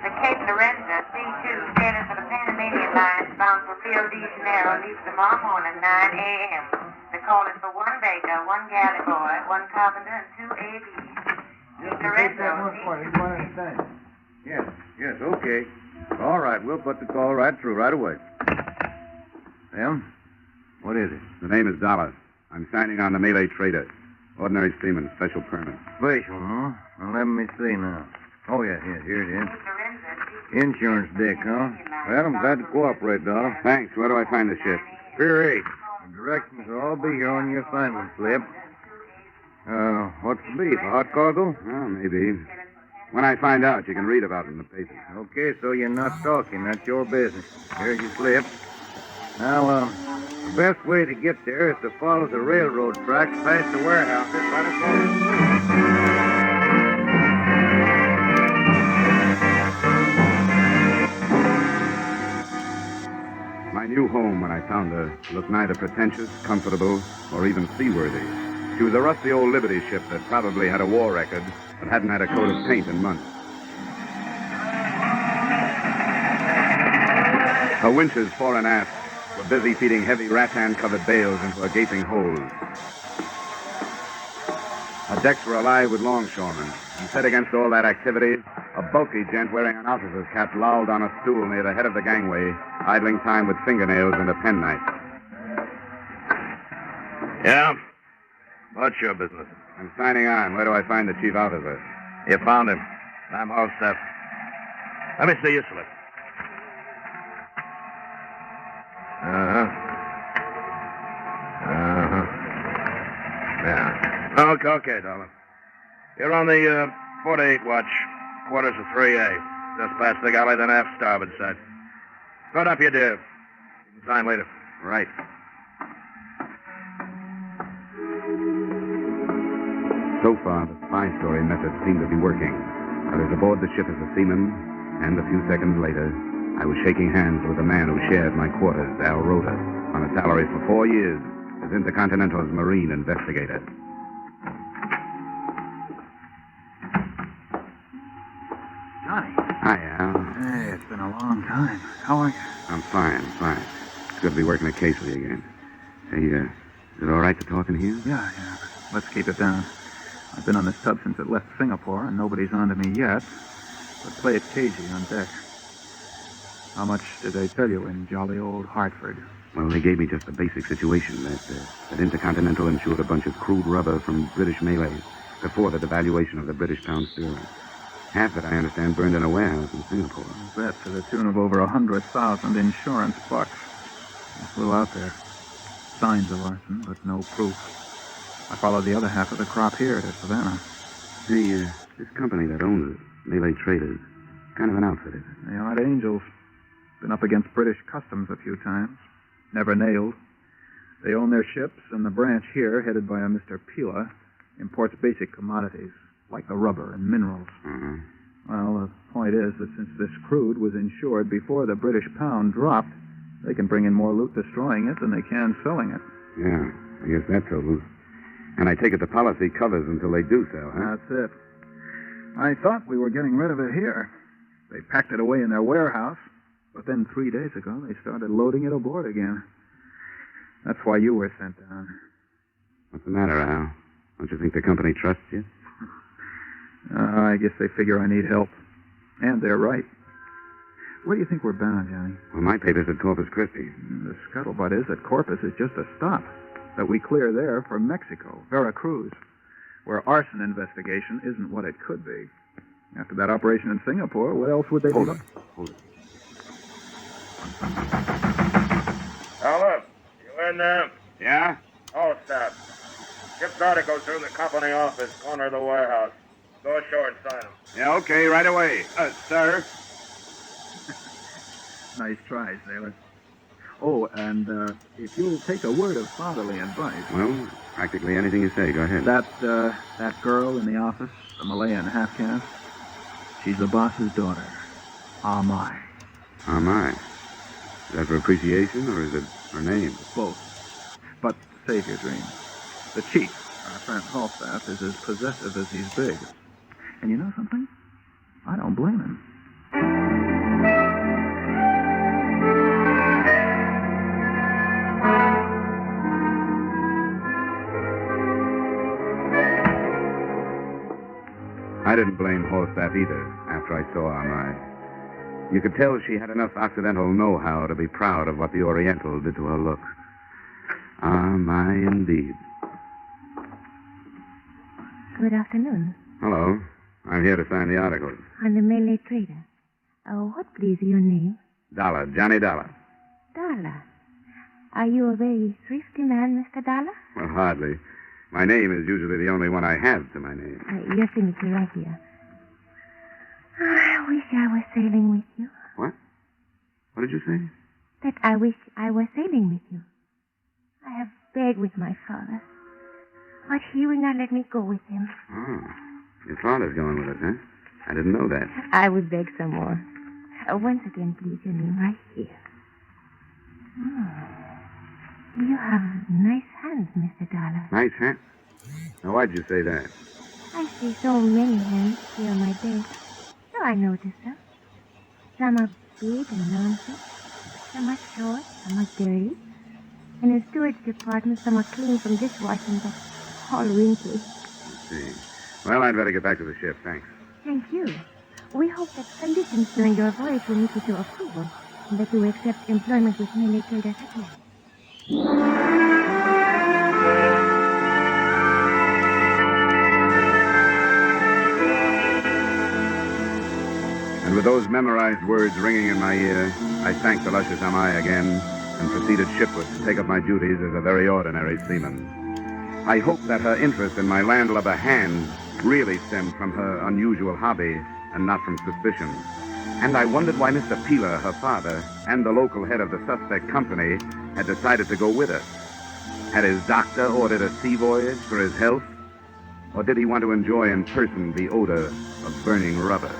The Cape Lorenza, C2, sailors for the Panamanian line, bound for Rio de Janeiro. Mail leaves tomorrow morning, 9 a.m. The call is for one baker, one galley boy, one carpenter, and 2 ABs. Yes, okay. All right, we'll put the call right through right away. Well, what is it? The name is Dollar. I'm signing on the Malay trader. Ordinary seaman, special permit. Special, huh? Well, let me see now. Oh, yeah, here it is. Insurance deck, huh? Well, I'm glad to cooperate, Dollar. Thanks. Where do I find the ship? Pier 8. The directions will all be here on your assignment slip. What's the beef? A hot cargo? Well, maybe. When I find out, you can read about it in the papers. Okay, so you're not talking. That's your business. Here's your slip. Now, the best way to get there is to follow the railroad tracks past the warehouses by the corner. My new home, when I found her, looked neither pretentious, comfortable, or even seaworthy. She was a rusty old Liberty ship that probably had a war record, but hadn't had a coat of paint in months. Her winches, fore and aft, were busy feeding heavy rattan-covered bales into a gaping hole. Her decks were alive with longshoremen, and set against all that activity, a bulky gent wearing an officer's cap lolled on a stool near the head of the gangway, idling time with fingernails and a penknife. Yeah? What's your business? I'm signing on. Where do I find the chief officer? You found him. I'm all set. Let me see your slip. Yeah. Okay, Dollar. You're on the 48 watch, quarters of 3A. Just past the galley, then aft starboard side. Put up your div. You can sign later. Right. So far, the spy story method seemed to be working. I was aboard the ship as a seaman, and a few seconds later, I was shaking hands with the man who shared my quarters, Al Rhoda, on a salary for 4 years as Intercontinental's marine investigator. Johnny. Hi, Al. Hey, it's been a long time. How are you? I'm fine. It's good to be working a case with you again. Hey, is it all right to talk in here? Yeah. Let's keep it down. I've been on this tub since it left Singapore, and nobody's on to me yet. But play it cagey on deck. How much did they tell you in jolly old Hartford? Well, they gave me just the basic situation that Intercontinental insured a bunch of crude rubber from British Malays before the devaluation of the British pound sterling. Half it, I understand, burned in a warehouse in Singapore. That to the tune of over 100,000 insurance bucks. I flew out there. Signs of arson, but no proof. I followed the other half of the crop here to Savannah. Hey, this company that owns it, Malay Traders, kind of an outfit, is it? They aren't angels. Been up against British customs a few times. Never nailed. They own their ships, and the branch here, headed by a Mr. Pila, imports basic commodities, like the rubber and minerals. Mm-hmm. Well, the point is that since this crude was insured before the British pound dropped, they can bring in more loot destroying it than they can selling it. Yeah, I guess that's so loose. And I take it the policy covers until they do sell, huh? That's it. I thought we were getting rid of it here. They packed it away in their warehouse, but then 3 days ago they started loading it aboard again. That's why you were sent down. What's the matter, Al? Don't you think the company trusts you? I guess they figure I need help. And they're right. Where do you think we're bound, Johnny? Well, my paper's at Corpus Christi. The scuttlebutt is that Corpus is just a stop. That we clear there for Mexico, Veracruz, where arson investigation isn't what it could be. After that operation in Singapore, what else would they do? Hold it. Now, look. You in there? Yeah? All stop. Ship's article through the company office, corner of the warehouse. Go ashore and sign them. Yeah, okay, right away. Sir? Nice try, sailor. Oh, and if you'll take a word of fatherly advice... Well, practically anything you say. Go ahead. That girl in the office, the Malayan half-caste, she's the boss's daughter. Ah, my. Ah, my. Is that for appreciation, or is it her name? Both. But save your dreams. The chief, our friend Falstaff, is as possessive as he's big. And you know something? I don't blame him. I didn't blame Horsestaff either after I saw Amai. You could tell she had enough Occidental know-how to be proud of what the Oriental did to her looks. Amai, indeed. Good afternoon. Hello. I'm here to sign the articles. I'm the Malay trader. What, please, your name? Dollar, Johnny Dollar. Dollar. Are you a very thrifty man, Mr. Dollar? Well, hardly. My name is usually the only one I have to my name. Your signature right here. I wish I was sailing with you. What? What did you say? That I wish I was sailing with you. I have begged with my father, but he will not let me go with him. Oh. Your father's going with us, huh? I didn't know that. I would beg some more. Once again, please, your name right here. You have nice hands, Mr. Dollar. Nice, huh? Now, why'd you say that? I see so many hands here on my desk. So I notice them. Some are big and nonsense. Some are short, some are dirty. In the steward's department, some are clean from dishwashing, but all wrinkly. I see. Well, I'd better get back to the ship, thanks. Thank you. We hope that conditions during your voyage will meet with your approval, and that you will accept employment with Malay traders again. And with those memorized words ringing in my ear, I thanked the luscious Amai again and proceeded shipward to take up my duties as a very ordinary seaman. I hope that her interest in my landlubber hands really stemmed from her unusual hobby and not from suspicion. And I wondered why Mr. Peeler, her father, and the local head of the suspect company had decided to go with us. Had his doctor ordered a sea voyage for his health? Or did he want to enjoy in person the odor of burning rubber?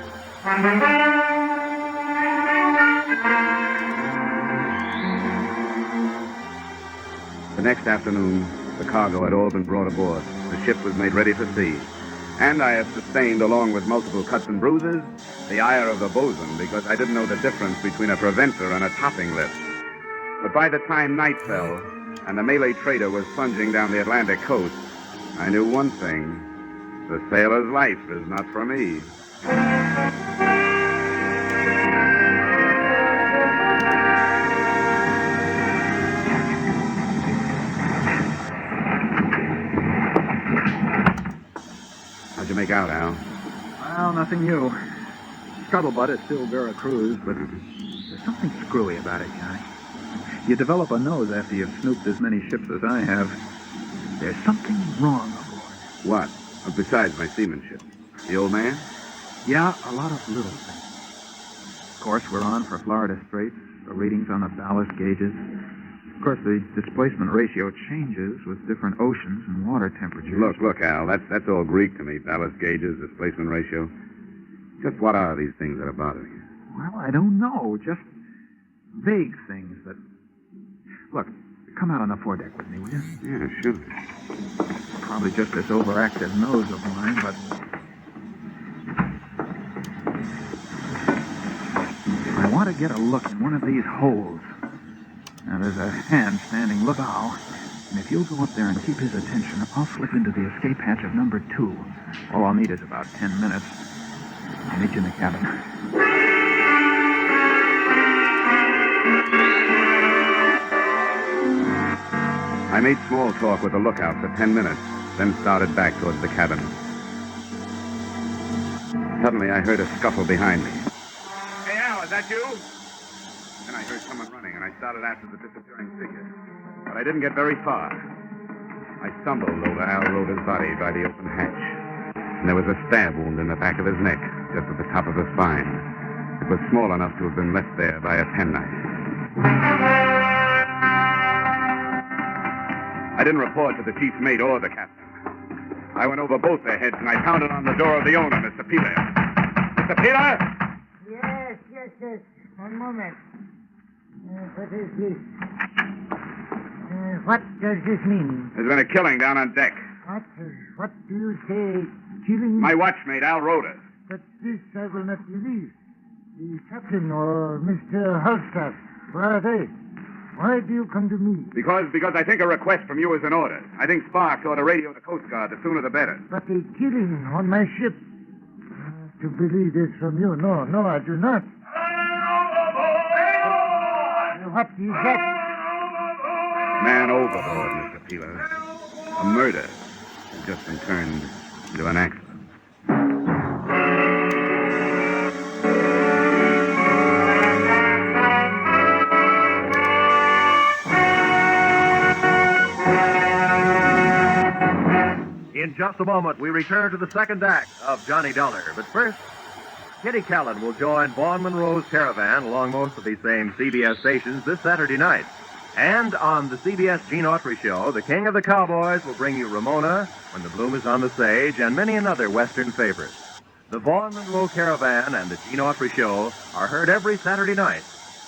The next afternoon, the cargo had all been brought aboard. The ship was made ready for sea. And I have sustained, along with multiple cuts and bruises, the ire of the bosun because I didn't know the difference between a preventer and a topping lift. But by the time night fell and the Malay trader was plunging down the Atlantic coast, I knew one thing. The sailor's life is not for me. How'd you make out, Al? Well, nothing new. Scuttlebutt is still Veracruz, but there's something screwy about it, Johnny. You develop a nose after you've snooped as many ships as I have. There's something wrong aboard. What? Besides my seamanship? The old man? Yeah, a lot of little things. Of course, we're on for Florida Straits. The readings on the ballast gauges. Of course, the displacement ratio changes with different oceans and water temperatures. Look, Al, that's all Greek to me. Ballast gauges, displacement ratio. Just what are these things that are bothering you? Well, I don't know. Just vague things that... Look, come out on the foredeck with me, will you? Yeah, sure. Probably just this overactive nose of mine, but... I want to get a look in one of these holes. Now, there's a hand standing lookout, and if you'll go up there and keep his attention, I'll slip into the escape hatch of number 2. All I'll need is about 10 minutes. I'll meet you in the cabin. I made small talk with the lookout for 10 minutes, then started back towards the cabin. Suddenly, I heard a scuffle behind me. Hey, Al, is that you? Then I heard someone running, and I started after the disappearing figure. But I didn't get very far. I stumbled over Al Roda's body by the open hatch. And there was a stab wound in the back of his neck, just at the top of the spine. It was small enough to have been left there by a penknife. I didn't report to the chief mate or the captain. I went over both their heads, and I pounded on the door of the owner, Mr. Peeler. Mr. Peeler? Yes. One moment. What is this? What does this mean? There's been a killing down on deck. What do you say? Killing? My watchmate, Al Roda. But this I will not believe. The captain or Mr. Halstaff, where are they? Why do you come to me? Because I think a request from you is in order. I think Sparks ought to radio the Coast Guard. The sooner the better. But a killing on my ship. to believe this from you. No, I do not. What is that? Man overboard, Mr. Peeler. A murder has just been turned into an accident. In just a moment, we return to the second act of Johnny Dollar. But first, Kitty Callan will join Vaughn Monroe's caravan along most of these same CBS stations this Saturday night. And on the CBS Gene Autry Show, the King of the Cowboys will bring you Ramona, When the Bloom is on the Sage, and many another Western favorites. The Vaughn Monroe Caravan and the Gene Autry Show are heard every Saturday night.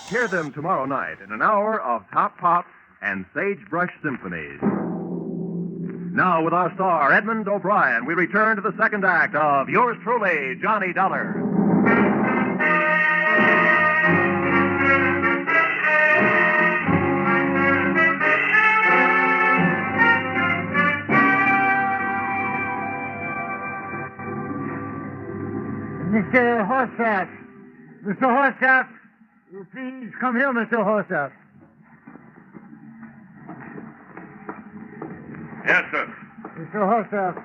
Hear them tomorrow night in an hour of Top Pops and Sagebrush Symphonies. Now, with our star, Edmund O'Brien, we return to the second act of yours truly, Johnny Dollar. Mr. Horsath. Mr. Horsath, you please come here, Mr. Horsath. Yes, sir. Mr. Horsath,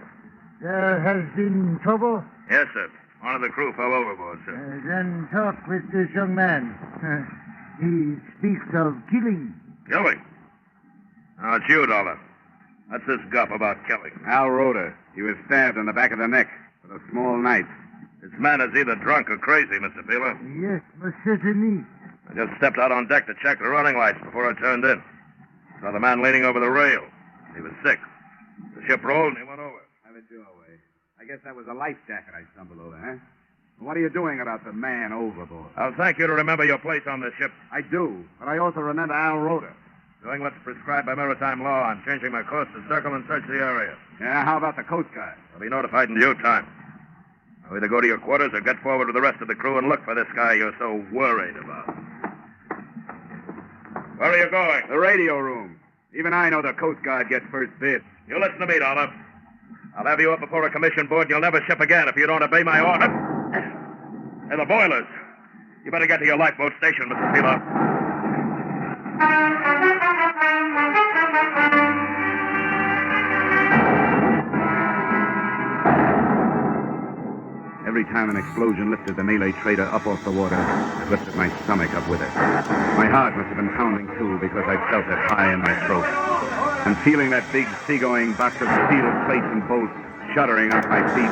there has been trouble? Yes, sir. One of the crew fell overboard, sir. Then talk with this young man. He speaks of killing. Killing? Now, it's you, Dollar. What's this guff about killing? Al Rhoda. He was stabbed in the back of the neck with a small knife. This man is either drunk or crazy, Mr. Peeler. Yes, most certainly. I just stepped out on deck to check the running lights before I turned in. Saw the man leaning over the rail. He was sick. The ship rolled and he went over. Have it your way. I guess that was a life jacket I stumbled over, huh? What are you doing about the man overboard? I'll thank you to remember your place on this ship. I do, but I also remember Al Rhoda. Doing what's prescribed by maritime law. I'm changing my course to circle and search the area. Yeah, how about the Coast Guard? I'll be notified in due time. I'll either go to your quarters or get forward with the rest of the crew and look for this guy you're so worried about. Where are you going? The radio room. Even I know the Coast Guard gets first bid. You listen to me, Dollar. I'll have you up before a commission board and you'll never ship again if you don't obey my order. And the boilers. You better get to your lifeboat station, Mr. Peeler. Every time an explosion lifted the Malay trader up off the water, it lifted my stomach up with it. My heart must have been pounding, too, because I felt it high in my throat. And feeling that big seagoing box of steel plates and bolts shuddering under my feet,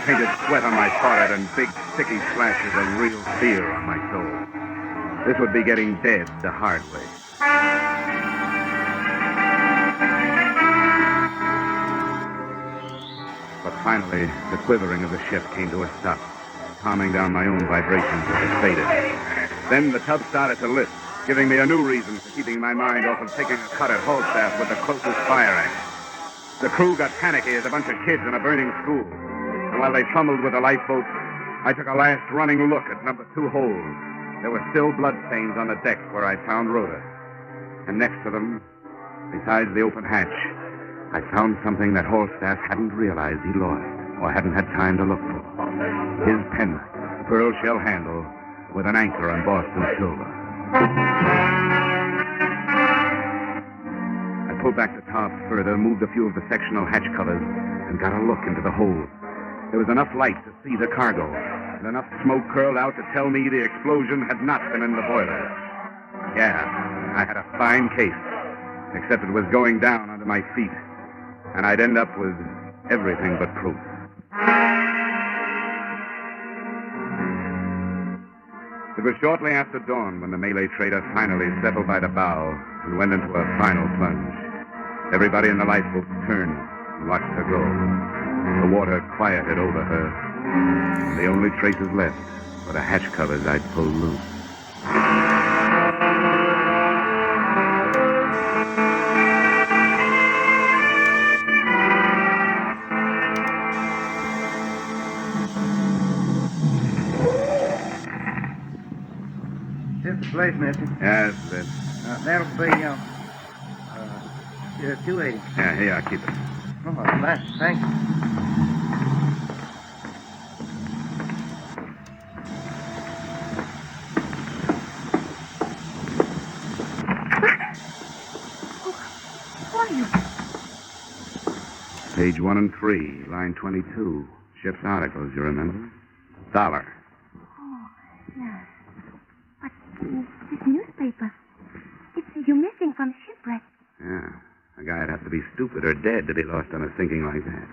painted sweat on my forehead, and big, sticky flashes of real fear on my soul. This would be getting dead the hard way. But finally, the quivering of the ship came to a stop, calming down my own vibrations as it faded. Then the tub started to lift, giving me a new reason for keeping my mind off of taking a cut at Halstaff with the closest fire axe. The crew got panicky as a bunch of kids in a burning school. And while they fumbled with the lifeboats, I took a last running look at number 2 hold. There were still bloodstains on the deck where I found Rhoda. And next to them, besides the open hatch, I found something that Halstaff hadn't realized he lost or hadn't had time to look for. His penknife, pearl shell handle, with an anchor embossed in silver. I pulled back the tarp further, moved a few of the sectional hatch covers, and got a look into the hold. There was enough light to see the cargo, and enough smoke curled out to tell me the explosion had not been in the boiler. Yeah, I had a fine case, except it was going down under my feet, and I'd end up with everything but proof. It was shortly after dawn when the Malay trader finally settled by the bow and went into a final plunge. Everybody in the lifeboat turned and watched her go. The water quieted over her, and the only traces left were the hatch covers I'd pulled loose. This place, mister. Yes, that's... That'll be, 280. Yeah, here, I'll keep it. Oh, thanks. Page 1 and 3, line 22. Ship's articles, you remember? $1. Oh, yes. But this newspaper, it says you're missing from shipwreck. Yeah. A guy'd have to be stupid or dead to be lost on a sinking like that.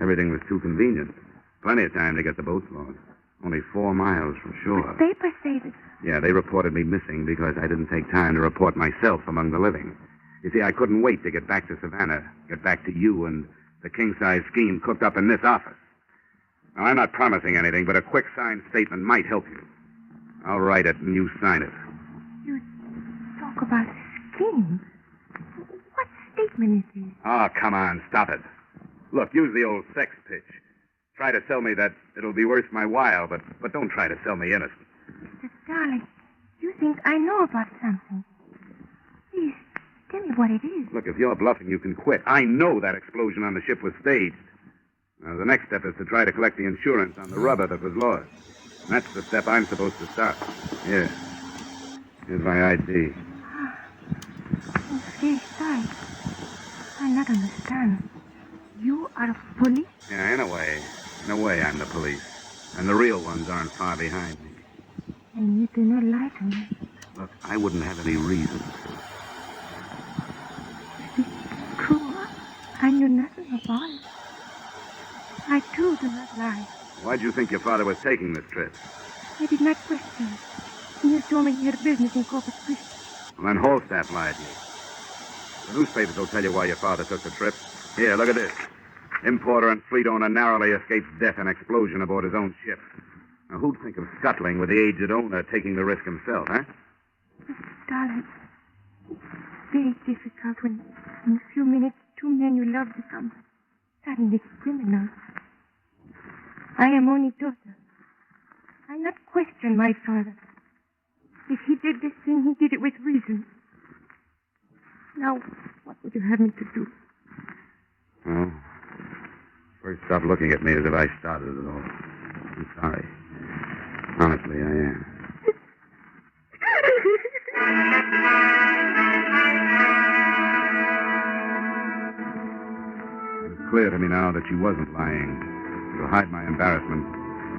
Everything was too convenient. Plenty of time to get the boats lost. Only 4 miles from shore. The papers say that... Yeah, they reported me missing because I didn't take time to report myself among the living. You see, I couldn't wait to get back to Savannah, get back to you and the king-size scheme cooked up in this office. Now, I'm not promising anything, but a quick signed statement might help you. I'll write it and you sign it. You talk about a scheme. What statement is this? Oh, come on, stop it. Look, use the old sex pitch. Try to sell me that it'll be worth my while, but don't try to sell me innocent. Mr. Darling, you think I know about something. Please, tell me what it is. Look, if you're bluffing, you can quit. I know that explosion on the ship was staged. Now, the next step is to try to collect the insurance on the rubber that was lost. And that's the step I'm supposed to stop. Here. Here's my ID. I'm very sorry. I not understand. You are a police? Yeah, in a way. In a way, I'm the police. And the real ones aren't far behind me. And you do not lie to me. Look, I wouldn't have any reason to. This is true. I knew nothing about it. I too do not lie. Why'd you think your father was taking this trip? I did not question it. You told me he had business in Corpus Christi. Well, then Holstaff lied to you. The newspapers will tell you why your father took the trip. Here, look at this. Importer and fleet owner narrowly escapes death in explosion aboard his own ship. Now, who'd think of scuttling with the aged owner taking the risk himself, huh? Darling, it's very difficult when in a few minutes 2 men you love become suddenly criminals. I am only daughter. I not question my father. If he did this thing, he did it with reason. Now, what would you have me to do? Well, first stop looking at me as if I started it all. I'm sorry. Honestly, I am. It's clear to me now that she wasn't lying. To hide my embarrassment,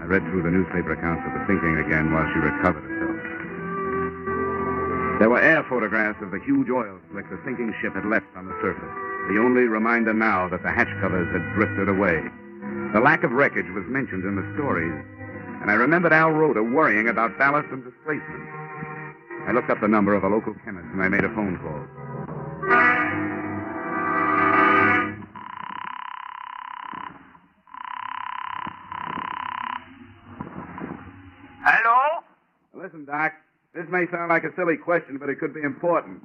I read through the newspaper accounts of the sinking again while she recovered herself. There were air photographs of the huge oil slick the sinking ship had left on the surface. The only reminder now that the hatch covers had drifted away. The lack of wreckage was mentioned in the stories, and I remembered Al Rhoda worrying about ballast and displacement. I looked up the number of a local chemist, and I made a phone call. Hello? Listen, Doc, this may sound like a silly question, but it could be important.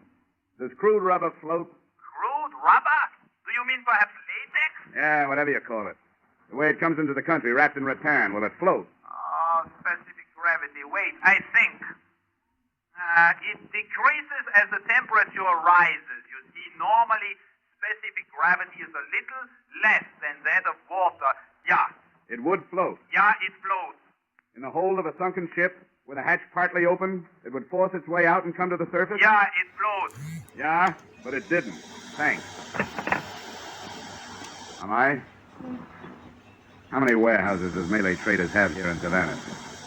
Does crude rubber float? Crude rubber? Do you mean perhaps latex? Yeah, whatever you call it. The way it comes into the country, wrapped in rattan, will it float? Oh, specific gravity. Wait, I think. It decreases as the temperature rises. You see, normally specific gravity is a little less than that of water. Yeah. It would float. Yeah, it floats. In the hold of a sunken ship, with a hatch partly open, it would force its way out and come to the surface? Yeah, it floats. Yeah, but it didn't. Thanks. Am I? How many warehouses does Malay traders have here in Savannah?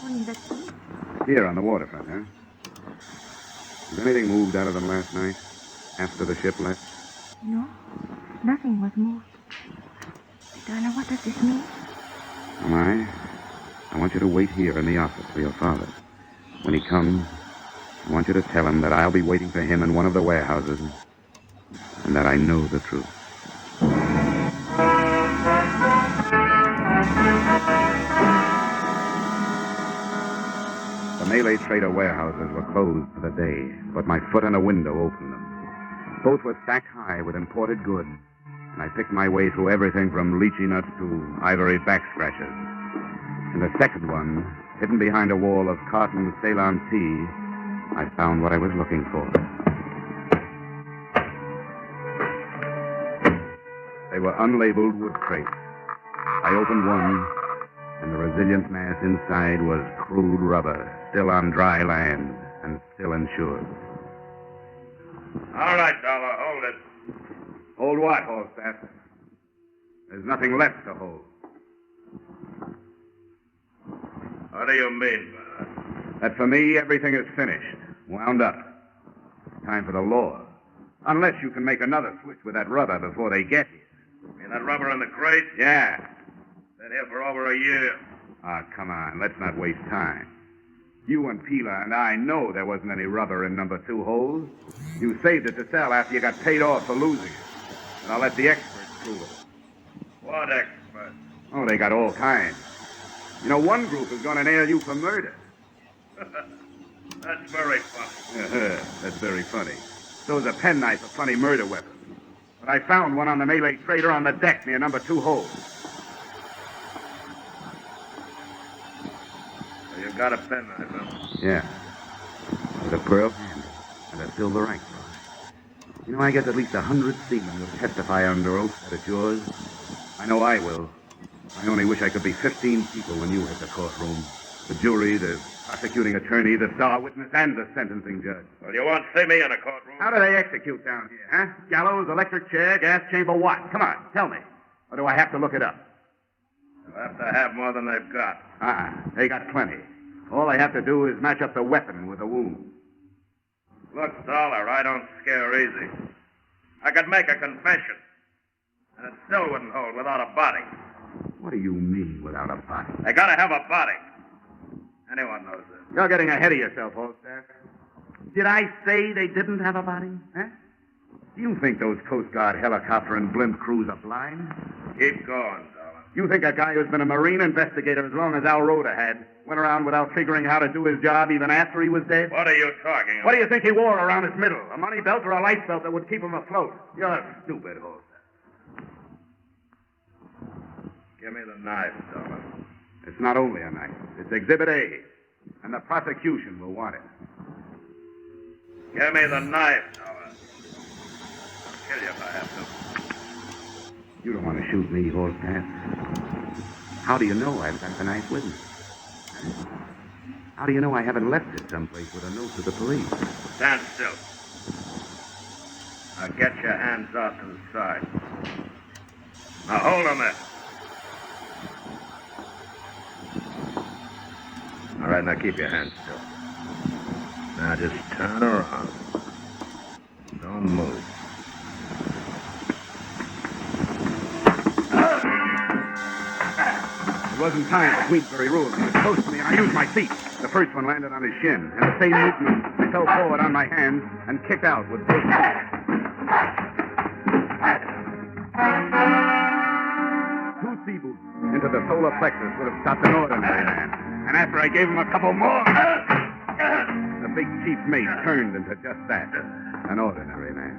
Only the Here on the waterfront, huh? Has anything moved out of them last night? After the ship left? No, nothing was moved. Donna, what does this mean? Am I want you to wait here in the office for your father. When he comes, I want you to tell him that I'll be waiting for him in one of the warehouses and that I know the truth. The Malay trader warehouses were closed for the day, but my foot in a window opened them. Both were stacked high with imported goods, and I picked my way through everything from lychee nuts to ivory back scratchers. In the second one, hidden behind a wall of cotton Ceylon tea, I found what I was looking for. They were unlabeled wood crates. I opened one, and the resilient mass inside was crude rubber, still on dry land and still insured. All right, Dollar, hold it. Hold what, Holstaff? There's nothing left to hold. What do you mean by that? That for me, everything is finished. Wound up. Time for the law. Unless you can make another switch with that rubber before they get here. You mean that rubber in the crate? Yeah. Been here for over a year. Ah, come on. Let's not waste time. You and Pila and I know there wasn't any rubber in number 2 holes. You saved it to sell after you got paid off for losing it. And I'll let the experts prove it. What experts? Oh, they got all kinds. You know, one group is going to nail you for murder. That's very funny. That's very funny. So is a penknife a funny murder weapon. But I found one on the Malay trader on the deck near number 2 hole. So you got a penknife, huh? Yeah. With a pearl handle and a silver ink. You know, I guess at least 100 seamen will testify under oath that it's yours. I know I will. I only wish I could be 15 people when you hit the courtroom. The jury, the prosecuting attorney, the star witness, and the sentencing judge. Well, you won't see me in a courtroom. How do they execute down here, huh? Gallows, electric chair, gas chamber, what? Come on, tell me. Or do I have to look it up? They'll have to have more than they've got. They got plenty. All I have to do is match up the weapon with the wound. Look, Dollar, I don't scare easy. I could make a confession, and it still wouldn't hold without a body. What do you mean without a body? They gotta have a body. Anyone knows this. You're getting ahead of yourself, Holstaff. Did I say they didn't have a body? Huh? Do you think those Coast Guard helicopter and blimp crews are blind? Keep going, Dollar. You think a guy who's been a Marine investigator as long as Al Rhoda had went around without figuring how to do his job even after he was dead? What are you talking about? What do you think he wore around his middle? A money belt or a life belt that would keep him afloat? You're stupid, Holstaff. Give me the knife, Dollar. It's not only a knife. It's Exhibit A, and the prosecution will want it. Give me the knife, Dollar. I'll kill you if I have to. You don't want to shoot me, Holstaff. How do you know I've got the knife with me? How do you know I haven't left it someplace with a note to the police? Stand still. Now get your hands out to the side. Now hold them there. All right, now keep your hands still. Now just turn around. Don't move. It wasn't time for Queensbury rules. He was close to me, and I used my feet. The first one landed on his shin, and the same movement, I fell forward on my hands and kicked out with both feet. Two sea boots into the solar plexus would have stopped an ordinary man. And after I gave him a couple more, the big chief mate turned into just that, an ordinary man.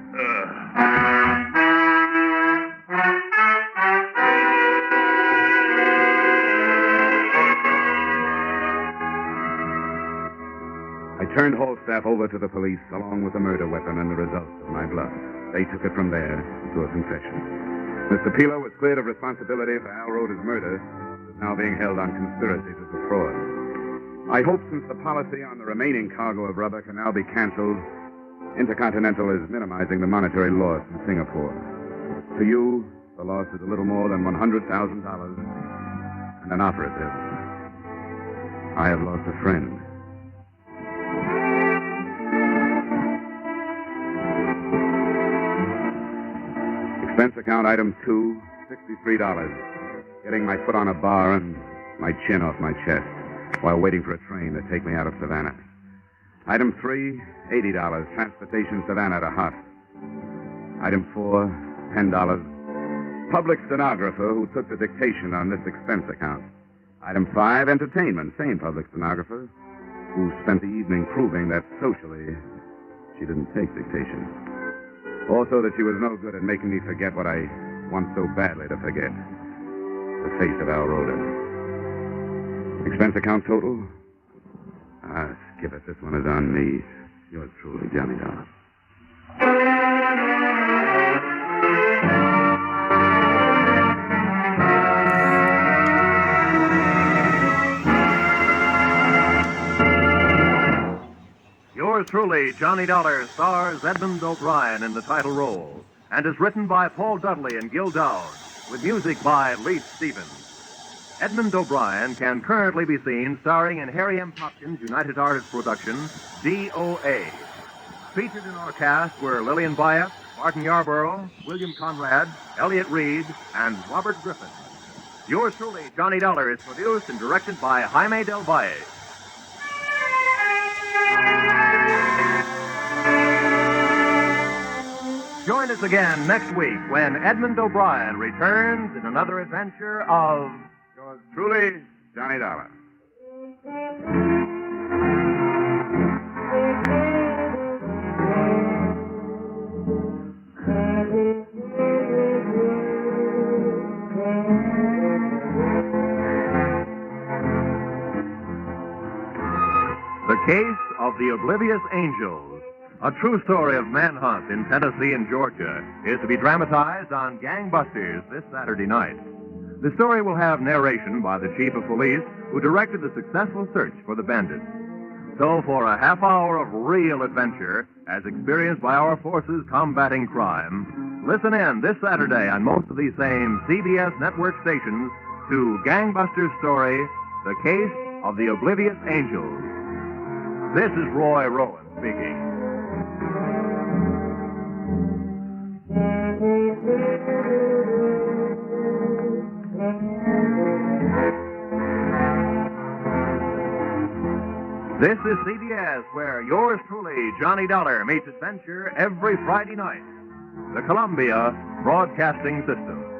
I turned Holstaff over to the police along with the murder weapon and the results of my bluff. They took it from there to a confession. Mr. Pilo was cleared of responsibility for Al Rhoda's murder, is now being held on conspiracy to defraud. I hope since the policy on the remaining cargo of rubber can now be canceled, Intercontinental is minimizing the monetary loss in Singapore. To you, the loss is a little more than $100,000 and an operative. I have lost a friend. Expense account item 2, $63. Getting my foot on a bar and my chin off my chest while waiting for a train to take me out of Savannah. Item 3, $80. Transportation Savannah to Hot. Item 4, $10. Public stenographer who took the dictation on this expense account. Item 5, entertainment. Same public stenographer who spent the evening proving that socially she didn't take dictation. Also that she was no good at making me forget what I want so badly to forget. The face of Al Rhoda. Expense account total? Skip it. This one is on me. Yours truly, Johnny Dollar. Yours truly, Johnny Dollar, stars Edmund O'Brien in the title role and is written by Paul Dudley and Gil Dowd. with music by Leith Stevens. Edmund O'Brien can currently be seen starring in Harry M. Popkins' United Artists production, DOA. Featured in our cast were Lillian Byatt, Martin Yarborough, William Conrad, Elliott Reed, and Robert Griffin. Yours truly, Johnny Dollar, is produced and directed by Jaime Del Valle. Join us again next week when Edmund O'Brien returns in another adventure of yours truly, Johnny Dollar. The Case of the Oblivious Angels, a true story of manhunt in Tennessee and Georgia, is to be dramatized on Gangbusters this Saturday night. The story will have narration by the chief of police who directed the successful search for the bandits. So for a half hour of real adventure, as experienced by our forces combating crime, listen in this Saturday on most of these same CBS network stations to Gangbusters' story, The Case of the Oblivious Angels. This is Roy Rowan speaking. This is CBS, where yours truly, Johnny Dollar, meets adventure every Friday night. The Columbia Broadcasting System.